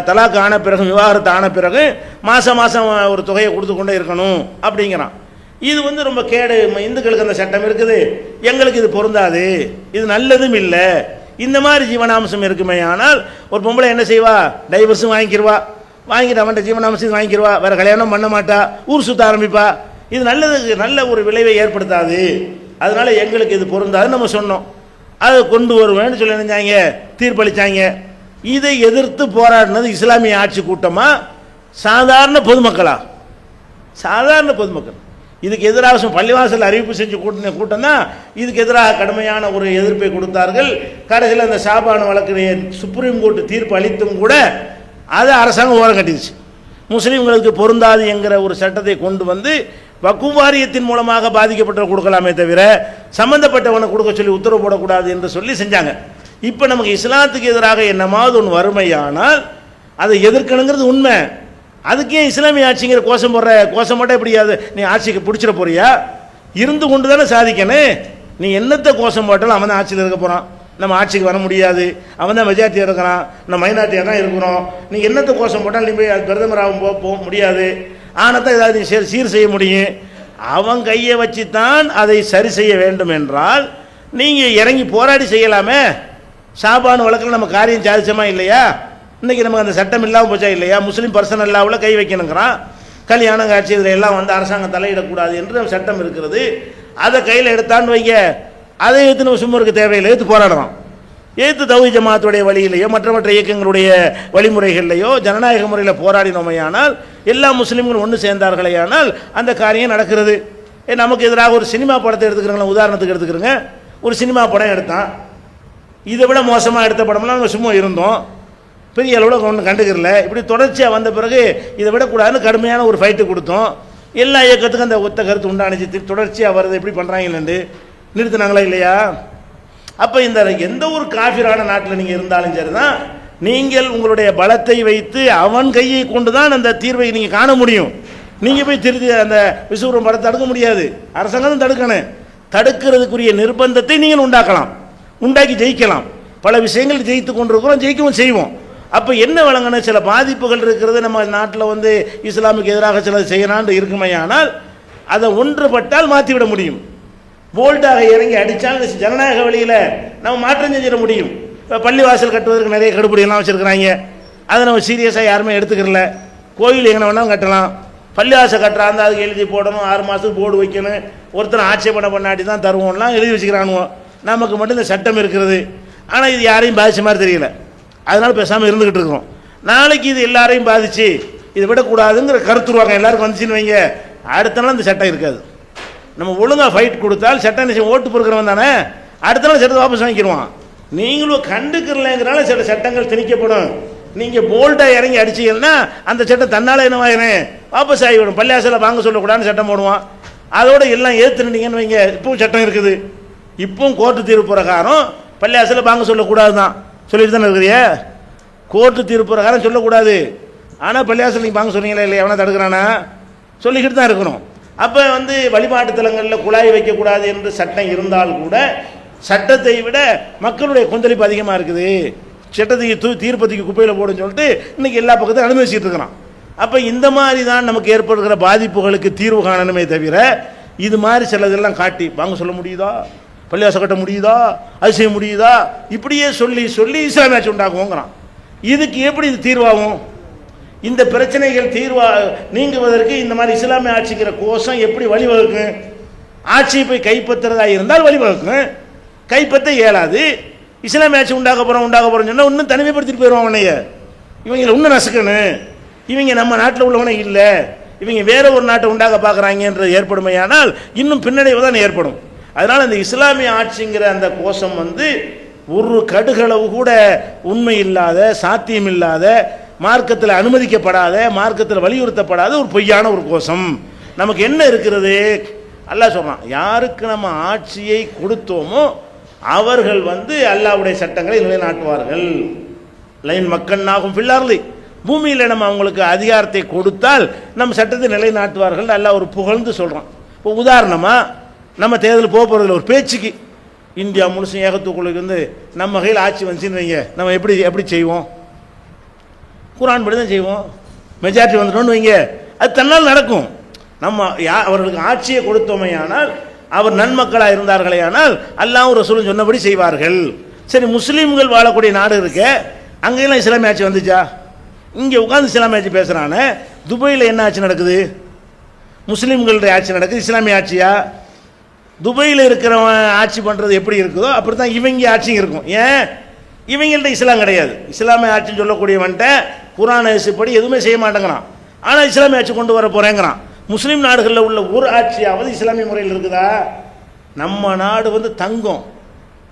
தலாக்கு ஆன பிறகு, விவாகரத்து ஆன பிறகு மாதம் மாதம் ஒரு தொகையை கொடுத்து கொண்டே இருக்கணும் அப்படிங்கிறான். இது வந்து ரொம்ப கேடு. இந்துக்களுக்கு அந்த சட்டம் இருக்குது, எங்களுக்கு இது பொருந்தாது, இது நல்லதும் இல்லை. இந்த மாதிரி ஜீவனாம்சம் இருக்குமே. ஆனால் ஒரு பொம்பளை என்ன செய்வா? டைவர்ஸும் வாங்கிக்கிடுவா, வாங்கிட்டு அவன்கிட்ட ஜீவனாம்சம் வாங்கிடுவா, வேறு கல்யாணம் பண்ண மாட்டா, ஊர் சுற்ற ஆரம்பிப்பா. இது நல்ல ஒரு விளைவை ஏற்படுத்தாது, அதனால எங்களுக்கு இது பொருந்தாதுன்னு நம்ம சொன்னோம். அதை கொண்டு வருவேன்னு சொல்லி நினைச்சாங்க, தீர்ப்பளித்தாங்க. இதை எதிர்த்து போராடினது இஸ்லாமிய ஆட்சி கூட்டமா சாதாரண பொதுமக்களா? சாதாரண பொதுமக்கள். இதுக்கு எதிராக பள்ளிவாசல் அறிவிப்பு செஞ்சு கூட்டம் தான் இதுக்கு எதிராக கடுமையான ஒரு எதிர்ப்பை கொடுத்தார்கள். கடைசியில் அந்த சாபானு வழக்கு சுப்ரீம் கோர்ட் தீர்ப்பு அளித்தும் கூட அதை அரசாங்கம் ஓரம் கட்டிடுச்சு. முஸ்லீம்களுக்கு பொருந்தாது என்கிற ஒரு சட்டத்தை கொண்டு வந்து வக்ஃப் வாரியத்தின் மூலமாக பாதிக்கப்பட்ட கொடுக்கலாமே தவிர சம்பந்தப்பட்டவனை கொடுக்க சொல்லி உத்தரவு போடக்கூடாது என்று சொல்லி செஞ்சாங்க. இப்போ நமக்கு இஸ்லாத்துக்கு எதிராக என்னமாவது ஒன்று வறுமையானால் அதை எதிர்க்கணுங்கிறது உண்மை. அதுக்கே இஸ்லாமிய ஆட்சிங்கிற கோஷம் போட்டால் எப்படியாது? நீ ஆட்சிக்கு பிடிச்சிட போறியா? இருந்து கொண்டு தானே சாதிக்கணும். நீ என்னத்தை கோஷம் போட்டாலும் அவன் தான் ஆட்சியில் இருக்க போகிறான், நம்ம ஆட்சிக்கு வர முடியாது, அவன் தான் மெஜாரிட்டியாக இருக்கிறான், நம்ம மைனாரிட்டியாக தான் இருக்கிறோம். நீ என்னத்தை கோஷம் போட்டாலும் நீ போய் பிரதமராக போக முடியாது. ஆனத்தான் ஏதாவது நீ சீர் செய்ய முடியும். அவன் கையை வச்சு தான் அதை சரி செய்ய வேண்டும் என்றால் நீங்கள் இறங்கி போராடி செய்யலாமே. சாபானு வழக்கில் நம்ம காரியம் சாதிச்சோமா இல்லையா? இன்றைக்கி நமக்கு அந்த சட்டம் இல்லாமல் போச்சா இல்லையா? முஸ்லீம் பர்சனல் லாவில் கை வைக்கணுங்கிறான். கல்யாணம் காட்சி இதில் எல்லாம் வந்து அரசாங்கம் தலையிடக்கூடாது என்று சட்டம் இருக்கிறது. அதை கையில் எடுத்தான்னு வைங்க, அதை எடுத்து நம்ம சும்மா இருக்க தேவையில்லை, எடுத்து போராடுறோம். எடுத்து தௌஹீத் ஜமாத்துடைய வழியிலையோ மற்ற இயக்கங்களுடைய வழிமுறைகள்லையோ ஜனநாயக முறையில் போராடினோமையானால் எல்லா முஸ்லீம்களும் ஒன்று சேர்ந்தார்களேயானால் அந்த காரியம் நடக்கிறது. நமக்கு எதிராக ஒரு சினிமா படத்தை எடுத்துக்கிறோங்களா, உதாரணத்துக்கு எடுத்துக்கிறோங்க. ஒரு சினிமா படம் எடுத்தான், இதை விட மோசமாக எடுத்த படம்லாம் நாங்கள் சும்மா இருந்தோம், பெரிய அளவில் ஒன்றும் கண்டுக்கிறல. இப்படி தொடர்ச்சியாக வந்த பிறகு இதை விடக்கூடாதுன்னு கடுமையான ஒரு ஃபைட்டு கொடுத்தோம். எல்லா இயக்கத்துக்கும் அந்த ஒத்த கருத்து உண்டானுச்சு. தொடர்ச்சியாக வருது எப்படி பண்ணுறாங்கன்னு நிறுத்தினாங்களா இல்லையா? அப்போ இந்த எந்த ஒரு காஃபிரான நாட்டில் நீங்கள் இருந்தாலும் சரி தான், நீங்கள் உங்களுடைய பலத்தை வைத்து அவன் கையை கொண்டு தான் அந்த தீர்வை நீங்கள் காண முடியும். நீங்கள் போய் திருத்தி அந்த விசுவரம் படத்தை தடுக்க முடியாது, அரசாங்கம் தடுக்கணும். தடுக்கிறதுக்குரிய நிர்பந்தத்தை நீங்கள் உண்டாக்கலாம், உண்டாக்கி ஜெயிக்கலாம். பல விஷயங்கள் ஜெயித்து கொண்டிருக்கிறோம், ஜெயிக்கவும் செய்வோம். அப்போ என்ன வழங்கணும்? சில பாதிப்புகள் இருக்கிறது. நம்ம நாட்டில் வந்து இஸ்லாமுக்கு எதிராக சில செய்யலான்னு இருக்குமையானால் அதை ஒன்றுபட்டால் மாற்றிவிட முடியும். போல்டாக இறங்கி அடித்தால் ஜனநாயக வழியில் நம்ம மாற்றம் செஞ்சிட முடியும். பள்ளிவாசல் கட்டுவதற்கு நிறைய கடுபடியெல்லாம் வச்சுருக்கிறாங்க. அதை நம்ம சீரியஸாக யாருமே எடுத்துக்கிறல. கோயில் எங்கே வேணாலும் கட்டலாம். பள்ளிவாசல் கட்டுறாங்க, அதுக்கு எழுதி போடணும், 6 மாதத்துக்கு போர்டு வைக்கணும், ஒருத்தர் ஆட்சேபனை பண்ணாட்டி தான் தருவோம்லாம் எழுதி வச்சுக்கிறானுவோம். நமக்கு மட்டும் இந்த சட்டம் இருக்கிறது. ஆனால் இது யாரையும் பாதித்த மாதிரி தெரியல. அதனால பேசாமல் இருந்துக்கிட்டு இருக்கிறோம். நாளைக்கு இது எல்லாரையும் பாதிச்சு இதை விடக்கூடாதுங்கிற கருத்துருவாங்க எல்லாருக்கும் வந்துச்சுன்னு வைங்க, அடுத்த நாள் இந்த சட்டம் இருக்காது. நம்ம ஒழுங்காக ஃபைட் கொடுத்தால் சட்டம் நிச்சயம் ஓட்டு பொறுக்கிறவன் தானே, அடுத்த நாள் சட்டத்தை வாபஸ் வாங்கிடுவான். நீங்களும் கண்டுக்கிறலங்கிறனால சில சட்டங்கள் திணிக்கப்படும். நீங்கள் போல்டாக இறங்கி அடிச்சீங்கன்னா அந்த சட்டம் தன்னால் என்னவாயிரும், வாபஸ் ஆகிவிடும். பள்ளியாசலை வாங்க சொல்லக்கூடாதுன்னு சட்டம் போடுவான். அதோட எல்லாம் ஏற்றுனீங்கன்னு வைங்க, இப்பவும் சட்டம் இருக்குது. இப்பவும் கோர்ட்டு தீர்ப்பு பிரகாரம் பள்ளியாசலை வாங்க சொல்லக்கூடாது தான் சொல்லிட்டு தானே இருக்கிறிய. கோர்ட்டு தீர்ப்பு பிரகாரம் சொல்லக்கூடாது. ஆனால் பள்ளியாசல் நீங்கள் வாங்க சொன்னீங்களா இல்லையா, எவனா தடுக்கிறானா, சொல்லிக்கிட்டு தான் இருக்கிறோம். அப்போ வழிபாட்டு தலங்களில் குழாய் வைக்கக்கூடாது என்று சட்டம் இருந்தால் கூட சட்டத்தை விட மக்களுடைய கொந்தளிப்பு அதிகமாக இருக்குது. சட்டத்துக்கு தீர்ப்பதிக்கு குப்பையில் போடுன்னு சொல்லிட்டு இன்றைக்கி எல்லா பக்கத்தையும் அனுமதிச்சுட்டு இருக்கிறோம். அப்போ இந்த மாதிரி தான் நமக்கு ஏற்படுகிற பாதிப்புகளுக்கு தீர்வு காணணுமே தவிர இது மாதிரி சிலதெல்லாம் காட்டி வாங்க சொல்ல முடியுதா, பள்ளிவாசல் கட்ட முடியுதா, அது செய்ய முடியுதா, இப்படியே சொல்லி சொல்லி இஸ்லாமிய ஆட்சி உண்டாக்குவோங்கிறான். இதுக்கு எப்படி இது தீர்வாகும்? இந்த பிரச்சனைகள் நீங்குவதற்கு இந்த மாதிரி இஸ்லாமிய ஆட்சிக்கிற கோஷம் எப்படி வழிவகுக்கும்? ஆட்சியை போய் கைப்பற்றுறதா இருந்தால் வழிவகுக்கும். கைப்பற்ற இயலாது. இஸ்லாமிய ஆட்சி உண்டாக்க போகிறோம் சொன்னால் இன்னும் தனிமைப்படுத்திட்டு போயிடுவான். உன்னைய இவங்களை இன்னும் நசுக்கணும், இவங்க நம்ம நாட்டில் உள்ளவனே இல்லை, இவங்க வேற ஒரு நாட்டை உண்டாக்க பார்க்குறாங்கன்றது ஏற்படுமையானால் இன்னும் பின்னடைவு தான் ஏற்படும். அதனால் இந்த இஸ்லாமிய ஆட்சிங்கிற அந்த கோஷம் ஒரு கடுகளவு கூட உண்மை இல்லாத, சாத்தியம் இல்லாத, மார்க்கத்தில் அனுமதிக்கப்படாத, மார்க்கத்தில் வலியுறுத்தப்படாத ஒரு பொய்யான ஒரு கோஷம். நமக்கு என்ன இருக்கிறது? அல்லாஹ் சொல்றான், யாருக்கு நம்ம ஆட்சியை கொடுத்தோமோ அவர்கள் அல்லாஹ்வுடைய சட்டங்களை நிலைநாட்டுவார்கள். லைன் மக்கன்னாகும் பில்லார்லி, பூமியில் நம்ம அவங்களுக்கு அதிகாரத்தை கொடுத்தால் நம்ம சட்டத்தை நிலைநாட்டுவார்கள். அல்லாஹ் ஒரு புகழ்ந்து சொல்றான். இப்போ உதாரணமாக நம்ம தேர்தல் போக போகிறதில்ல, ஒரு பேச்சுக்கு இந்தியா முழுசும் ஏகத்துக்குள்ளுக்கு நம்ம கையில் ஆட்சி வந்துச்சுன்னு வைங்க, நம்ம எப்படி செய்வோம்? குரான் படி தான் செய்வோம். மெஜாரிட்டி வந்துட்டோன்னு வைங்க, அது தன்னால் நடக்கும். நம்ம அவர்களுக்கு ஆட்சியை கொடுத்தோமையானால், அவர் நன்மக்களாக இருந்தார்களே ஆனால் அல்லாஹ்வும் ரசூலும் சொன்னபடி செய்வார்கள். சரி, முஸ்லீம்கள் வாழக்கூடிய நாடு இருக்க, அங்கெல்லாம் இஸ்லாமிய ஆட்சி வந்துச்சா? இங்கே உட்காந்து இஸ்லாமிய ஆட்சி பேசுகிறானே, துபாயில் என்ன ஆட்சி நடக்குது? முஸ்லீம்களுடைய ஆட்சி நடக்குது, இஸ்லாமிய ஆட்சியா? துபாயில் இருக்கிறவன் ஆட்சி பண்ணுறது எப்படி இருக்குதோ அப்படி தான் இவங்க ஆட்சியும் இருக்கும். ஏன்? இவங்கள்ட்ட இஸ்லாம் கிடையாது. இஸ்லாமிய ஆட்சின்னு சொல்லக்கூடியவன்ட்ட குர்ஆன் படி எதுவுமே செய்ய மாட்டேங்கிறான். ஆனால் இஸ்லாமிய ஆட்சி கொண்டு வர போகிறேங்கிறான். முஸ்லீம் நாடுகளில் உள்ள ஒரு ஆட்சியாவது இஸ்லாமிய முறையில் இருக்குதா? நம்ம நாடு தங்கம்.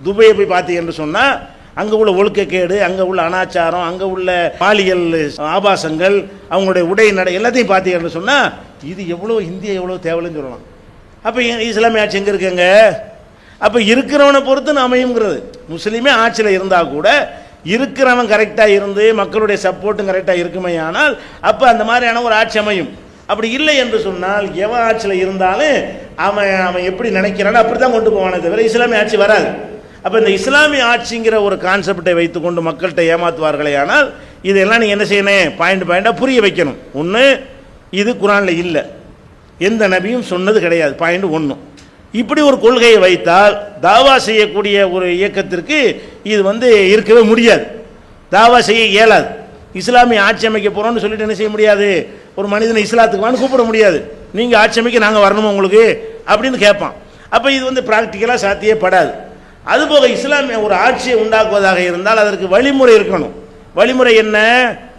துபாயை போய் பார்த்தீங்கன்னு சொன்னால் அங்கே உள்ள ஒழுக்கக்கேடு, அங்கே உள்ள அனாச்சாரம், அங்கே உள்ள பாலியல் ஆபாசங்கள், அவங்களுடைய உடை நடை எல்லாத்தையும் பார்த்தீங்கன்னு சொன்னால் இது எவ்வளோ இந்தியா எவ்வளோ தேவைன்னு சொல்லலாம். அப்போ இஸ்லாமிய ஆட்சி எங்கே இருக்குங்க? அப்போ இருக்கிறவனை பொறுத்து அமையுங்கிறது. முஸ்லீமே ஆட்சியில் இருந்தால் கூட இருக்கிறவன் கரெக்டாக இருந்து மக்களுடைய சப்போர்ட்டும் கரெக்டாக இருக்குமே ஆனால் அப்போ அந்த மாதிரியான ஒரு ஆட்சி அமையும். அப்படி இல்லை என்று சொன்னால் எவன் ஆட்சியில் இருந்தாலும் அவன் எப்படி நினைக்கிறானோ அப்படி தான் கொண்டு போவானே தவிர இஸ்லாமிய ஆட்சி வராது. அப்போ இந்த இஸ்லாமிய ஆட்சிங்கிற ஒரு கான்செப்டை வைத்துக்கொண்டு மக்கள்கிட்ட ஏமாற்றுவார்களே ஆனால் இதெல்லாம் நீங்கள் என்ன செய்யணும்? பாயிண்டாக புரிய வைக்கணும். ஒன்று, இது குர்ஆனில் இல்லை, எந்த நபியும் சொன்னது கிடையாது. பாயிண்ட் 1. இப்படி ஒரு கொள்கையை வைத்தால் தாவா செய்யக்கூடிய ஒரு இயக்கத்திற்கு இது இருக்கவே முடியாது, தாவா செய்ய இயலாது. இஸ்லாமிய ஆட்சி அமைக்க போகிறோம்னு சொல்லிட்டு என்ன செய்ய முடியாது? ஒரு மனிதனை இஸ்லாத்துக்கு வான்னு கூப்பிட முடியாது. நீங்கள் ஆட்சி அமைக்க நாங்கள் வரணுமா உங்களுக்கு அப்படின்னு கேட்பான். அப்போ இது ப்ராக்டிக்கலாக சாத்தியப்படாது. அதுபோக இஸ்லாமிய ஒரு ஆட்சியை உண்டாக்குவதாக இருந்தால் அதற்கு வழிமுறை இருக்கணும். வழிமுறை என்ன?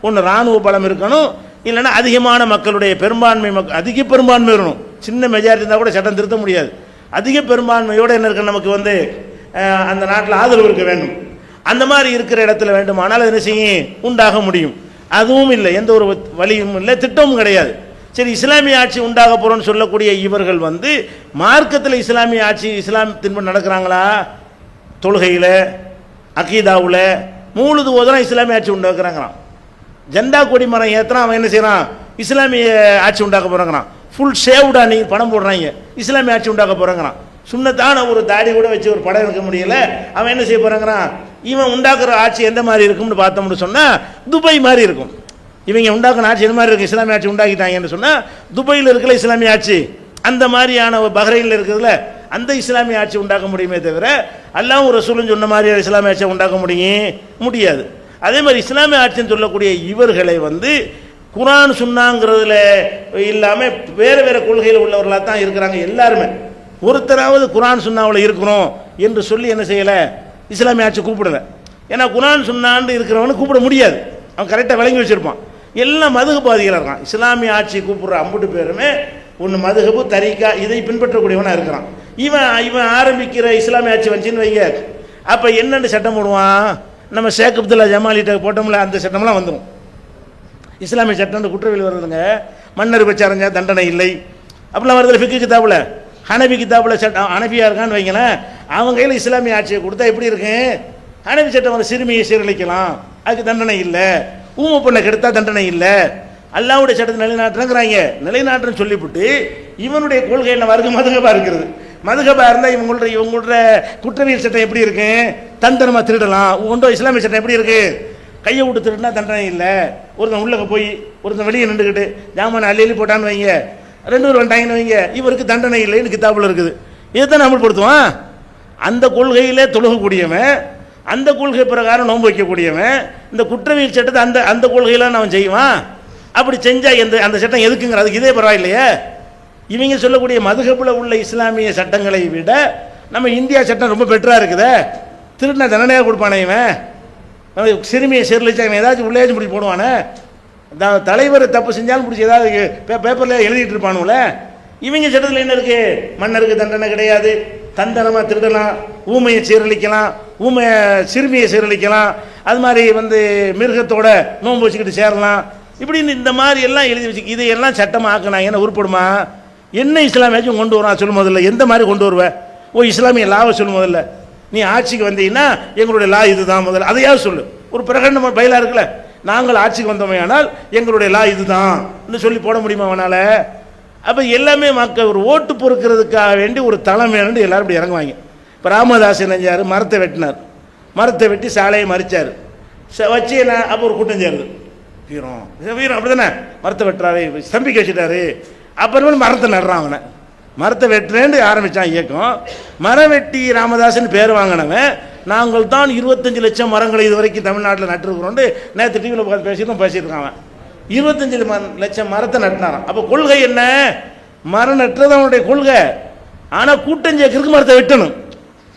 ஒன்று இராணுவ பலம் இருக்கணும், இல்லைன்னா அதிகமான மக்களுடைய பெரும்பான்மை அதிக பெரும்பான்மை இருக்கணும். சின்ன மெஜாரிட்டி இருந்தால் கூட சட்டம் திருத்த முடியாது. அதிக பெரும்பான்மையோடு என்ன இருக்கு? நமக்கு அந்த நாட்டில் ஆதரவு இருக்க வேண்டும். அந்த மாதிரி இருக்கிற இடத்துல வேண்டுமானால் அது என்ன செய்யும்? உண்டாக முடியும். அதுவும் இல்லை, எந்த ஒரு வழியும் இல்லை, திட்டமும் கிடையாது. சரி, இஸ்லாமிய ஆட்சி உண்டாக போகிறோன்னு சொல்லக்கூடிய இவர்கள் மார்க்கத்தில் இஸ்லாமிய ஆட்சி இஸ்லாமத்தின்படி நடக்கிறாங்களா? தொழுகையில், அகீதாவில், மூழுது ஓதனா இஸ்லாமிய ஆட்சி உண்டாக்குறாங்கிறான். ஜெண்டா கொடி மரம் ஏற்றுறான், அவன் என்ன செய்கிறான்? இஸ்லாமிய ஆட்சி உண்டாக்க போகிறாங்கிறான். ஃபுல் ஷேவ்டா நீ படம் போடுறாங்க, இஸ்லாமிய ஆட்சி உண்டாக்க போகிறாங்கிறான். சுண்ணத்தான ஒரு தாடி கூட வச்சு ஒரு படம் எடுக்க முடியல, அவன் என்ன செய்ய போகிறாங்கிறான்? இவன் உண்டாக்குற ஆட்சி எந்த மாதிரி இருக்கும்னு பார்த்தோம்னு சொன்னால் துபாய் மாதிரி இருக்கும். இவங்க உண்டாக்குற ஆட்சி எந்த மாதிரி இருக்கும்? இஸ்லாமிய ஆட்சி உண்டாக்கிட்டாங்கன்னு சொன்னால் துபாயில் இருக்கிற இஸ்லாமிய ஆட்சி அந்த மாதிரியான பஹ்ரைனில் இருக்கிறதுல அந்த இஸ்லாமிய ஆட்சி உண்டாக்க முடியுமே தவிர அல்லாஹ்வும் ரசூலும் சொன்ன மாதிரி இஸ்லாமிய ஆட்சியை உண்டாக்க முடியாது. அதே மாதிரி இஸ்லாமிய ஆட்சின்னு சொல்லக்கூடிய இவர்களை வந்து குர்ஆன் சுன்னாங்கிறதுல இல்லாமல் வேறு வேறு கொள்கையில் உள்ளவர்களாக தான் இருக்கிறாங்க. எல்லாருமே ஒருத்தராவது குர்ஆன் சுன்னாவில் இருக்கிறோம் என்று சொல்லி என்ன செய்யலை, இஸ்லாமிய ஆட்சி கூப்பிடலை. ஏன்னா குர்ஆன் சுன்னான்னு இருக்கிறவனு கூப்பிட முடியாது, அவன் கரெக்டாக விளங்கி வச்சுருப்பான். எல்லாம் மதுகபாதிகளாக இருக்கான். இஸ்லாமிய ஆட்சி கூப்பிடுற அம்புட்டு பேருமே ஒன்று மதுகபு தரீக்கா இதை பின்பற்றக்கூடியவனாக இருக்கிறான். இவன் ஆரம்பிக்கிற இஸ்லாமிய ஆட்சி வந்துச்சின்னு வைங்க, அப்போ என்னென்னு சட்டம் போடுவான், நம்ம ஷேக் அப்துல்லா ஜமாலிட்ட போட்டோம்ல அந்த சட்டம்லாம் வந்துடும். இஸ்லாமிய சட்டம் குற்றவியல் வருதுங்க. மன்னர் வச்சறிஞ்சா தண்டனை இல்லை அப்படிலாம் வருது ஃபிக்கு கிதாபில். ஹனபி கிதாபில் சட்டம் ஹனபியாக இருக்கான்னு வைங்களேன், அவங்க கையில் இஸ்லாமிய ஆட்சியை கொடுத்தா எப்படி இருக்கு, ஹனபி சட்டம் வந்து சிறுமியை சீரழிக்கலாம், அதுக்கு தண்டனை இல்லை. ஊமை பொண்ணை கெடுத்தா தண்டனை இல்லை. அல்லாஹ்வுடைய சட்டத்தை நிலைநாட்டுறாங்கிறாங்க. நிலைநாட்டுன்னு சொல்லிவிட்டு இவனுடைய கொள்கை என்ன வருது, மதுகபா இருக்கிறது. மதுகபா இருந்தால் இவங்களோட குற்றவியல் சட்டம் எப்படி இருக்கு, தந்திரமாக திருடலாம். ஒன்றோ இஸ்லாமிய சட்டம் எப்படி இருக்கு, கையை விட்டு திருடினா தண்டனை இல்லை. ஒருத்தன் உள்ளக போய் ஒருத்தன் வெளியே நின்றுக்கிட்டு ஜாமான் அள்ளி போட்டான்னு வைங்க, 2 பேர் வந்துட்டாங்கன்னு வைங்க, இவருக்கு தண்டனை இல்லைன்னு கிதாபில் இருக்குது. இதைத்தான் அமல்படுத்துவான். அந்த கொள்கையிலே தொழுகக்கூடியவன், அந்த கொள்கை பிரகாரம் நோன்பு வைக்கக்கூடியவன் இந்த குற்றவியல் சட்டத்தை அந்த கொள்கையெல்லாம் அவன் செய்வான். அப்படி செஞ்சால் அந்த சட்டம் எதுக்குங்கிற, அதுக்கு இதே பரவாயில்லையே. இவங்க சொல்லக்கூடிய மதுகபில் உள்ள இஸ்லாமிய சட்டங்களை விட நம்ம இந்தியா சட்டம் ரொம்ப பெட்டராக இருக்குதே. திருடின தண்டனையாக கொடுப்பானே இவன், சிறுமியை சீரழிச்சா இவன் ஏதாச்சும் உள்ளேஜ் பிடிச்சி போடுவானே, தலைவர் தப்பு செஞ்சாலும் பிடிச்சி ஏதாவது பேப்பரில் எழுதிட்டு இருப்பானுல. இவங்க சட்டத்தில் என்ன இருக்குது, மன்னருக்கு தண்டனை கிடையாது, தண்டனமாக திருடலாம், ஊமையை சீரழிக்கலாம், சிறுமியை சீரழிக்கலாம், அது மாதிரி வந்து மிருகத்தோட நோன்பு வச்சுக்கிட்டு சேரலாம், இப்படின்னு இந்த மாதிரி எல்லாம் எழுதி வச்சு இதையெல்லாம் சட்டமாக ஆக்கினாங்க. என்ன உருப்படுமா, என்ன இஸ்லாமியாச்சும் கொண்டு வரான் சொல்லும் போதில்ல, எந்த மாதிரி கொண்டு வருவேன், இஸ்லாமிய லாவை சொல்லும் போதில்ல, நீ ஆட்சிக்கு வந்தீங்கன்னா எங்களுடைய லா இதுதான் முதல்ல அதையாவது சொல்லு. ஒரு பிரகடன பயிலாக இருக்குல்ல, நாங்கள் ஆட்சிக்கு வந்தோமே ஆனால் எங்களுடைய லா இதுதான் சொல்லி போட முடியுமா அவனால்? அப்போ எல்லாமே மக்கள் ஒரு ஓட்டு பொறுக்கிறதுக்காக வேண்டி ஒரு தளம் வேணும்னு எல்லாரும் இப்படி இறங்குவாங்க. இப்போ ராமதாஸ் நினைஞ்சார், மரத்தை வெட்டினார், மரத்தை வெட்டி சாலையை மறிச்சார், வச்சு என்ன அப்போ ஒரு கூட்டம் சேருது, வீரம் அப்படி தானே, மரத்தை வெட்டுறாரு, ஸ்தம்பிக்க வச்சுட்டாரு, அப்புறமே மரத்தை நடுறான். அவனை மரத்தை வெட்டுறேன்னு ஆரம்பித்தான் இயக்கம். மரம் வெட்டி ராமதாஸ்ன்னு பேர் வாங்கினவன், நாங்கள் தான் 25 லட்சம் மரங்களை இது வரைக்கும் தமிழ்நாட்டில் நட்டுருக்குறோண்டு நேற்று டிவியில் உட்காந்து பேசிட்டு இருக்கான். 25 லட்சம் மரத்தை நட்டினாரான். அப்போ கொள்கை என்ன, மரம் நட்டுறது அவனுடைய கொள்கை. ஆனால் கூட்டம் சேர்க்கறதுக்கு மரத்தை வெட்டணும்.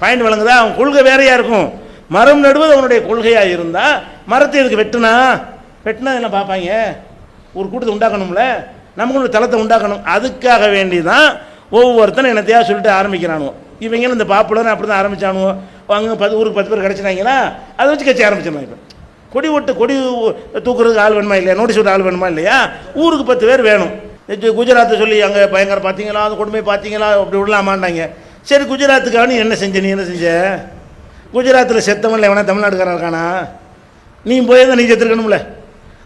பாயிண்ட் வழங்குதா, அவன் கொள்கை வேறையாக இருக்கும். மரம் நடுவது அவனுடைய கொள்கையாக இருந்தால் மரத்தை இதுக்கு வெட்டினா என்ன பார்ப்பாங்க, ஒரு கூட்டத்தை உண்டாக்கணும்ல, நமக்கு ஒரு தளத்தை உண்டாக்கணும். அதுக்காக வேண்டி தான் ஒவ்வொருத்தனும் என்னத்தையா சொல்லிட்டு ஆரம்பிக்கிறானுவோ. இவங்களும் இந்த பாப்புலர் அப்படி தான் ஆரம்பித்தானுவோ. அங்கே ஊருக்கு 10 பேர் கிடச்சிட்டாங்களா, அதை வச்சு கட்சி ஆரம்பிச்சிடணும். இப்போ கொடி தூக்குறதுக்கு ஆள் வேணுமா இல்லையா, நோட்டீஸ் விட்டு ஆள் வேணுமா இல்லையா, ஊருக்கு 10 பேர் வேணும். குஜராத்தை சொல்லி அங்கே பயங்கர பார்த்தீங்களா, அந்த கொடுமை பார்த்தீங்களா, அப்படி விடலாமாண்டாங்க. சரி, குஜராத்துக்காக நீ என்ன செஞ்ச குஜராத்தில் செத்தவன்ல எவனா தமிழ்நாட்டுக்காரன் இருக்கானா, நீ போய் தான் நீ செத்துருக்கணும்ல,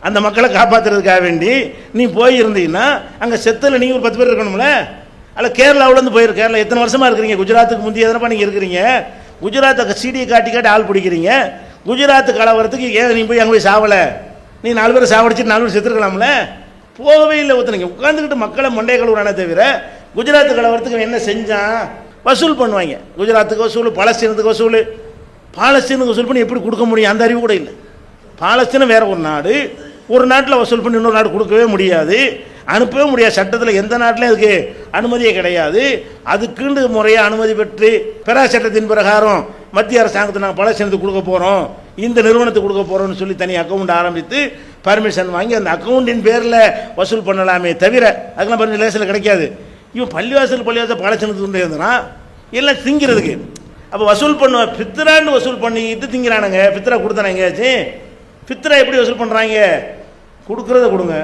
அந்த மக்களை காப்பாற்றுறதுக்காக வேண்டி நீ போயிருந்தீங்கன்னா அங்கே செத்தில் நீங்கள் ஒரு 10 பேர் இருக்கணும்ல. அல்ல கேரளாவிலேருந்து போயிரு, கேரளா எத்தனை வருஷமாக இருக்கிறீங்க, குஜராத்துக்கு முந்தைய எதனப்பா நீங்கள் இருக்கிறீங்க, குஜராத்தை சீடியை காட்டி ஆள் பிடிக்கிறீங்க. குஜராத்து கலவரத்துக்கு ஏன் நீ போய் அங்கே போய் சாவலை, நீ 4 பேரை சாவடிச்சுட்டு 4 பேர் செத்துருக்கலாம்ல, போகவே இல்லை. ஒருத்தனைங்க உட்காந்துக்கிட்டு மக்களை மண்டைய கழுவுறானே தவிர குஜராத்து கலவரத்துக்கு என்ன செஞ்சான், வசூல் பண்ணுவாங்க. குஜராத்துக்கு வசூல், பாலஸ்தீனத்துக்கு வசூல், பாலஸ்தீனுக்கு வசூல் பண்ணி எப்படி கொடுக்க முடியும், அந்த அறிவு கூட இல்லை. பாலஸ்தீனம் வேற ஒரு நாடு, ஒரு நாட்டில் வசூல் பண்ணி இன்னொரு நாடு கொடுக்கவே முடியாது, அனுப்பவே முடியாது. சட்டத்தில் எந்த நாட்டிலையும் அதுக்கு அனுமதியே கிடையாது. அதுக்குண்டு முறையாக அனுமதி பெற்று பெரா சட்டத்தின் பிரகாரம் மத்திய அரசாங்கத்தை நாங்கள் பாலஸ்தீனத்துக்கு கொடுக்க போகிறோம், இந்த நிறுவனத்துக்கு கொடுக்க போகிறோம்னு சொல்லி தனி அக்கௌண்ட் ஆரம்பித்து பர்மிஷன் வாங்கி அந்த அக்கௌண்ட்டின் பேரில் வசூல் பண்ணலாமே தவிர அதுக்கெல்லாம் பர்மிஷன் லேசில் கிடைக்காது. இவன் பள்ளிவாசல் பாலஸ்தீனத்துக்கு இருந்தான் எல்லாம் திங்கிறதுக்கு. அப்போ வசூல் பண்ணுவான், ஃபித்ரான்னு வசூல் பண்ணிக்கிட்டு திங்கிறானுங்க. ஃபித்ரா கொடுத்தானே எங்கேயாச்சும், ஃபித்ரா எப்படி வசூல் பண்ணுறாங்க, கொடுக்குறத கொடுங்க.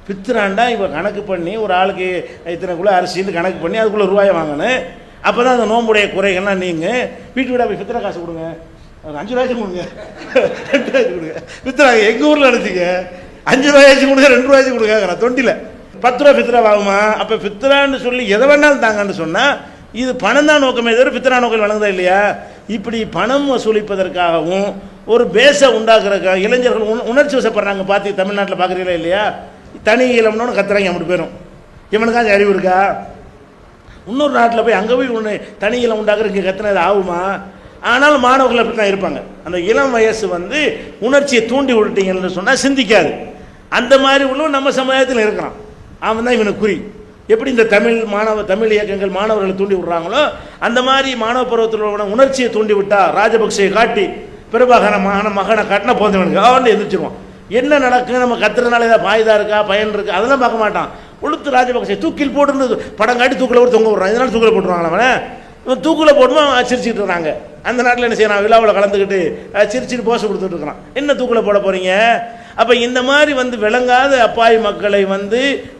ஃபித்ராண்டா இப்போ கணக்கு பண்ணி ஒரு ஆளுக்கு இத்தனைக்குள்ளே அரிசின்னு கணக்கு பண்ணி அதுக்குள்ளே ரூபாயை வாங்கணும். அப்போ தான் அந்த நோம்புடைய குறைகள்லாம் நீங்கள் வீட்டு வீடாக போய் ஃபித்ரா காசு கொடுங்க, 5 ரூபாய்க்கு கொடுங்க, 2 ரூபாய்க்கு கொடுங்க. ஃபித்ரா எங்கள் ஊரில் நினச்சிங்க 5 ரூபாய்க்கு கொடுங்க, 2 ரூபாய்க்கு கொடுங்க, தொண்டியில் 10 ரூபா ஃபித்ரா ஆகுமா? அப்போ ஃபித்ரான்னு சொல்லி எதை வேணாலும் தாங்கன்னு சொன்னால் இது பணம் தான் நோக்கமே தவிர ஃபித்ரா நோக்கம் வழங்குதா இல்லையா? இப்படி பணம் வசூலிப்பதற்காகவும் ஒரு பேஸை உண்டாக்குறதுக்காக இளைஞர்கள் உணர்ச்சி வசப்படுறாங்க. பார்த்து தமிழ்நாட்டில் பார்க்குறீங்களா இல்லையா? தனி இளம்னு கத்துறாங்க. அப்படி பேரும் இவனுக்காச்சும் அறிவு இருக்கா? இன்னொரு நாட்டில் போய் அங்கே போய் ஒன்று தனியில் உண்டாக்குறதுக்கு கத்தினது ஆகுமா? ஆனாலும் மாணவர்கள் அப்படி தான் இருப்பாங்க. அந்த இளம் வயசு உணர்ச்சியை தூண்டி விட்டீங்கன்னு சொன்னால் சிந்திக்காது. அந்த மாதிரி உள்ளவன் நம்ம சமுதாயத்தில் இருக்கிறான். அவன் தான் இவனுக்கு குறி. எப்படி இந்த தமிழ் இயக்கங்கள் மாணவர்களை தூண்டி விடுறாங்களோ அந்த மாதிரி மாணவ பருவத்தில் உணர்ச்சியை தூண்டி விட்டா ராஜபக்சேயை காட்டி பிரபாகர மகனை காட்டினா போந்தவனுக்கு அவன் எதிர்ச்சிருவான். என்ன நடக்குன்னு நம்ம கத்துறதுனால ஏதாவது பாயுதா இருக்கா பயன் இருக்கா அதெல்லாம் பார்க்க மாட்டான். உளுத்து ராஜபக்சே தூக்கில் போட்டுன்னு படம் காட்டி தூக்கில் போட்டு தொங்க விடுறான். இதனால தூக்கில் போட்டுருவாங்களா அவனை? இவன் தூக்கில் போட்டுமா சிரிச்சுட்டு இருக்காங்க. அந்த நாட்டில் என்ன செய்யறான்? விழாவில் கலந்துக்கிட்டு சிரிச்சுட்டு போச கொடுத்துட்டு இருக்கிறான். என்ன தூக்கில் போட போறீங்க? அப்போ இந்த மாதிரி விளங்காத அப்பாவி மக்களை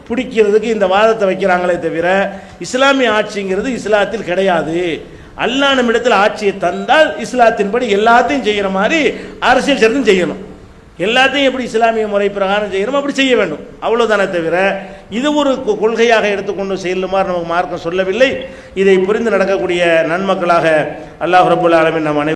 பிடிக்கிறதுக்கு இந்த வாதத்தை வைக்கிறாங்களே தவிர இஸ்லாமிய ஆட்சிங்கிறது இஸ்லாத்தில் கிடையாது. அல்லாஹ் நம்மிடத்தில் ஆட்சியை தந்தால் இஸ்லாத்தின்படி எல்லாத்தையும் செய்கிற மாதிரி அரசியல் சட்டம் செய்யணும். எல்லாத்தையும் எப்படி இஸ்லாமிய முறை பிரகாரம் செய்யணும் அப்படி செய்ய வேண்டும், அவ்வளோதானே தவிர இது ஒரு கொள்கையாக எடுத்துக்கொண்டு செல்லுமாறு நமக்கு மார்க்கம் சொல்லவில்லை. இதை புரிந்து நடக்கக்கூடிய நன்மக்களாக அல்லாஹ் ரப்புல் ஆலமீன் நம்